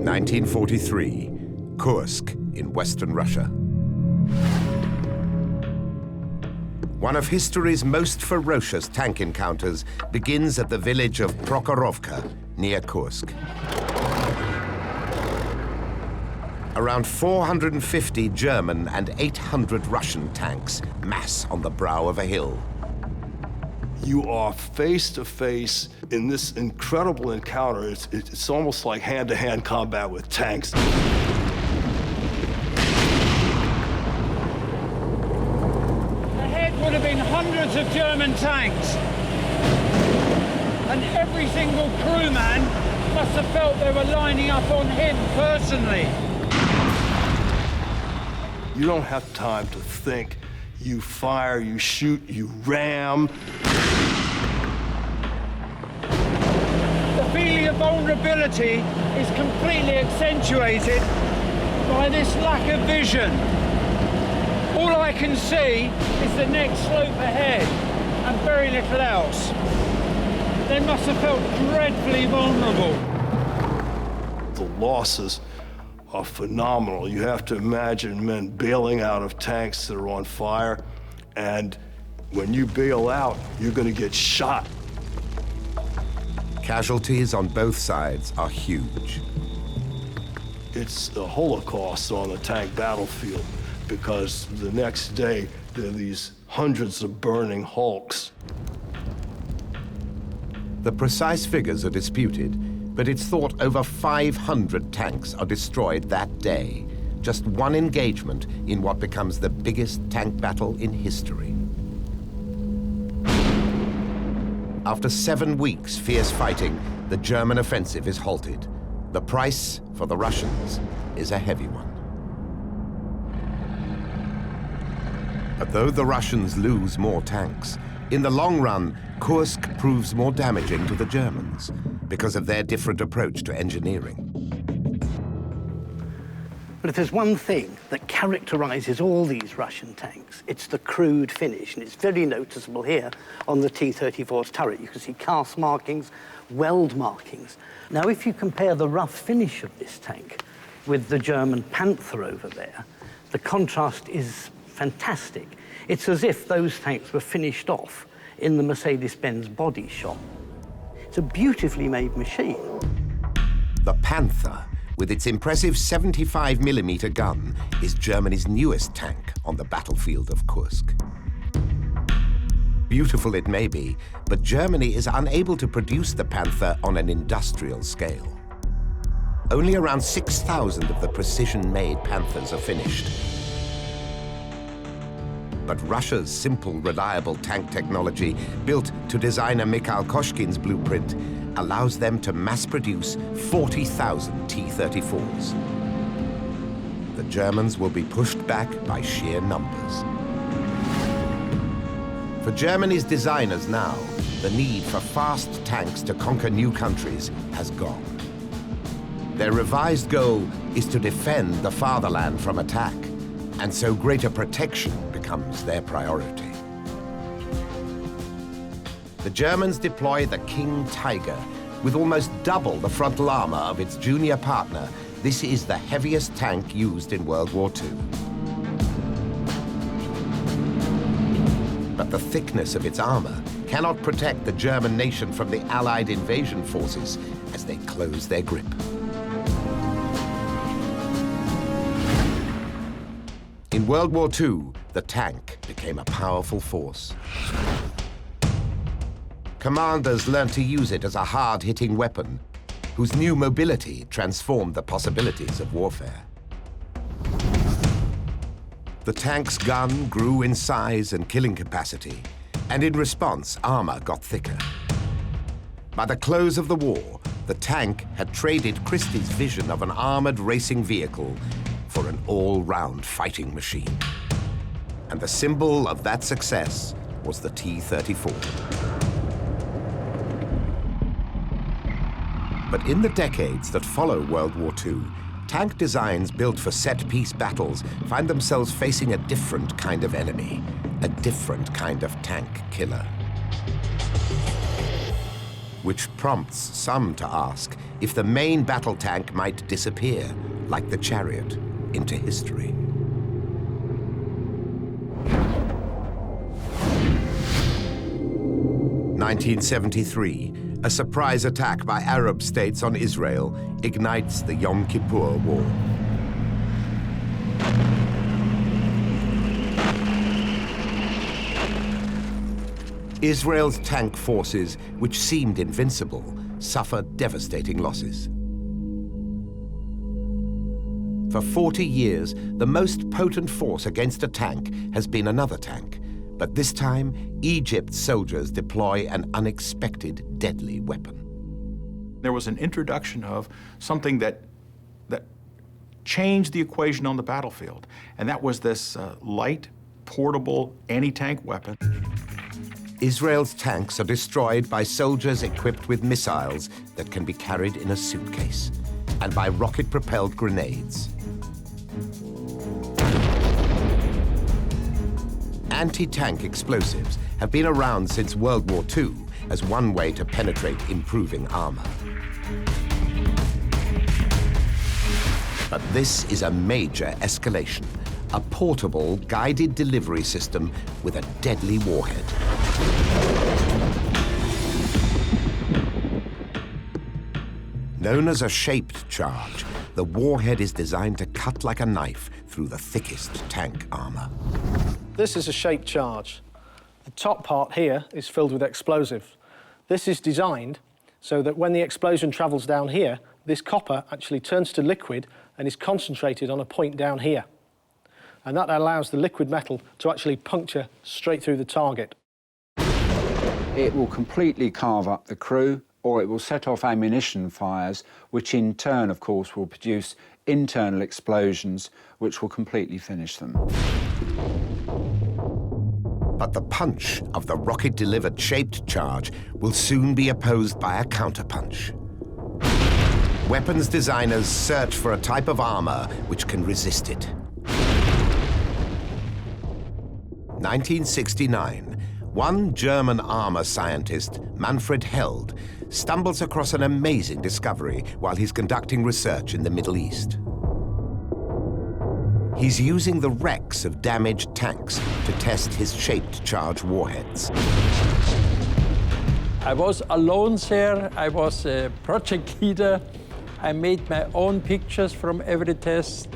(1943), Kursk in Western Russia. One of history's most ferocious tank encounters begins at the village of Prokhorovka, near Kursk. Around 450 German and 800 Russian tanks mass on the brow of a hill. You are face to face in this incredible encounter. It's almost like hand-to-hand combat with tanks. Would have been hundreds of German tanks, and every single crewman must have felt they were lining up on him personally. You don't have time to think. You fire, you shoot, you ram. The feeling of vulnerability is completely accentuated by this lack of vision. All I can see is the next slope ahead and very little else. They must have felt dreadfully vulnerable. The losses are phenomenal. You have to imagine men bailing out of tanks that are on fire, and when you bail out, you're going to get shot. Casualties on both sides are huge. It's the Holocaust on a tank battlefield, because the next day there are these hundreds of burning hulks. The precise figures are disputed, but it's thought over 500 tanks are destroyed that day. Just one engagement in what becomes the biggest tank battle in history. After 7 weeks' fierce fighting, the German offensive is halted. The price for the Russians is a heavy one. But though the Russians lose more tanks, in the long run, Kursk proves more damaging to the Germans because of their different approach to engineering. But if there's one thing that characterizes all these Russian tanks, it's the crude finish, and it's very noticeable here on the T-34's turret. You can see cast markings, weld markings. Now, if you compare the rough finish of this tank with the German Panther over there, the contrast is fantastic. It's as if those tanks were finished off in the Mercedes-Benz body shop. It's a beautifully made machine. The Panther, with its impressive 75mm gun, is Germany's newest tank on the battlefield of Kursk. Beautiful it may be, but Germany is unable to produce the Panther on an industrial scale. Only around 6,000 of the precision-made Panthers are finished. But Russia's simple, reliable tank technology, built to designer Mikhail Koshkin's blueprint, allows them to mass-produce 40,000 T-34s. The Germans will be pushed back by sheer numbers. For Germany's designers now, the need for fast tanks to conquer new countries has gone. Their revised goal is to defend the fatherland from attack, and so greater protection becomes their priority. The Germans deploy the King Tiger. With almost double the frontal armor of its junior partner, this is the heaviest tank used in World War II. But the thickness of its armor cannot protect the German nation from the Allied invasion forces as they close their grip. In World War II, the tank became a powerful force. Commanders learned to use it as a hard-hitting weapon, whose new mobility transformed the possibilities of warfare. The tank's gun grew in size and killing capacity, and in response, armor got thicker. By the close of the war, the tank had traded Christie's vision of an armored racing vehicle for an all-round fighting machine. And the symbol of that success was the T-34. But in the decades that follow World War II, tank designs built for set-piece battles find themselves facing a different kind of enemy, a different kind of tank killer. Which prompts some to ask if the main battle tank might disappear, like the Chariot, into history. (1973). A surprise attack by Arab states on Israel ignites the Yom Kippur War. Israel's tank forces, which seemed invincible, suffered devastating losses. For 40 years, the most potent force against a tank has been another tank. But this time, Egypt's soldiers deploy an unexpected, deadly weapon. There was an introduction of something that changed the equation on the battlefield, and that was this light, portable, anti-tank weapon. Israel's tanks are destroyed by soldiers equipped with missiles that can be carried in a suitcase, and by rocket-propelled grenades. Anti-tank explosives have been around since World War II as one way to penetrate improving armor. But this is a major escalation. A portable, guided delivery system with a deadly warhead. Known as a shaped charge, the warhead is designed to cut like a knife through the thickest tank armor. This is a shaped charge. The top part here is filled with explosive. This is designed so that when the explosion travels down here, this copper actually turns to liquid and is concentrated on a point down here. And that allows the liquid metal to actually puncture straight through the target. It will completely carve up the crew, or it will set off ammunition fires, which in turn, of course, will produce internal explosions, which will completely finish them. But the punch of the rocket-delivered shaped charge will soon be opposed by a counterpunch. Weapons designers search for a type of armor which can resist it. 1969, one German armor scientist, Manfred Held, stumbles across an amazing discovery while he's conducting research in the Middle East. He's using the wrecks of damaged tanks to test his shaped charge warheads. I was alone there. I was a project leader. I made my own pictures from every test.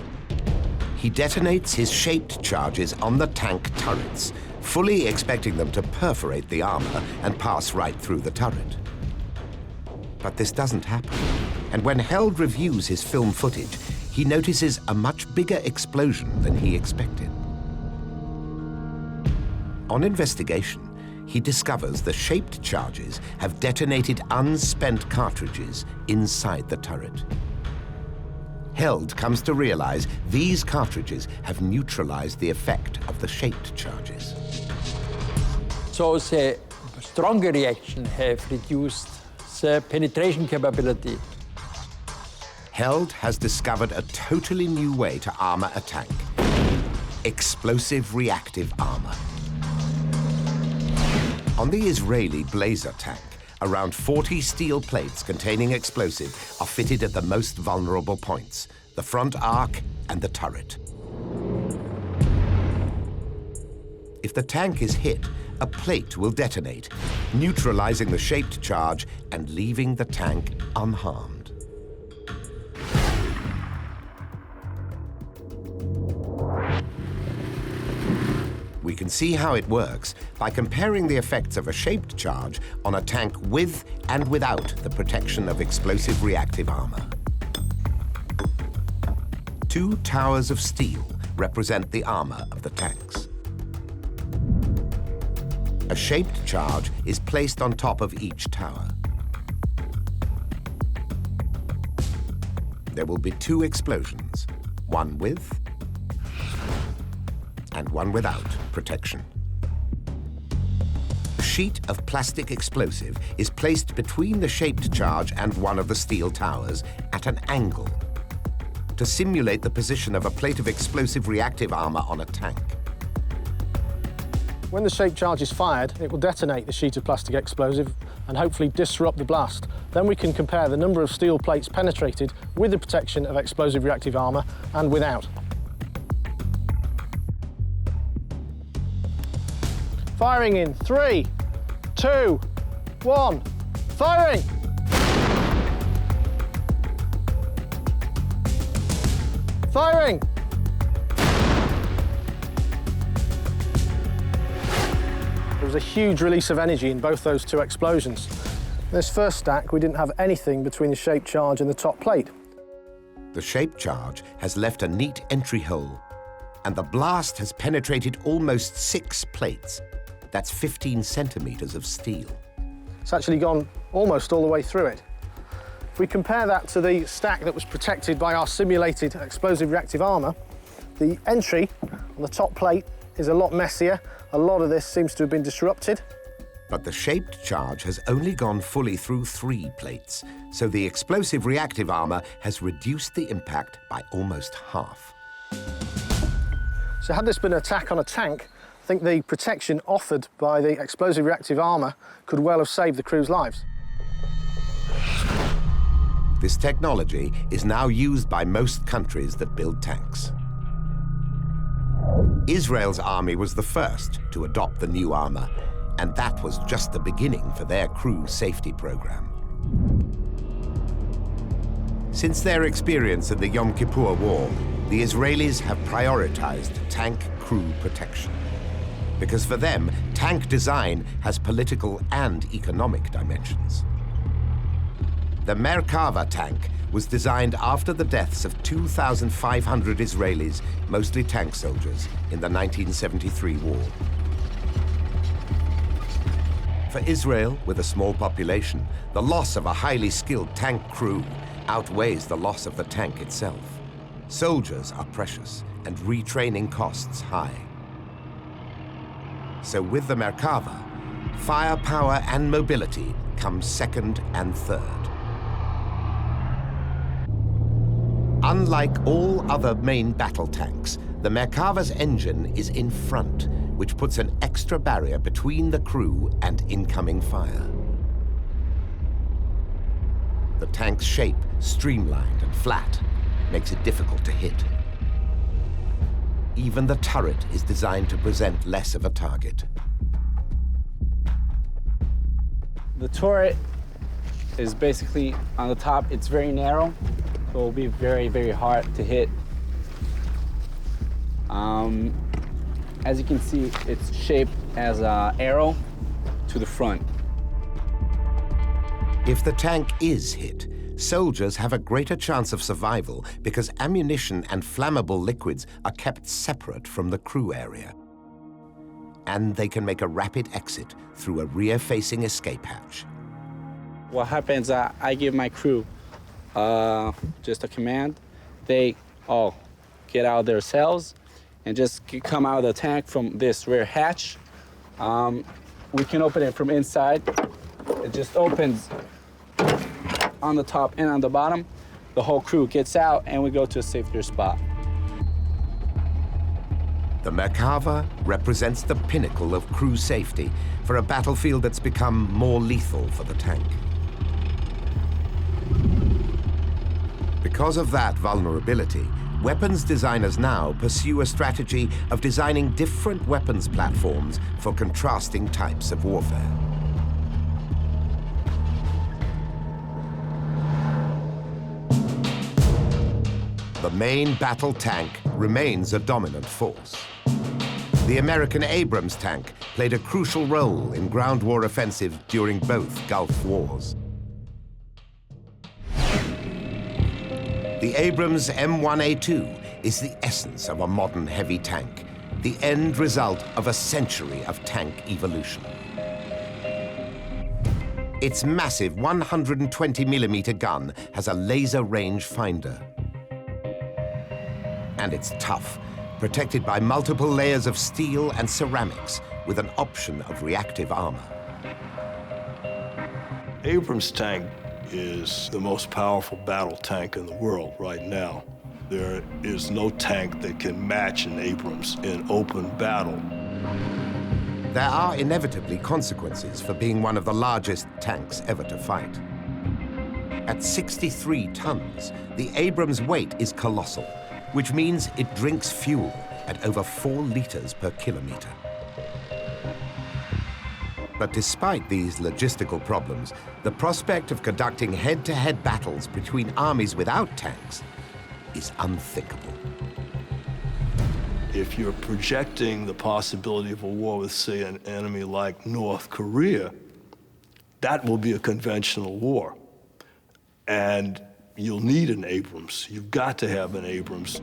He detonates his shaped charges on the tank turrets, fully expecting them to perforate the armor and pass right through the turret. But this doesn't happen. And when Held reviews his film footage, he notices a much bigger explosion than he expected. On investigation, he discovers the shaped charges have detonated unspent cartridges inside the turret. Held comes to realize these cartridges have neutralized the effect of the shaped charges. So the stronger reaction have reduced the penetration capability. Held has discovered a totally new way to armor a tank: explosive reactive armor. On the Israeli Blazer tank, around 40 steel plates containing explosive are fitted at the most vulnerable points: the front arc and the turret. If the tank is hit, a plate will detonate, neutralizing the shaped charge and leaving the tank unharmed. We can see how it works by comparing the effects of a shaped charge on a tank with and without the protection of explosive reactive armor. Two towers of steel represent the armor of the tanks. A shaped charge is placed on top of each tower. There will be two explosions, one with and one without protection. A sheet of plastic explosive is placed between the shaped charge and one of the steel towers at an angle to simulate the position of a plate of explosive reactive armor on a tank. When the shaped charge is fired, it will detonate the sheet of plastic explosive and hopefully disrupt the blast. Then we can compare the number of steel plates penetrated with the protection of explosive reactive armor and without. Firing in 3, 2, 1, firing! Firing! There was a huge release of energy in both those two explosions. This first stack, we didn't have anything between the shaped charge and the top plate. The shaped charge has left a neat entry hole, and the blast has penetrated almost 6 plates. That's 15 centimeters of steel. It's actually gone almost all the way through it. If we compare that to the stack that was protected by our simulated explosive reactive armor, the entry on the top plate is a lot messier. A lot of this seems to have been disrupted. But the shaped charge has only gone fully through 3 plates, so the explosive reactive armor has reduced the impact by almost half. So had this been an attack on a tank, I think the protection offered by the explosive reactive armor could well have saved the crew's lives. This technology is now used by most countries that build tanks. Israel's army was the first to adopt the new armor, and that was just the beginning for their crew safety program. Since their experience in the Yom Kippur War, the Israelis have prioritized tank crew protection. Because for them, tank design has political and economic dimensions. The Merkava tank was designed after the deaths of 2,500 Israelis, mostly tank soldiers, in the 1973 war. For Israel, with a small population, the loss of a highly skilled tank crew outweighs the loss of the tank itself. Soldiers are precious, and retraining costs high. So with the Merkava, firepower and mobility come second and third. Unlike all other main battle tanks, the Merkava's engine is in front, which puts an extra barrier between the crew and incoming fire. The tank's shape, streamlined and flat, makes it difficult to hit. Even the turret is designed to present less of a target. The turret is basically on the top. It's very narrow, so it will be very, very hard to hit. As you can see, it's shaped as an arrow to the front. If the tank is hit, soldiers have a greater chance of survival because ammunition and flammable liquids are kept separate from the crew area. And they can make a rapid exit through a rear-facing escape hatch. What happens, I give my crew just a command. They all get out of their cells and just come out of the tank from this rear hatch. We can open it from inside. It just opens on the top and on the bottom. The whole crew gets out and we go to a safer spot. The Merkava represents the pinnacle of crew safety for a battlefield that's become more lethal for the tank. Because of that vulnerability, weapons designers now pursue a strategy of designing different weapons platforms for contrasting types of warfare. The main battle tank remains a dominant force. The American Abrams tank played a crucial role in ground war offensive during both Gulf Wars. The Abrams M1A2 is the essence of a modern heavy tank, the end result of a century of tank evolution. Its massive 120mm gun has a laser range finder. And it's tough, protected by multiple layers of steel and ceramics with an option of reactive armor. Abrams tank is the most powerful battle tank in the world right now. There is no tank that can match an Abrams in open battle. There are inevitably consequences for being one of the largest tanks ever to fight. At 63 tons, the Abrams' weight is colossal, which means it drinks fuel at over 4 liters per kilometer. But despite these logistical problems, the prospect of conducting head-to-head battles between armies without tanks is unthinkable. If you're projecting the possibility of a war with, say, an enemy like North Korea, that will be a conventional war. And you'll need an Abrams. You've got to have an Abrams.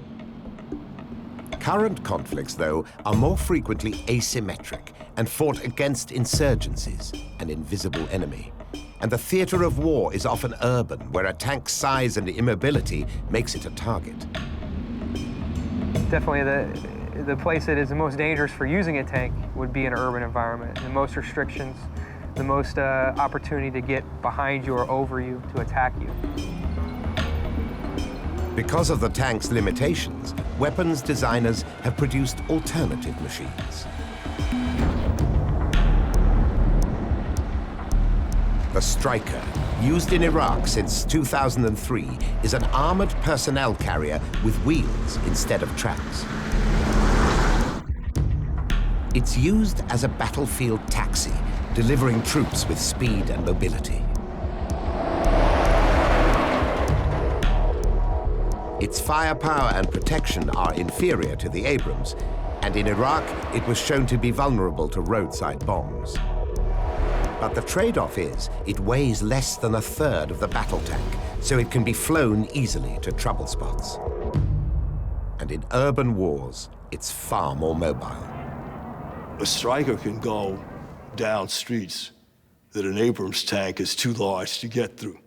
Current conflicts, though, are more frequently asymmetric and fought against insurgencies, an invisible enemy. And the theater of war is often urban, where a tank's size and immobility makes it a target. Definitely the place that is the most dangerous for using a tank would be an urban environment. The most restrictions, the most opportunity to get behind you or over you to attack you. Because of the tank's limitations, weapons designers have produced alternative machines. The Striker, used in Iraq since 2003, is an armored personnel carrier with wheels instead of tracks. It's used as a battlefield taxi, delivering troops with speed and mobility. Its firepower and protection are inferior to the Abrams, and in Iraq, it was shown to be vulnerable to roadside bombs. But the trade-off is it weighs less than a third of the battle tank, so it can be flown easily to trouble spots. And in urban wars, it's far more mobile. A Striker can go down streets that an Abrams tank is too large to get through,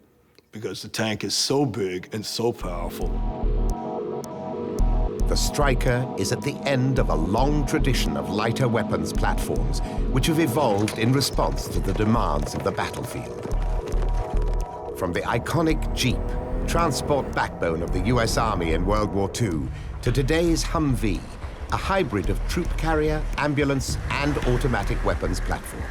because the tank is so big and so powerful. The Striker is at the end of a long tradition of lighter weapons platforms which have evolved in response to the demands of the battlefield. From the iconic Jeep, transport backbone of the US Army in World War II, to today's Humvee, a hybrid of troop carrier, ambulance, and automatic weapons platform.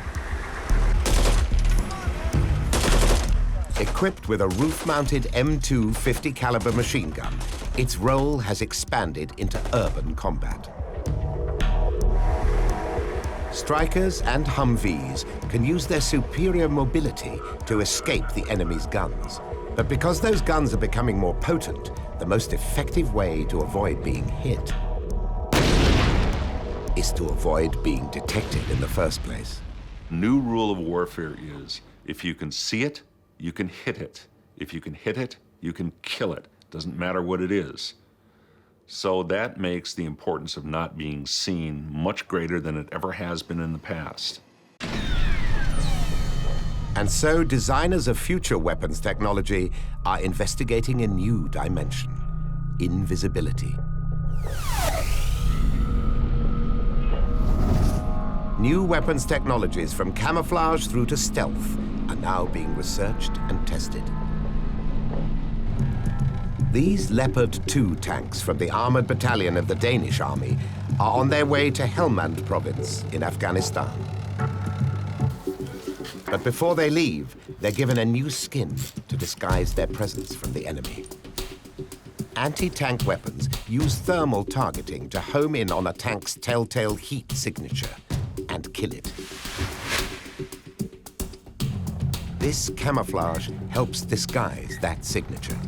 Equipped with a roof-mounted M2 50 caliber machine gun, its role has expanded into urban combat. Strikers and Humvees can use their superior mobility to escape the enemy's guns. But because those guns are becoming more potent, the most effective way to avoid being hit is to avoid being detected in the first place. New rule of warfare is, if you can see it, you can hit it. If you can hit it, you can kill it. Doesn't matter what it is. So that makes the importance of not being seen much greater than it ever has been in the past. And so designers of future weapons technology are investigating a new dimension: invisibility. New weapons technologies, from camouflage through to stealth, are now being researched and tested. These Leopard 2 tanks from the armored battalion of the Danish army are on their way to Helmand province in Afghanistan. But before they leave, they're given a new skin to disguise their presence from the enemy. Anti-tank weapons use thermal targeting to home in on a tank's telltale heat signature and kill it. This camouflage helps disguise that signature.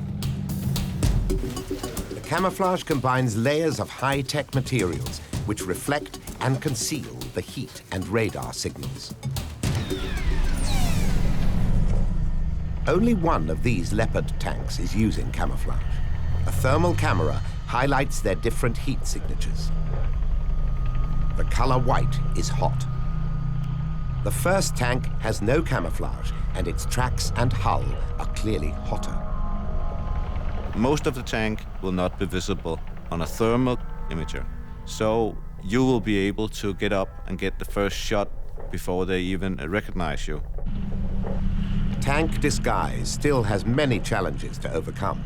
The camouflage combines layers of high-tech materials which reflect and conceal the heat and radar signals. Only one of these Leopard tanks is using camouflage. A thermal camera highlights their different heat signatures. The color white is hot. The first tank has no camouflage, and its tracks and hull are clearly hotter. Most of the tank will not be visible on a thermal imager, so you will be able to get up and get the first shot before they even recognize you. Tank disguise still has many challenges to overcome.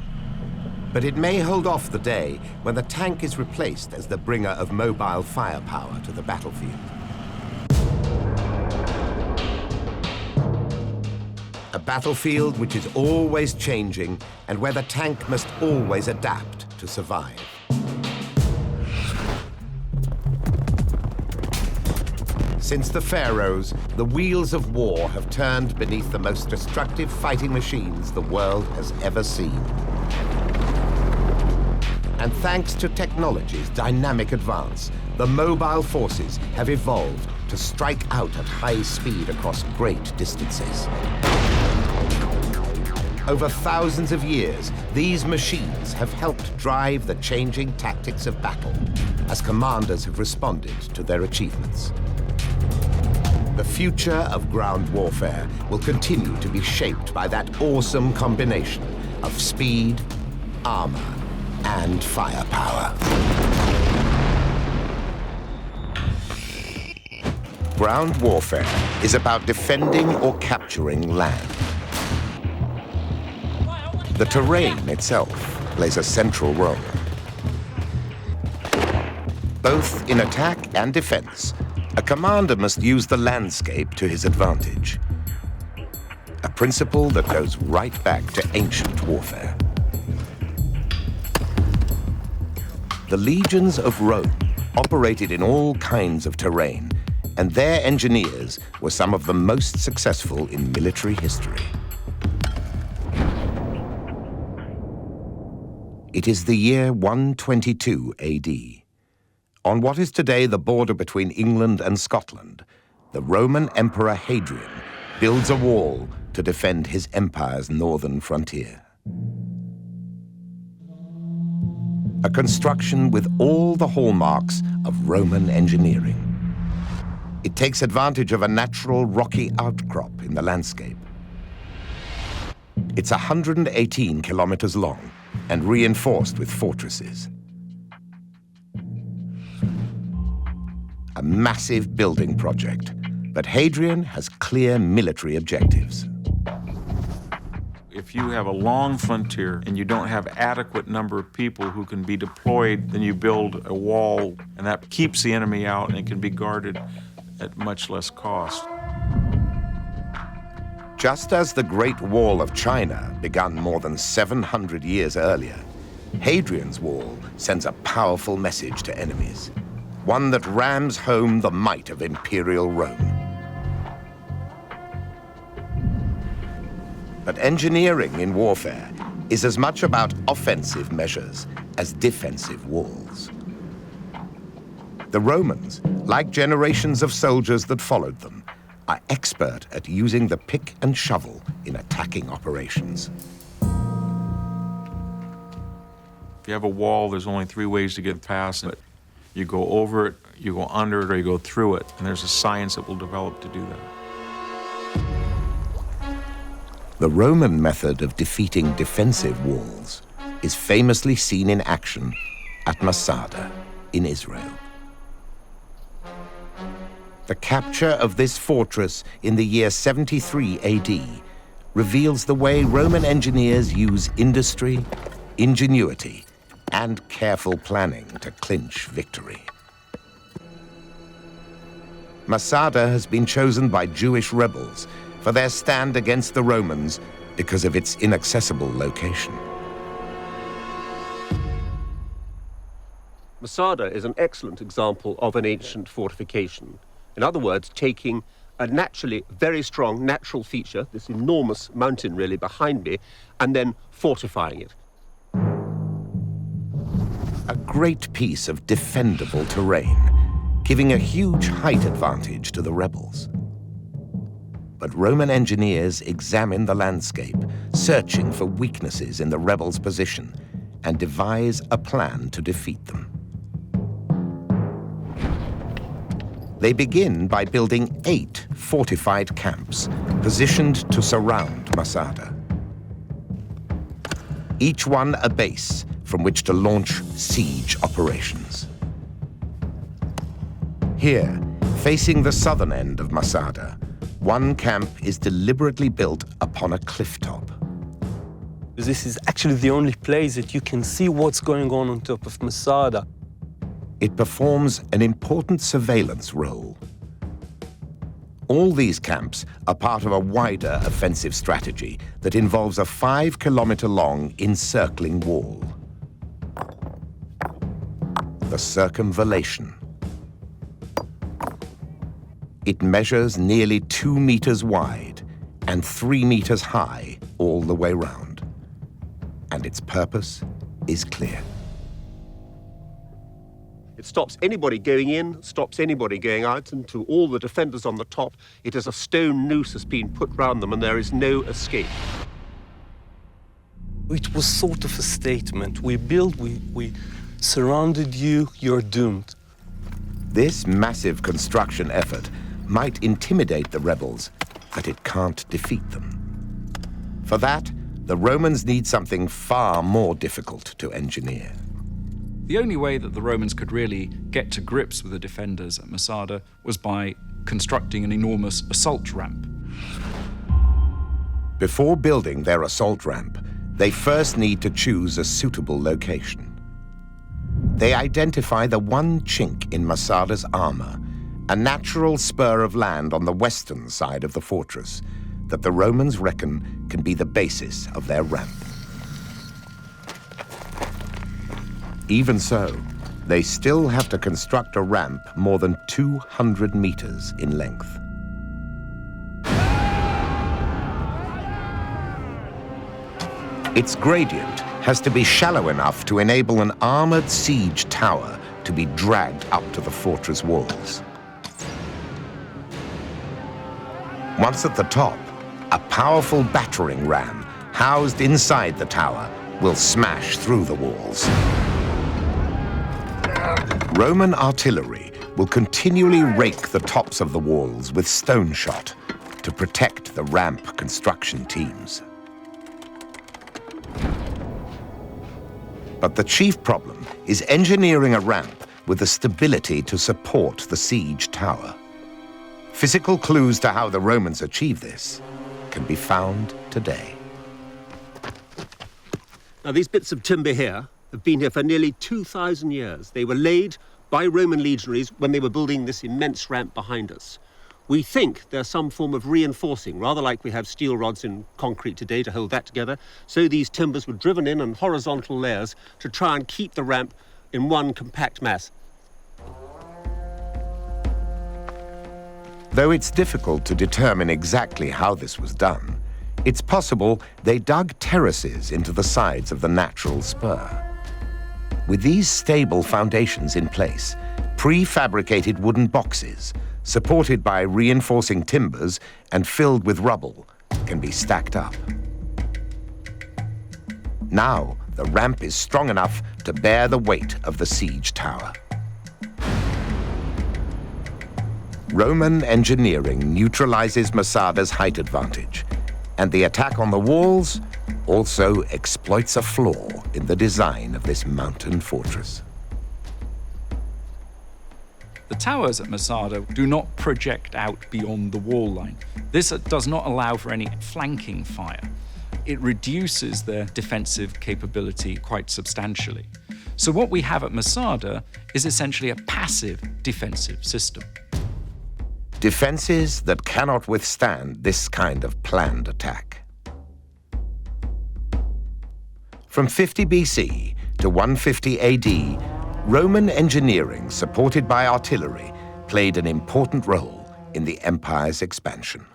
But it may hold off the day when the tank is replaced as the bringer of mobile firepower to the battlefield. A battlefield which is always changing and where the tank must always adapt to survive. Since the Pharaohs, the wheels of war have turned beneath the most destructive fighting machines the world has ever seen. And thanks to technology's dynamic advance, the mobile forces have evolved to strike out at high speed across great distances. Over thousands of years, these machines have helped drive the changing tactics of battle as commanders have responded to their achievements. The future of ground warfare will continue to be shaped by that awesome combination of speed, armor, and firepower. Ground warfare is about defending or capturing land. The terrain itself plays a central role. Both in attack and defense, a commander must use the landscape to his advantage. a principle that goes right back to ancient warfare. The legions of Rome operated in all kinds of terrain, and their engineers were some of the most successful in military history. It is the year 122 AD. On what is today the border between England and Scotland, the Roman Emperor Hadrian builds a wall to defend his empire's northern frontier. A construction with all the hallmarks of Roman engineering. It takes advantage of a natural rocky outcrop in the landscape. It's 118 kilometers long and reinforced with fortresses. A massive building project, but Hadrian has clear military objectives. If you have a long frontier and you don't have adequate number of people who can be deployed, then you build a wall, and that keeps the enemy out and it can be guarded at much less cost. Just as the Great Wall of China began more than 700 years earlier, Hadrian's Wall sends a powerful message to enemies, one that rams home the might of imperial Rome. But engineering in warfare is as much about offensive measures as defensive walls. The Romans, like generations of soldiers that followed them, are expert at using the pick and shovel in attacking operations. If you have a wall, there's only 3 ways to get past it. You go over it, you go under it, or you go through it. And there's a science that will develop to do that. The Roman method of defeating defensive walls is famously seen in action at Masada in Israel. The capture of this fortress in the year 73 AD reveals the way Roman engineers use industry, ingenuity, and careful planning to clinch victory. Masada has been chosen by Jewish rebels for their stand against the Romans because of its inaccessible location. Masada is an excellent example of an ancient fortification. In other words, taking a naturally very strong natural feature, this enormous mountain really behind me, and then fortifying it. A great piece of defendable terrain, giving a huge height advantage to the rebels. But Roman engineers examine the landscape, searching for weaknesses in the rebels' position, and devise a plan to defeat them. They begin by building 8 fortified camps, positioned to surround Masada. Each one a base from which to launch siege operations. Here, facing the southern end of Masada, one camp is deliberately built upon a cliff top. This is actually the only place that you can see what's going on top of Masada. It performs an important surveillance role. All these camps are part of a wider offensive strategy that involves a 5-kilometer-long encircling wall. The circumvallation. It measures nearly 2 meters wide and 3 meters high all the way round. And its purpose is clear. It stops anybody going in, stops anybody going out, and to all the defenders on the top, it is a stone noose has been put round them and there is no escape. It was sort of a statement. We surrounded you, you're doomed. This massive construction effort might intimidate the rebels, but it can't defeat them. For that, the Romans need something far more difficult to engineer. The only way that the Romans could really get to grips with the defenders at Masada was by constructing an enormous assault ramp. Before building their assault ramp, they first need to choose a suitable location. They identify the one chink in Masada's armor, a natural spur of land on the western side of the fortress, that the Romans reckon can be the basis of their ramp. Even so, they still have to construct a ramp more than 200 meters in length. Its gradient has to be shallow enough to enable an armored siege tower to be dragged up to the fortress walls. Once at the top, a powerful battering ram housed inside the tower will smash through the walls. Roman artillery will continually rake the tops of the walls with stone shot to protect the ramp construction teams. But the chief problem is engineering a ramp with the stability to support the siege tower. Physical clues to how the Romans achieved this can be found today. Now, these bits of timber here have been here for nearly 2,000 years. They were laid by Roman legionaries when they were building this immense ramp behind us. We think there's some form of reinforcing, rather like we have steel rods in concrete today to hold that together. So these timbers were driven in on horizontal layers to try and keep the ramp in one compact mass. Though it's difficult to determine exactly how this was done, it's possible they dug terraces into the sides of the natural spur. With these stable foundations in place, prefabricated wooden boxes, supported by reinforcing timbers and filled with rubble, can be stacked up. Now, the ramp is strong enough to bear the weight of the siege tower. Roman engineering neutralizes Masada's height advantage, and the attack on the walls also exploits a flaw in the design of this mountain fortress. The towers at Masada do not project out beyond the wall line. This does not allow for any flanking fire. It reduces their defensive capability quite substantially. So what we have at Masada is essentially a passive defensive system. Defenses that cannot withstand this kind of planned attack. From 50 BC to 150 AD, Roman engineering, supported by artillery, played an important role in the empire's expansion.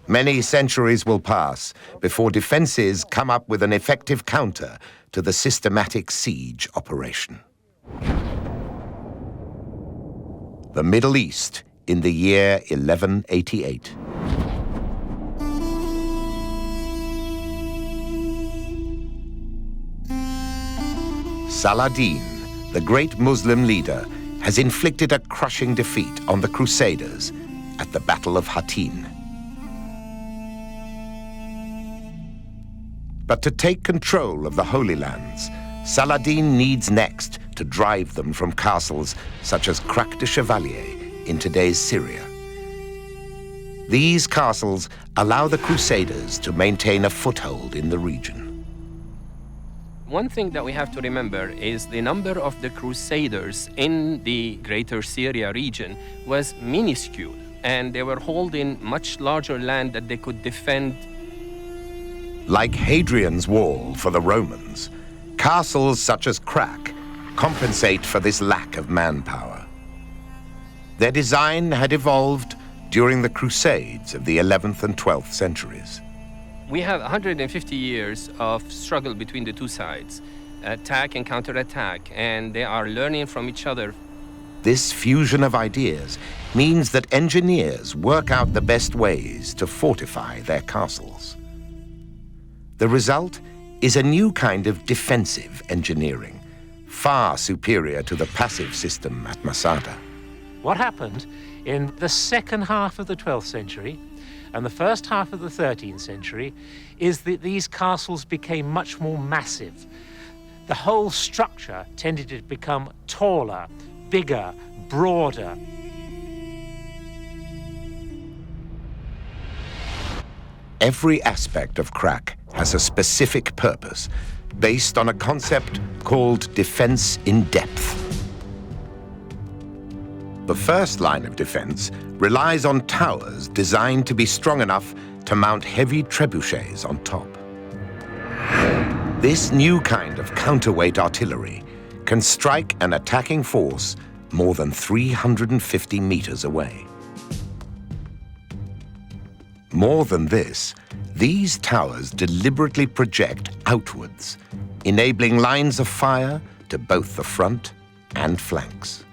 Many centuries will pass before defenses come up with an effective counter to the systematic siege operation. The Middle East in the year 1188. Saladin, the great Muslim leader, has inflicted a crushing defeat on the Crusaders at the Battle of Hattin. But to take control of the Holy Lands, Saladin needs next to drive them from castles such as Crac de Chevalier in today's Syria. These castles allow the Crusaders to maintain a foothold in the region. One thing that we have to remember is the number of the Crusaders in the greater Syria region was minuscule, and they were holding much larger land that they could defend. Like Hadrian's Wall for the Romans, castles such as Crac compensate for this lack of manpower. Their design had evolved during the Crusades of the 11th and 12th centuries. We have 150 years of struggle between the two sides, attack and counterattack, and they are learning from each other. This fusion of ideas means that engineers work out the best ways to fortify their castles. The result is a new kind of defensive engineering, far superior to the passive system at Masada. What happened in the second half of the 12th century and the first half of the 13th century is that these castles became much more massive. The whole structure tended to become taller, bigger, broader. Every aspect of Crac has a specific purpose, based on a concept called defense in depth. The first line of defense relies on towers designed to be strong enough to mount heavy trebuchets on top. This new kind of counterweight artillery can strike an attacking force more than 350 meters away. More than this, these towers deliberately project outwards, enabling lines of fire to both the front and flanks.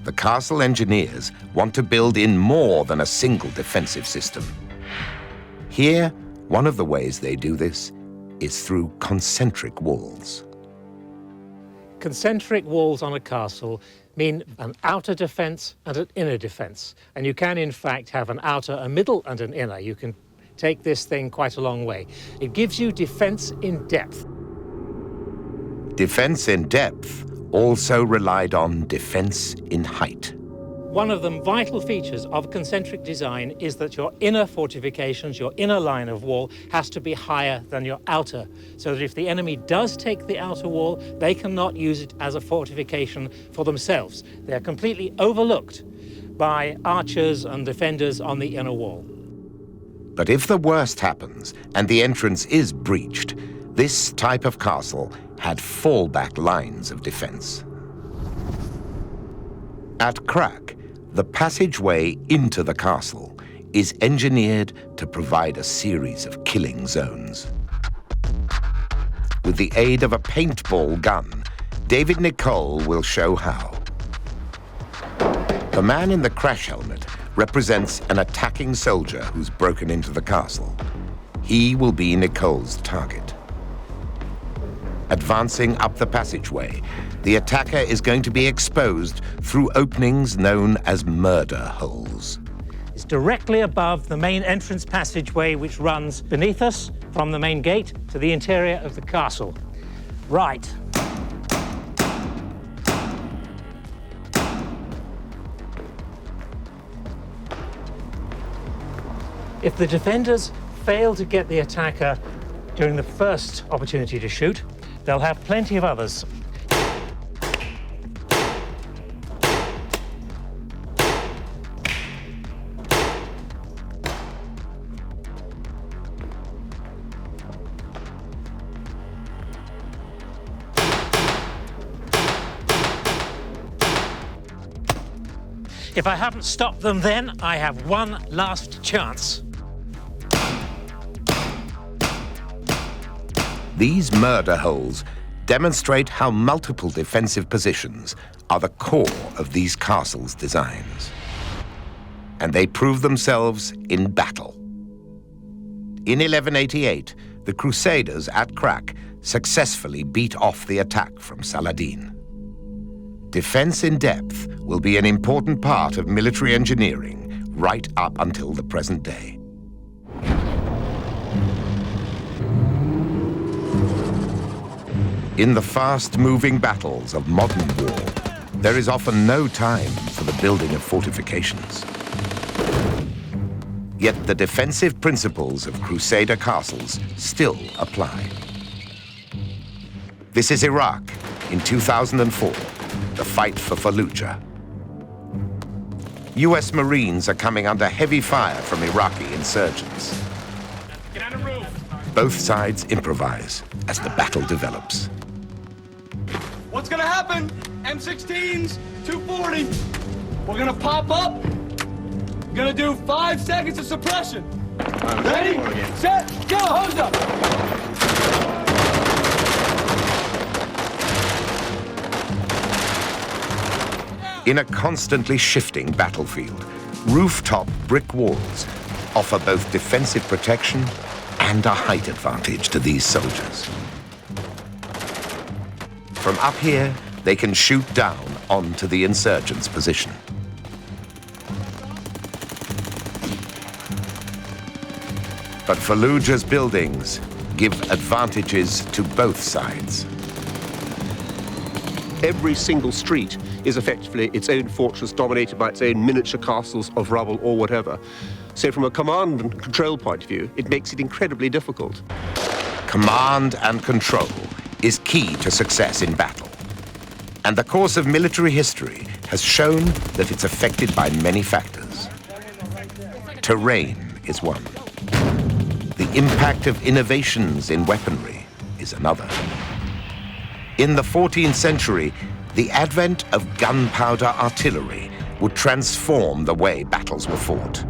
The castle engineers want to build in more than a single defensive system. Here, one of the ways they do this is through concentric walls. Concentric walls on a castle mean an outer defense and an inner defense. And you can, in fact, have an outer, a middle, and an inner. You can take this thing quite a long way. It gives you defense in depth. Defense in depth also relied on defense in height. One of the vital features of concentric design is that your inner fortifications, your inner line of wall, has to be higher than your outer, so that if the enemy does take the outer wall, they cannot use it as a fortification for themselves. They are completely overlooked by archers and defenders on the inner wall. But if the worst happens and the entrance is breached, this type of castle had fallback lines of defense. At Krak, the passageway into the castle is engineered to provide a series of killing zones. With the aid of a paintball gun, David Nicole will show how. The man in the crash helmet represents an attacking soldier who's broken into the castle. He will be Nicole's target. Advancing up the passageway, the attacker is going to be exposed through openings known as murder holes. It's directly above the main entrance passageway, which runs beneath us from the main gate to the interior of the castle. Right. If the defenders fail to get the attacker during the first opportunity to shoot, they'll have plenty of others. If I haven't stopped them then, I have one last chance. These murder holes demonstrate how multiple defensive positions are the core of these castles' designs. And they prove themselves in battle. In 1188, the Crusaders at Krak successfully beat off the attack from Saladin. Defense in depth will be an important part of military engineering right up until the present day. In the fast-moving battles of modern war, there is often no time for the building of fortifications. Yet the defensive principles of Crusader castles still apply. This is Iraq in 2004, the fight for Fallujah. US Marines are coming under heavy fire from Iraqi insurgents. Get on the roof. Both sides improvise as the battle develops. What's gonna happen? M16s, 240. We're gonna pop up. We're gonna do 5 seconds of suppression. Ready, set, go, hose up. In a constantly shifting battlefield, rooftop brick walls offer both defensive protection and a height advantage to these soldiers. From up here, they can shoot down onto the insurgents' position. But Fallujah's buildings give advantages to both sides. Every single street is effectively its own fortress dominated by its own miniature castles of rubble or whatever. So from a command and control point of view, it makes it incredibly difficult. Command and control is key to success in battle. And the course of military history has shown that it's affected by many factors. Terrain is one. The impact of innovations in weaponry is another. In the 14th century, the advent of gunpowder artillery would transform the way battles were fought.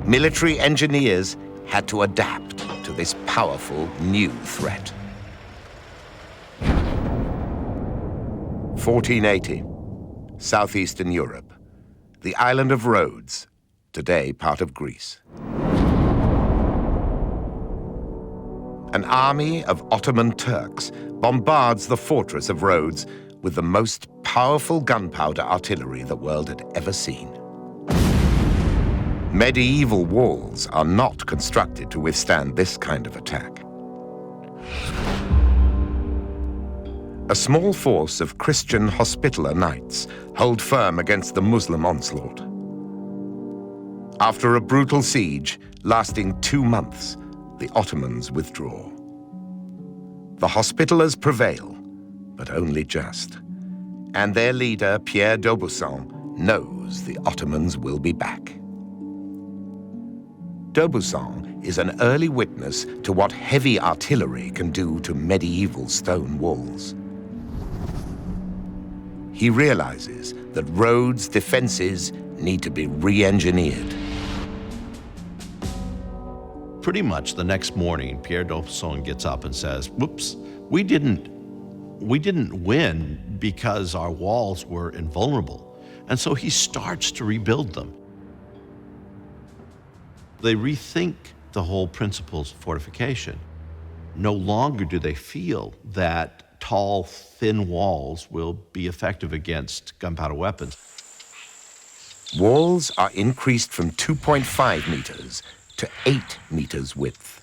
Military engineers had to adapt to this powerful new threat. 1480, southeastern Europe, the island of Rhodes, today part of Greece. An army of Ottoman Turks bombards the fortress of Rhodes with the most powerful gunpowder artillery the world had ever seen. Medieval walls are not constructed to withstand this kind of attack. A small force of Christian Hospitaller knights hold firm against the Muslim onslaught. After a brutal siege lasting 2 months, the Ottomans withdraw. The Hospitallers prevail, but only just. And their leader, Pierre d'Aubusson, knows the Ottomans will be back. D'Aubusson is an early witness to what heavy artillery can do to medieval stone walls. He realizes that Rhodes' defenses need to be re-engineered. Pretty much the next morning, Pierre d'Aubusson gets up and says, whoops, we didn't win because our walls were invulnerable. And so he starts to rebuild them. They rethink the whole principles of fortification. No longer do they feel that tall, thin walls will be effective against gunpowder weapons. Walls are increased from 2.5 meters to 8 meters width.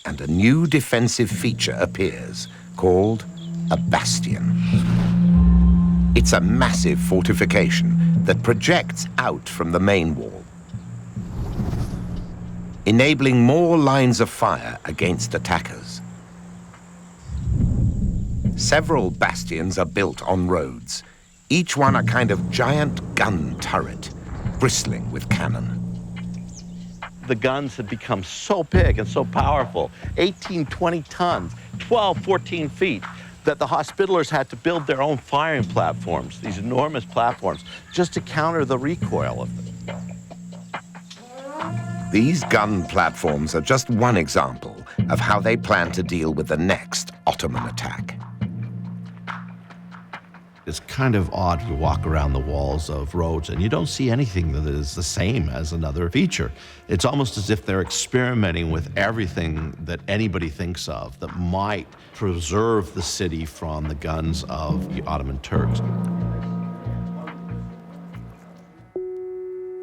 And a new defensive feature appears called a bastion. It's a massive fortification that projects out from the main wall, enabling more lines of fire against attackers. Several bastions are built on Rhodes, each one a kind of giant gun turret, bristling with cannon. The guns had become so big and so powerful, 18, 20 tons, 12, 14 feet, that the Hospitallers had to build their own firing platforms, these enormous platforms, just to counter the recoil of them. These gun platforms are just one example of how they plan to deal with the next Ottoman attack. It's kind of odd to walk around the walls of Rhodes and you don't see anything that is the same as another feature. It's almost as if they're experimenting with everything that anybody thinks of that might preserve the city from the guns of the Ottoman Turks.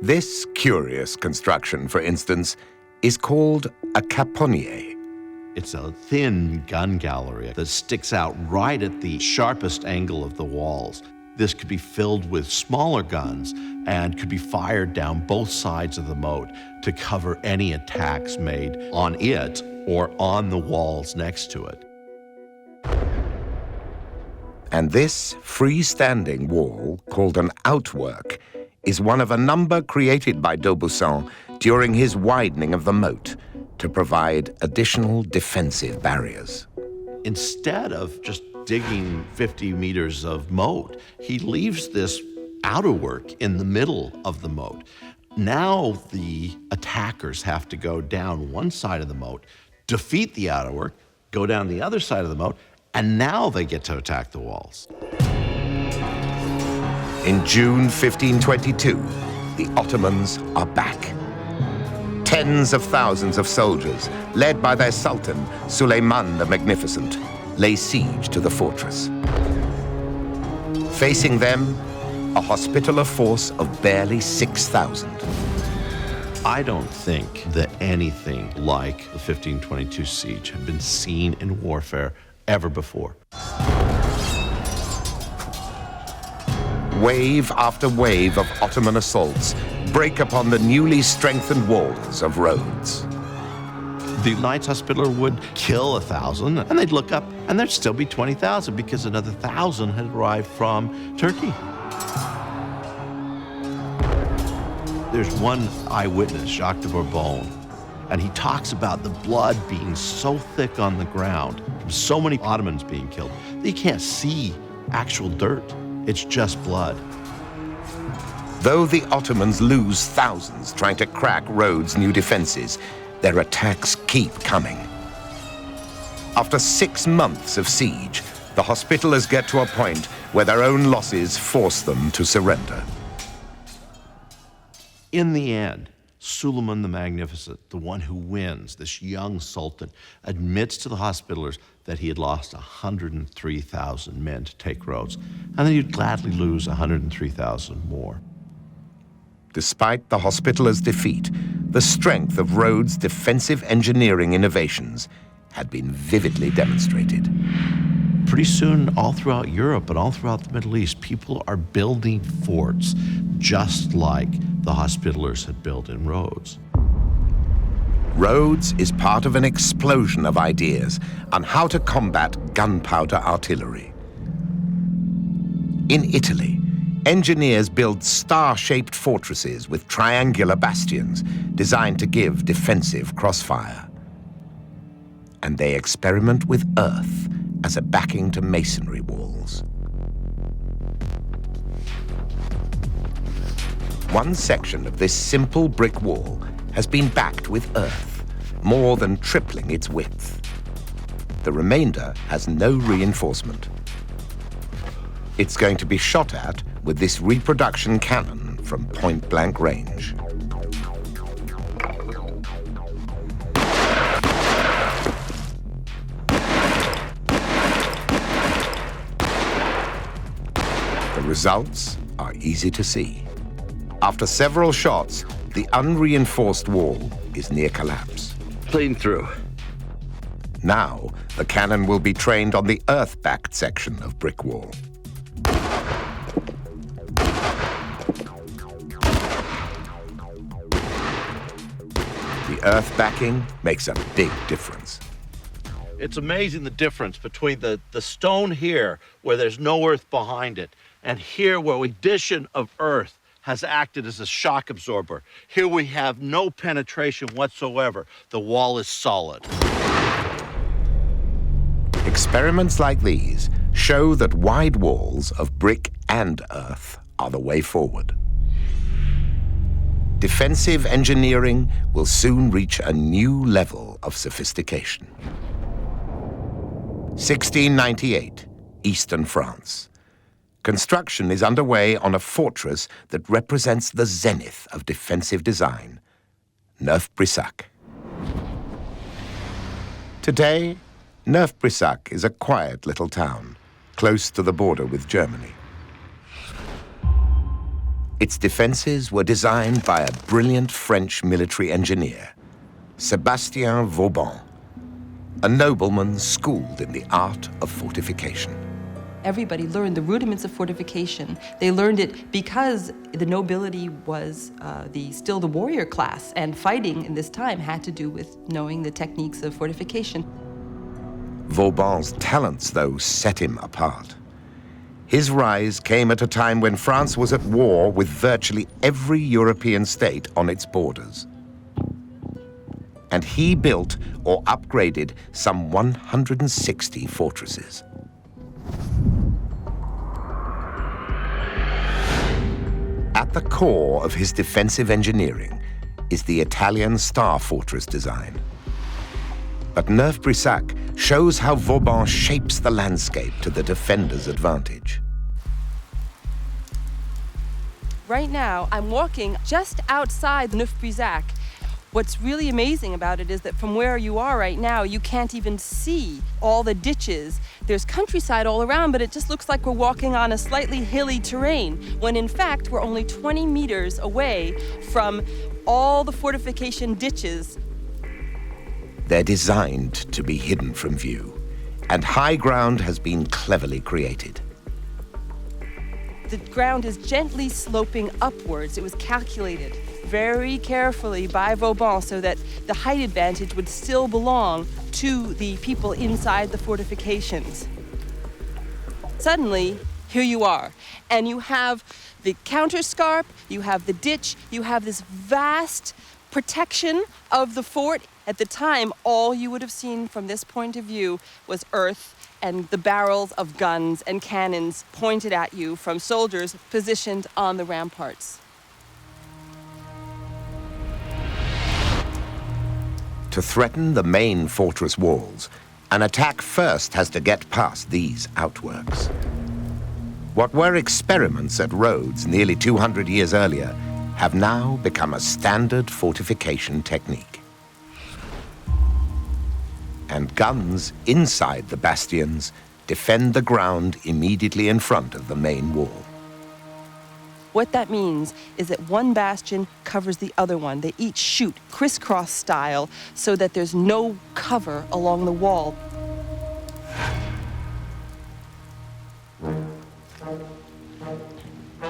This curious construction, for instance, is called a caponnier. It's a thin gun gallery that sticks out right at the sharpest angle of the walls. This could be filled with smaller guns and could be fired down both sides of the moat to cover any attacks made on it or on the walls next to it. And this freestanding wall, called an outwork, is one of a number created by d'Aubusson during his widening of the moat to provide additional defensive barriers. Instead of just digging 50 meters of moat, he leaves this outerwork in the middle of the moat. Now the attackers have to go down one side of the moat, defeat the outerwork, go down the other side of the moat, and now they get to attack the walls. In June 1522, the Ottomans are back. Tens of thousands of soldiers, led by their Sultan, Suleiman the Magnificent, lay siege to the fortress. Facing them, a Hospitaller force of barely 6,000. I don't think that anything like the 1522 siege had been seen in warfare ever before. Wave after wave of Ottoman assaults break upon the newly strengthened walls of Rhodes. The Knights Hospitaller would kill 1,000, and they'd look up, and there'd still be 20,000 because another 1,000 had arrived from Turkey. There's one eyewitness, Jacques de Bourbon, and he talks about the blood being so thick on the ground, from so many Ottomans being killed, that you can't see actual dirt. It's just blood. Though the Ottomans lose thousands trying to crack Rhodes' new defenses, their attacks keep coming. After 6 months of siege, the Hospitallers get to a point where their own losses force them to surrender. In the end, Suleiman the Magnificent, the one who wins, this young sultan, admits to the Hospitallers that he had lost 103,000 men to take Rhodes, and that he'd gladly lose 103,000 more. Despite the Hospitallers' defeat, the strength of Rhodes' defensive engineering innovations had been vividly demonstrated. Pretty soon, all throughout Europe and all throughout the Middle East, people are building forts just like the Hospitallers had built in Rhodes. Rhodes is part of an explosion of ideas on how to combat gunpowder artillery. In Italy, engineers build star-shaped fortresses with triangular bastions designed to give defensive crossfire. And they experiment with earth as a backing to masonry walls. One section of this simple brick wall has been backed with earth, more than tripling its width. The remainder has no reinforcement. It's going to be shot at with this reproduction cannon from point-blank range. The results are easy to see. After several shots, the unreinforced wall is near collapse. Clean through. Now, the cannon will be trained on the earth-backed section of brick wall. The earth backing makes a big difference. It's amazing the difference between the stone here, where there's no earth behind it, and here where addition of earth has acted as a shock absorber. Here we have no penetration whatsoever. The wall is solid. Experiments like these show that wide walls of brick and earth are the way forward. Defensive engineering will soon reach a new level of sophistication. 1698, Eastern France. Construction is underway on a fortress that represents the zenith of defensive design, Neuf-Brissac. Today, Neuf-Brissac is a quiet little town, close to the border with Germany. Its defenses were designed by a brilliant French military engineer, Sébastien Vauban, a nobleman schooled in the art of fortification. Everybody learned the rudiments of fortification. They learned it because the nobility was still the warrior class, and fighting in this time had to do with knowing the techniques of fortification. Vauban's talents, though, set him apart. His rise came at a time when France was at war with virtually every European state on its borders. And he built or upgraded some 160 fortresses. At the core of his defensive engineering is the Italian star fortress design. But Neuf-Brissac shows how Vauban shapes the landscape to the defender's advantage. Right now, I'm walking just outside Neuf-Brissac. What's really amazing about it is that from where you are right now, you can't even see all the ditches. There's countryside all around, but it just looks like we're walking on a slightly hilly terrain, when in fact, we're only 20 meters away from all the fortification ditches. They're designed to be hidden from view, and high ground has been cleverly created. The ground is gently sloping upwards. It was calculated very carefully by Vauban so that the height advantage would still belong to the people inside the fortifications. Suddenly, here you are, and you have the counterscarp, you have the ditch, you have this vast protection of the fort. At the time, all you would have seen from this point of view was earth and the barrels of guns and cannons pointed at you from soldiers positioned on the ramparts. To threaten the main fortress walls, an attack first has to get past these outworks. What were experiments at Rhodes nearly 200 years earlier have now become a standard fortification technique. And guns inside the bastions defend the ground immediately in front of the main wall. What that means is that one bastion covers the other one. They each shoot crisscross style so that there's no cover along the wall.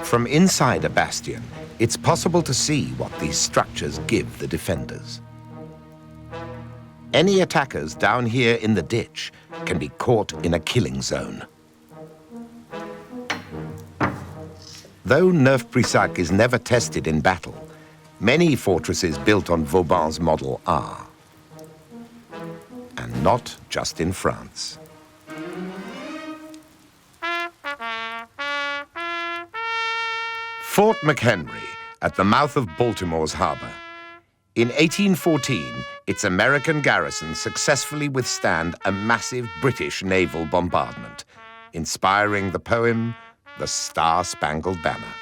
From inside a bastion, it's possible to see what these structures give the defenders. Any attackers down here in the ditch can be caught in a killing zone. Though Neuf-Brissac is never tested in battle, many fortresses built on Vauban's model are. And not just in France. Fort McHenry, at the mouth of Baltimore's harbor. In 1814, its American garrison successfully withstand a massive British naval bombardment, inspiring the poem, The Star-Spangled Banner.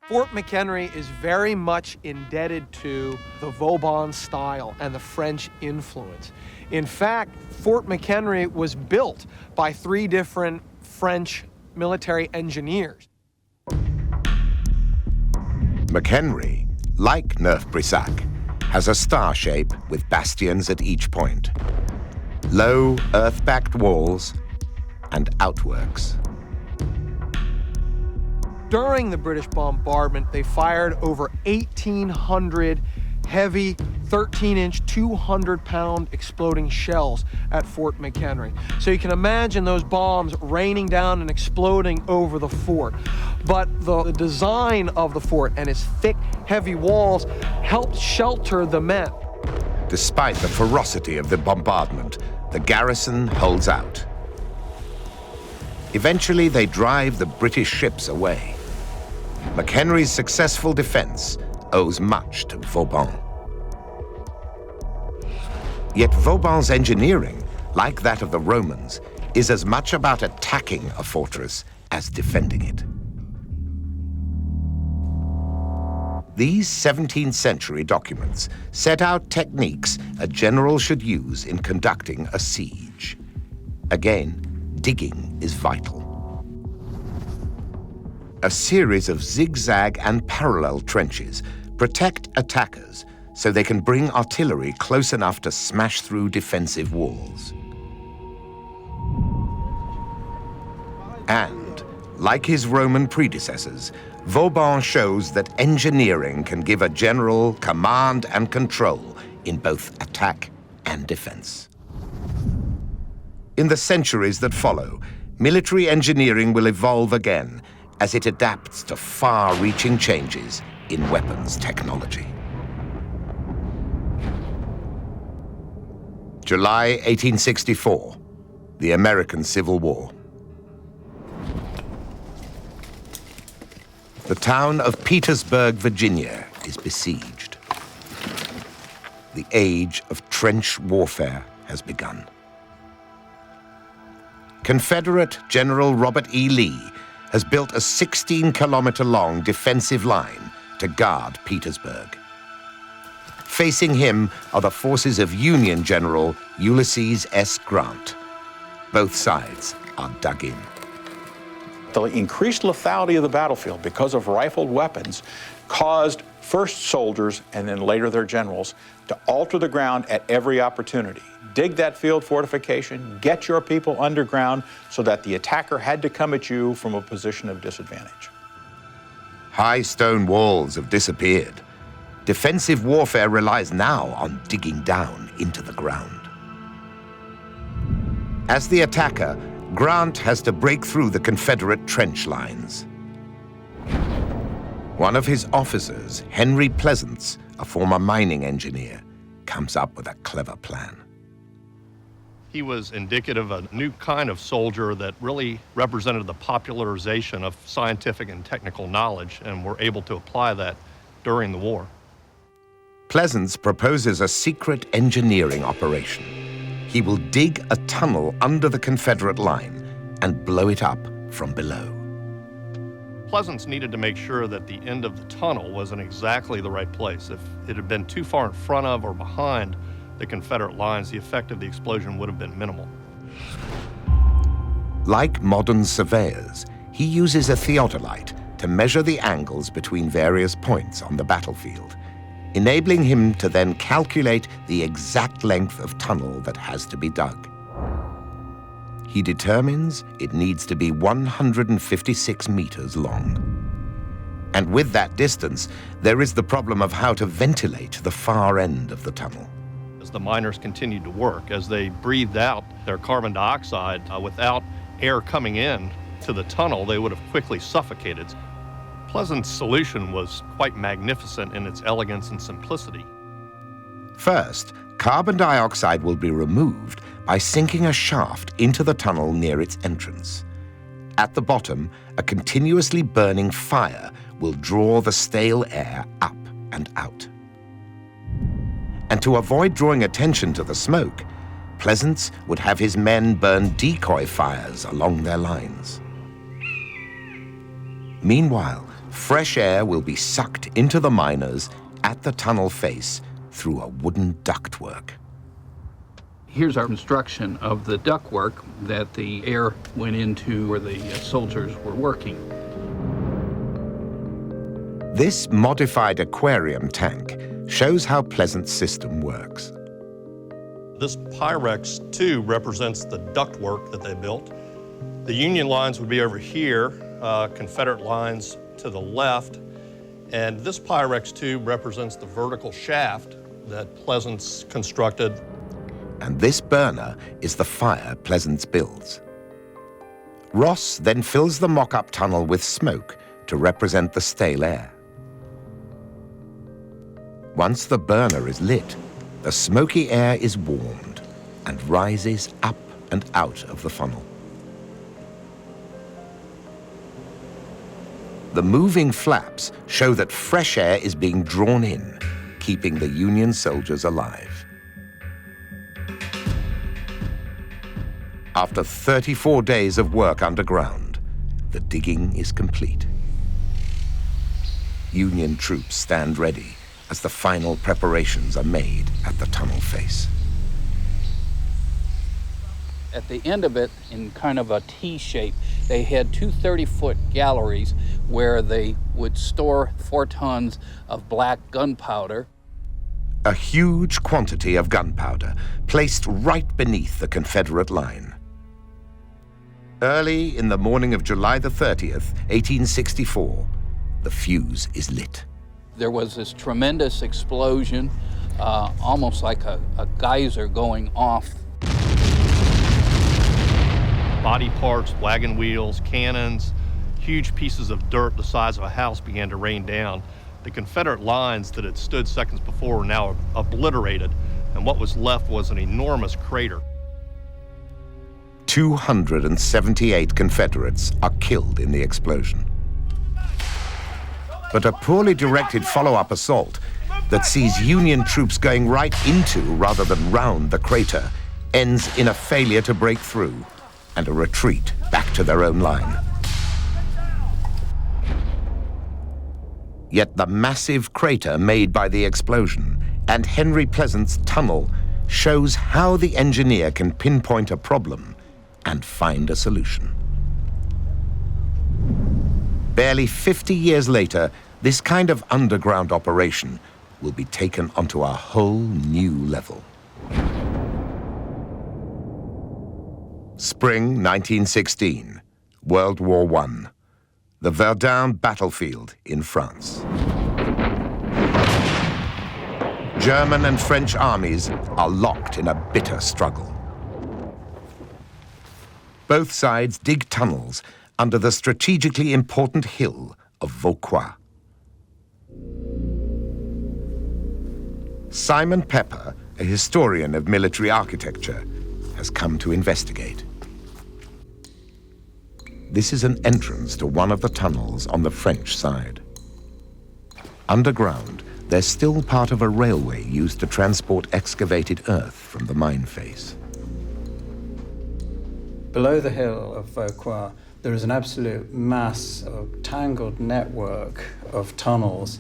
Fort McHenry is very much indebted to the Vauban style and the French influence. In fact, Fort McHenry was built by 3 different French military engineers. McHenry, like Neuf-Brissac, has a star shape with bastions at each point, low earth-backed walls, and outworks. During the British bombardment, they fired over 1,800 heavy 13-inch, 200-pound exploding shells at Fort McHenry. So you can imagine those bombs raining down and exploding over the fort. But the design of the fort and its thick, heavy walls helped shelter the men. Despite the ferocity of the bombardment, the garrison holds out. Eventually, they drive the British ships away. McHenry's successful defense owes much to Vauban. Yet Vauban's engineering, like that of the Romans, is as much about attacking a fortress as defending it. These 17th century documents set out techniques a general should use in conducting a siege. Again, digging is vital. A series of zigzag and parallel trenches protect attackers so they can bring artillery close enough to smash through defensive walls. And, like his Roman predecessors, Vauban shows that engineering can give a general command and control in both attack and defense. In the centuries that follow, military engineering will evolve again as it adapts to far-reaching changes in weapons technology. July 1864, the American Civil War. The town of Petersburg, Virginia, is besieged. The age of trench warfare has begun. Confederate General Robert E. Lee has built a 16-kilometer-long defensive line to guard Petersburg. Facing him are the forces of Union General Ulysses S. Grant. Both sides are dug in. The increased lethality of the battlefield because of rifled weapons caused first soldiers and then later their generals to alter the ground at every opportunity. dig that field fortification, get your people underground so that the attacker had to come at you from a position of disadvantage. High stone walls have disappeared. Defensive warfare relies now on digging down into the ground. As the attacker, Grant has to break through the Confederate trench lines. One of his officers, Henry Pleasants, a former mining engineer, comes up with a clever plan. He was indicative of a new kind of soldier that really represented the popularization of scientific and technical knowledge, and were able to apply that during the war. Pleasants proposes a secret engineering operation. He will dig a tunnel under the Confederate line and blow it up from below. Pleasants needed to make sure that the end of the tunnel was in exactly the right place. If it had been too far in front of or behind the Confederate lines, the effect of the explosion would have been minimal. Like modern surveyors, he uses a theodolite to measure the angles between various points on the battlefield, enabling him to then calculate the exact length of tunnel that has to be dug. He determines it needs to be 156 meters long. And with that distance, there is the problem of how to ventilate the far end of the tunnel. As the miners continued to work, as they breathed out their carbon dioxide, without air coming in to the tunnel, they would have quickly suffocated. Pleasant's solution was quite magnificent in its elegance and simplicity. First, carbon dioxide will be removed by sinking a shaft into the tunnel near its entrance. At the bottom, a continuously burning fire will draw the stale air up and out. And to avoid drawing attention to the smoke, Pleasants would have his men burn decoy fires along their lines. Meanwhile, fresh air will be sucked into the miners at the tunnel face through a wooden ductwork. Here's our construction of the ductwork that the air went into where the soldiers were working. This modified aquarium tank shows how Pleasant's system works. This Pyrex 2 represents the ductwork that they built. The Union lines would be over here, Confederate lines to the left, and this Pyrex 2 represents the vertical shaft that Pleasants constructed. And this burner is the fire Pleasants builds. Ross then fills the mock-up tunnel with smoke to represent the stale air. Once the burner is lit, the smoky air is warmed and rises up and out of the funnel. The moving flaps show that fresh air is being drawn in, keeping the Union soldiers alive. After 34 days of work underground, the digging is complete. Union troops stand ready as the final preparations are made at the tunnel face. At the end of it, in kind of a T shape, they had two 30-foot galleries where they would store 4 tons of black gunpowder. A huge quantity of gunpowder placed right beneath the Confederate line. Early in the morning of July the 30th, 1864, the fuse is lit. There was this tremendous explosion, almost like a geyser going off. Body parts, wagon wheels, cannons, huge pieces of dirt the size of a house began to rain down. The Confederate lines that had stood seconds before were now obliterated, and what was left was an enormous crater. 278 Confederates are killed in the explosion. But a poorly directed follow-up assault that sees Union troops going right into rather than round the crater ends in a failure to break through and a retreat back to their own line. Yet the massive crater made by the explosion and Henry Pleasant's tunnel shows how the engineer can pinpoint a problem and find a solution. Barely 50 years later, this kind of underground operation will be taken onto a whole new level. Spring 1916, World War I. The Verdun battlefield in France. German and French armies are locked in a bitter struggle. Both sides dig tunnels under the strategically important hill of Vauquois. Simon Pepper, a historian of military architecture, has come to investigate. This is an entrance to one of the tunnels on the French side. Underground, they're still part of a railway used to transport excavated earth from the mine face. Below the hill of Vauquois, there is an absolute mass of tangled network of tunnels,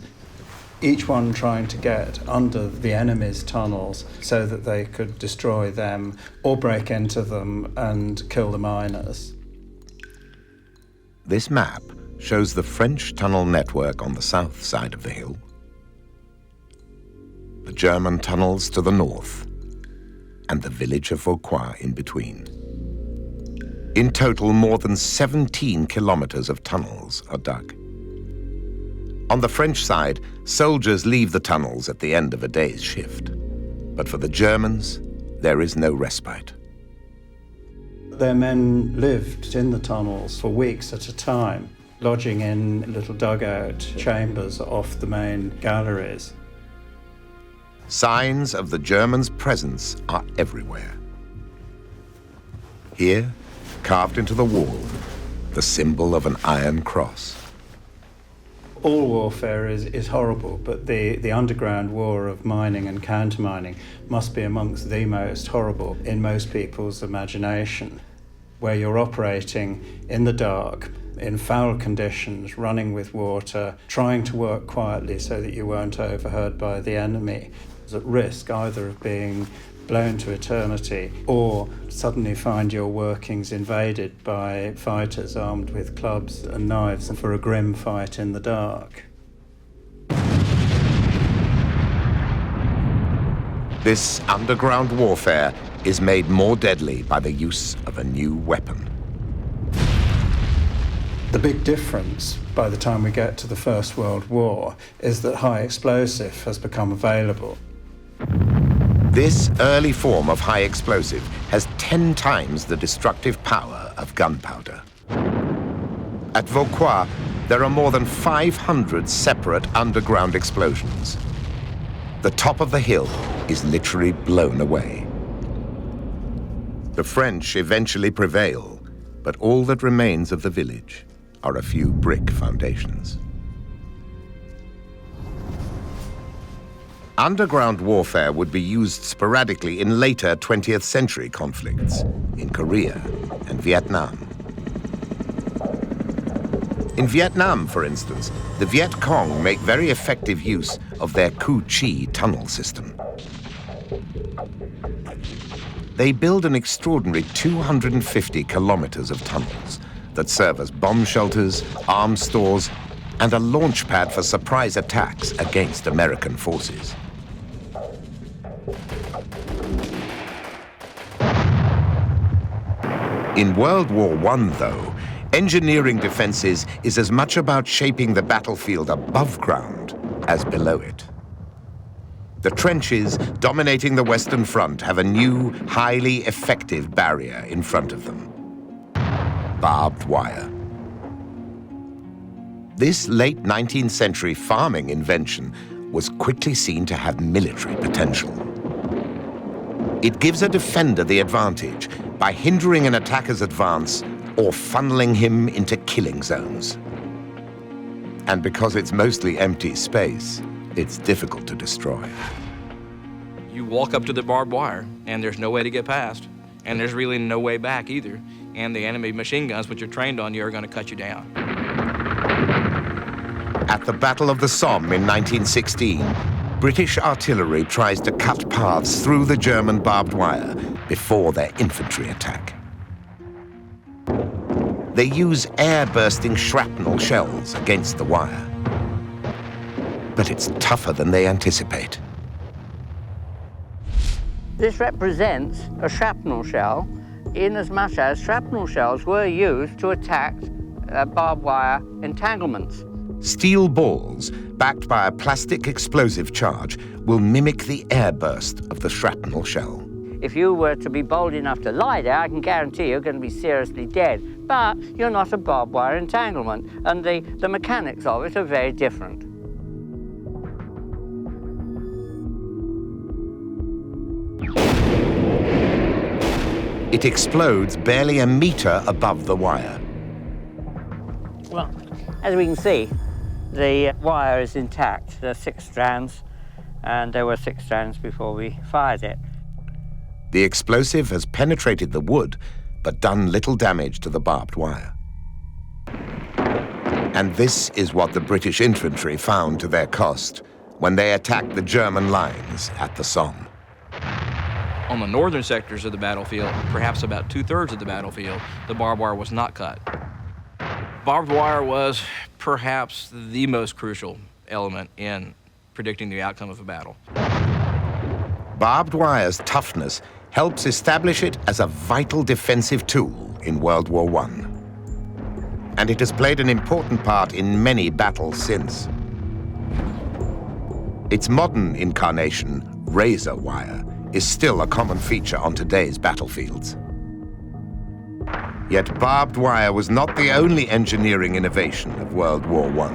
each one trying to get under the enemy's tunnels so that they could destroy them or break into them and kill the miners. This map shows the French tunnel network on the south side of the hill, the German tunnels to the north, and the village of Vauquois in between. In total, more than 17 kilometers of tunnels are dug. On the French side, soldiers leave the tunnels at the end of a day's shift. But for the Germans, there is no respite. Their men lived in the tunnels for weeks at a time, lodging in little dugout chambers off the main galleries. Signs of the Germans' presence are everywhere. Here, carved into the wall, the symbol of an iron cross. All warfare is horrible, but the underground war of mining and countermining must be amongst the most horrible in most people's imagination, where you're operating in the dark, in foul conditions, running with water, trying to work quietly so that you weren't overheard by the enemy. It's at risk either of being blown to eternity or suddenly find your workings invaded by fighters armed with clubs and knives for a grim fight in the dark. This underground warfare is made more deadly by the use of a new weapon. The big difference by the time we get to the First World War is that high explosive has become available. This early form of high explosive has 10 times the destructive power of gunpowder. At Vauquois, there are more than 500 separate underground explosions. The top of the hill is literally blown away. The French eventually prevail, but all that remains of the village are a few brick foundations. Underground warfare would be used sporadically in later 20th century conflicts in Korea and Vietnam. In Vietnam, for instance, the Viet Cong make very effective use of their Cu Chi tunnel system. They build an extraordinary 250 kilometers of tunnels that serve as bomb shelters, arms stores, and a launch pad for surprise attacks against American forces. In World War I, though, engineering defenses is as much about shaping the battlefield above ground as below it. The trenches dominating the Western Front have a new, highly effective barrier in front of them: barbed wire. This late 19th century farming invention was quickly seen to have military potential. It gives a defender the advantage by hindering an attacker's advance or funneling him into killing zones. And because it's mostly empty space, it's difficult to destroy. You walk up to the barbed wire, and there's no way to get past, and there's really no way back either. And the enemy machine guns, which are trained on you, are going to cut you down. At the Battle of the Somme in 1916, British artillery tries to cut paths through the German barbed wire before their infantry attack. They use air-bursting shrapnel shells against the wire. But it's tougher than they anticipate. This represents a shrapnel shell in as much as shrapnel shells were used to attack barbed wire entanglements. Steel balls, backed by a plastic explosive charge, will mimic the airburst of the shrapnel shell. If you were to be bold enough to lie there, I can guarantee you're going to be seriously dead. But you're not a barbed wire entanglement, and the mechanics of it are very different. It explodes barely a meter above the wire. Well, as we can see, the wire is intact. There are 6 strands, and there were 6 strands before we fired it. The explosive has penetrated the wood, but done little damage to the barbed wire. And this is what the British infantry found to their cost when they attacked the German lines at the Somme. On the northern sectors of the battlefield, perhaps about 2/3 of the battlefield, the barbed wire was not cut. Barbed wire was perhaps the most crucial element in predicting the outcome of a battle. Barbed wire's toughness helps establish it as a vital defensive tool in World War I. And it has played an important part in many battles since. Its modern incarnation, razor wire, is still a common feature on today's battlefields. Yet barbed wire was not the only engineering innovation of World War I.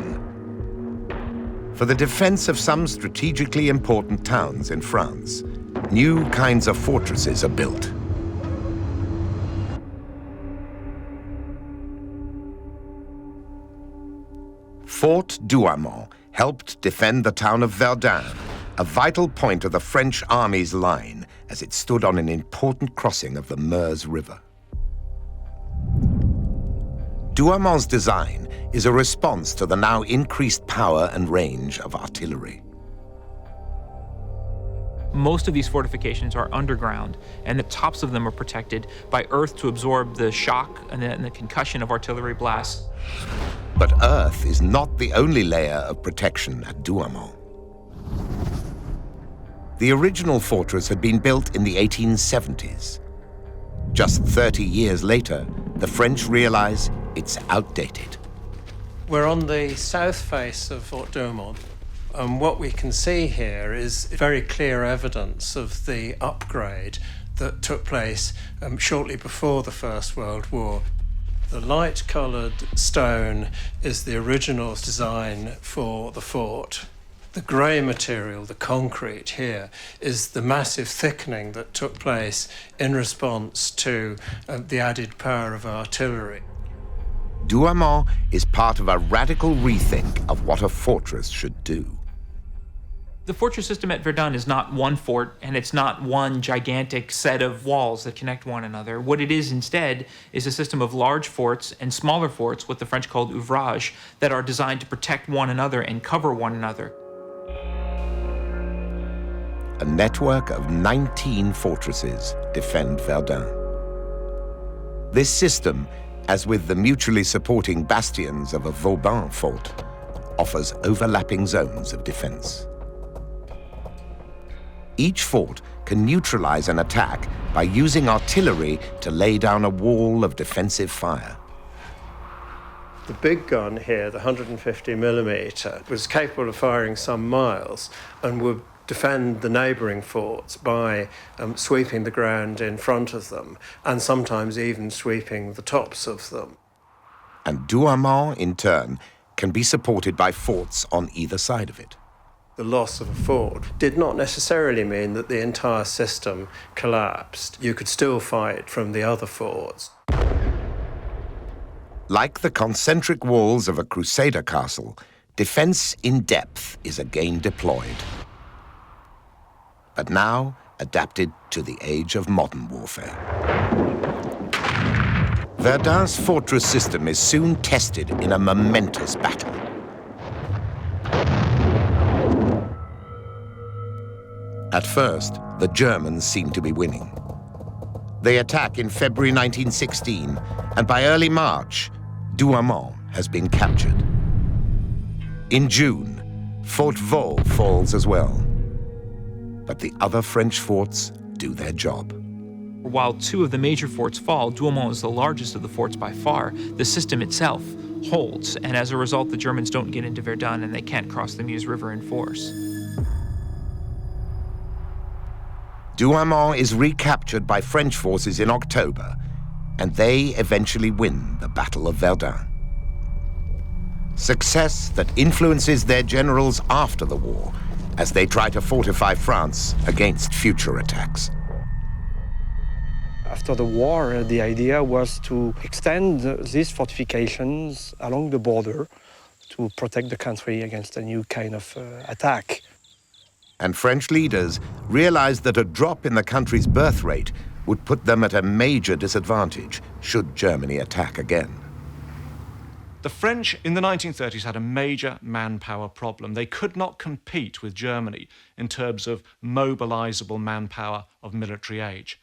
For the defense of some strategically important towns in France, new kinds of fortresses are built. Fort Douaumont helped defend the town of Verdun, a vital point of the French army's line as it stood on an important crossing of the Meuse River. Douaumont's design is a response to the now increased power and range of artillery. Most of these fortifications are underground, and the tops of them are protected by earth to absorb the shock and the concussion of artillery blasts. But earth is not the only layer of protection at Douaumont. The original fortress had been built in the 1870s. Just 30 years later, the French realize it's outdated. We're on the south face of Fort Douaumont, and what we can see here is very clear evidence of the upgrade that took place shortly before the First World War. The light-coloured stone is the original design for the fort. The grey material, the concrete here, is the massive thickening that took place in response to the added power of artillery. Douaumont is part of a radical rethink of what a fortress should do. The fortress system at Verdun is not one fort, and it's not one gigantic set of walls that connect one another. What it is instead is a system of large forts and smaller forts, what the French called ouvrages, that are designed to protect one another and cover one another. A network of 19 fortresses defend Verdun. This system, as with the mutually supporting bastions of a Vauban fort, offers overlapping zones of defense. Each fort can neutralize an attack by using artillery to lay down a wall of defensive fire. The big gun here, the 150mm, was capable of firing some miles and would defend the neighbouring forts by sweeping the ground in front of them and sometimes even sweeping the tops of them. And Douaumont, in turn, can be supported by forts on either side of it. The loss of a fort did not necessarily mean that the entire system collapsed. You could still fight from the other forts. Like the concentric walls of a Crusader castle, defense in depth is again deployed. But now adapted to the age of modern warfare. Verdun's fortress system is soon tested in a momentous battle. At first, the Germans seem to be winning. They attack in February 1916, and by early March, Douaumont has been captured. In June, Fort Vaux falls as well. But the other French forts do their job. While two of the major forts fall, Douaumont is the largest of the forts by far, the system itself holds, and as a result, the Germans don't get into Verdun and they can't cross the Meuse River in force. Douaumont is recaptured by French forces in October, and they eventually win the Battle of Verdun. Success that influences their generals after the war as they try to fortify France against future attacks. After the war, the idea was to extend these fortifications along the border to protect the country against a new kind of attack. And French leaders realized that a drop in the country's birth rate would put them at a major disadvantage should Germany attack again. The French in the 1930s had a major manpower problem. They could not compete with Germany in terms of mobilizable manpower of military age.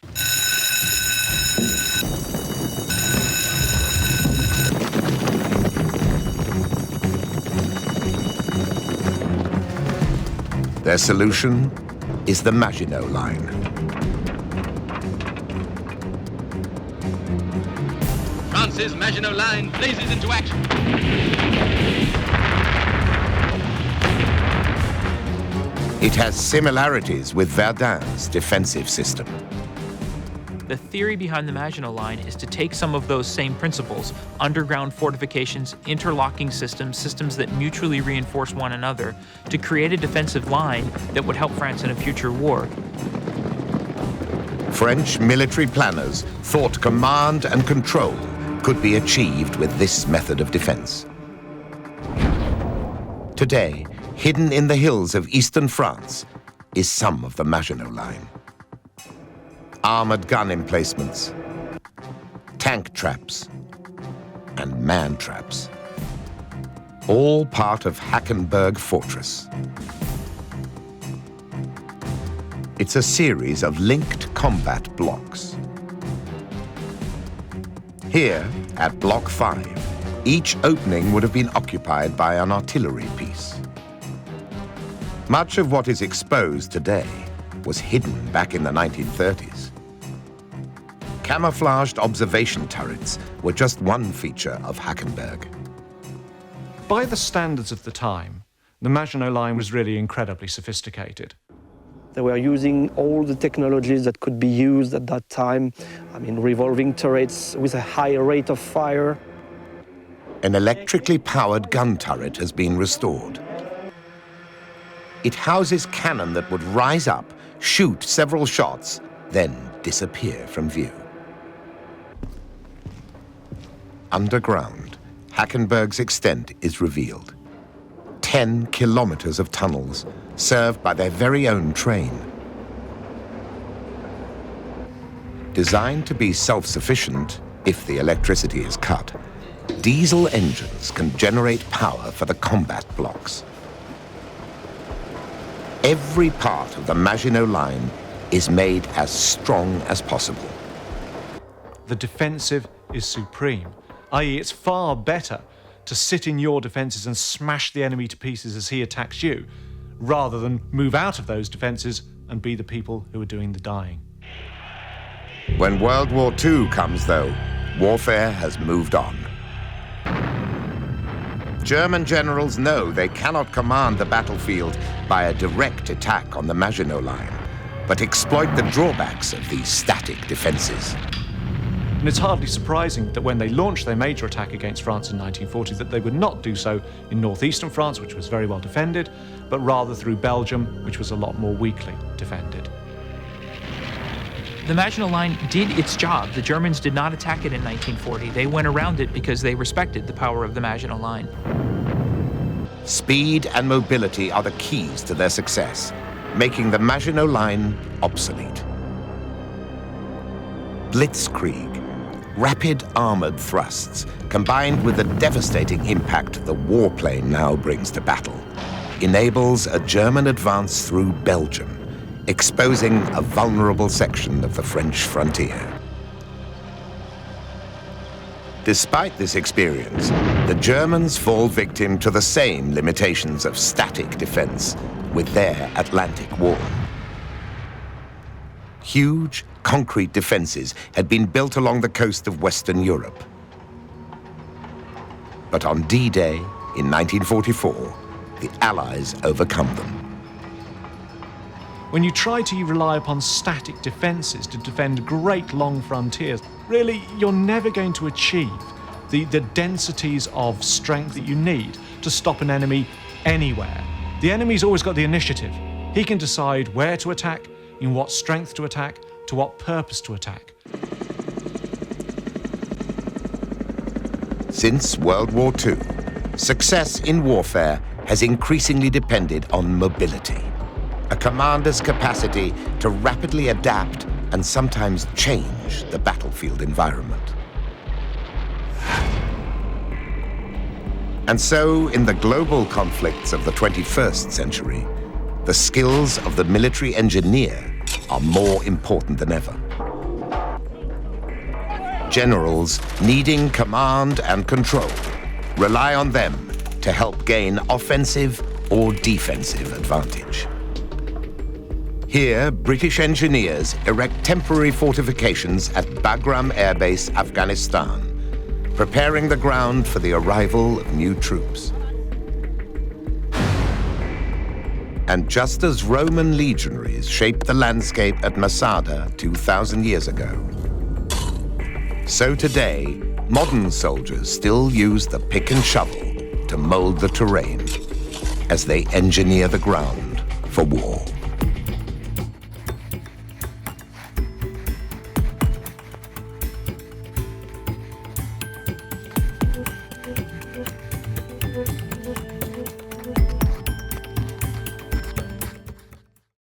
Their solution is the Maginot Line. France's Maginot Line blazes into action. It has similarities with Verdun's defensive system. The theory behind the Maginot Line is to take some of those same principles, underground fortifications, interlocking systems, systems that mutually reinforce one another, to create a defensive line that would help France in a future war. French military planners thought command and control could be achieved with this method of defense. Today, hidden in the hills of eastern France, is some of the Maginot Line. Armored gun emplacements, tank traps, and man traps. All part of Hackenberg Fortress. It's a series of linked combat blocks. Here, at Block 5, each opening would have been occupied by an artillery piece. Much of what is exposed today was hidden back in the 1930s. Camouflaged observation turrets were just one feature of Hackenberg. By the standards of the time, the Maginot Line was really incredibly sophisticated. They were using all the technologies that could be used at that time. I mean, revolving turrets with a high rate of fire. An electrically powered gun turret has been restored. It houses cannon that would rise up, shoot several shots, then disappear from view. Underground, Hackenberg's extent is revealed. 10 kilometers of tunnels, served by their very own train. Designed to be self-sufficient if the electricity is cut, diesel engines can generate power for the combat blocks. Every part of the Maginot Line is made as strong as possible. The defensive is supreme, i.e. it's far better to sit in your defences and smash the enemy to pieces as he attacks you, rather than move out of those defences and be the people who are doing the dying. When World War II comes, though, warfare has moved on. German generals know they cannot command the battlefield by a direct attack on the Maginot Line, but exploit the drawbacks of these static defences. And it's hardly surprising that when they launched their major attack against France in 1940, that they would not do so in northeastern France, which was very well defended, but rather through Belgium, which was a lot more weakly defended. The Maginot Line did its job. The Germans did not attack it in 1940. They went around it because they respected the power of the Maginot Line. Speed and mobility are the keys to their success, making the Maginot Line obsolete. Blitzkrieg, rapid armored thrusts, combined with the devastating impact the warplane now brings to battle, enables a German advance through Belgium, exposing a vulnerable section of the French frontier. Despite this experience, the Germans fall victim to the same limitations of static defense with their Atlantic Wall. Huge, concrete defenses had been built along the coast of Western Europe. But on D-Day in 1944, the Allies overcome them. When you try to rely upon static defences to defend great long frontiers, really, you're never going to achieve the densities of strength that you need to stop an enemy anywhere. The enemy's always got the initiative. He can decide where to attack, in what strength to attack, to what purpose to attack. Since World War II, success in warfare has increasingly depended on mobility, a commander's capacity to rapidly adapt and sometimes change the battlefield environment. And so, in the global conflicts of the 21st century, the skills of the military engineer are more important than ever. Generals needing command and control rely on them to help gain offensive or defensive advantage. Here, British engineers erect temporary fortifications at Bagram Air Base, Afghanistan, preparing the ground for the arrival of new troops. And just as Roman legionaries shaped the landscape at Masada 2,000 years ago, so today, modern soldiers still use the pick and shovel to mold the terrain as they engineer the ground for war.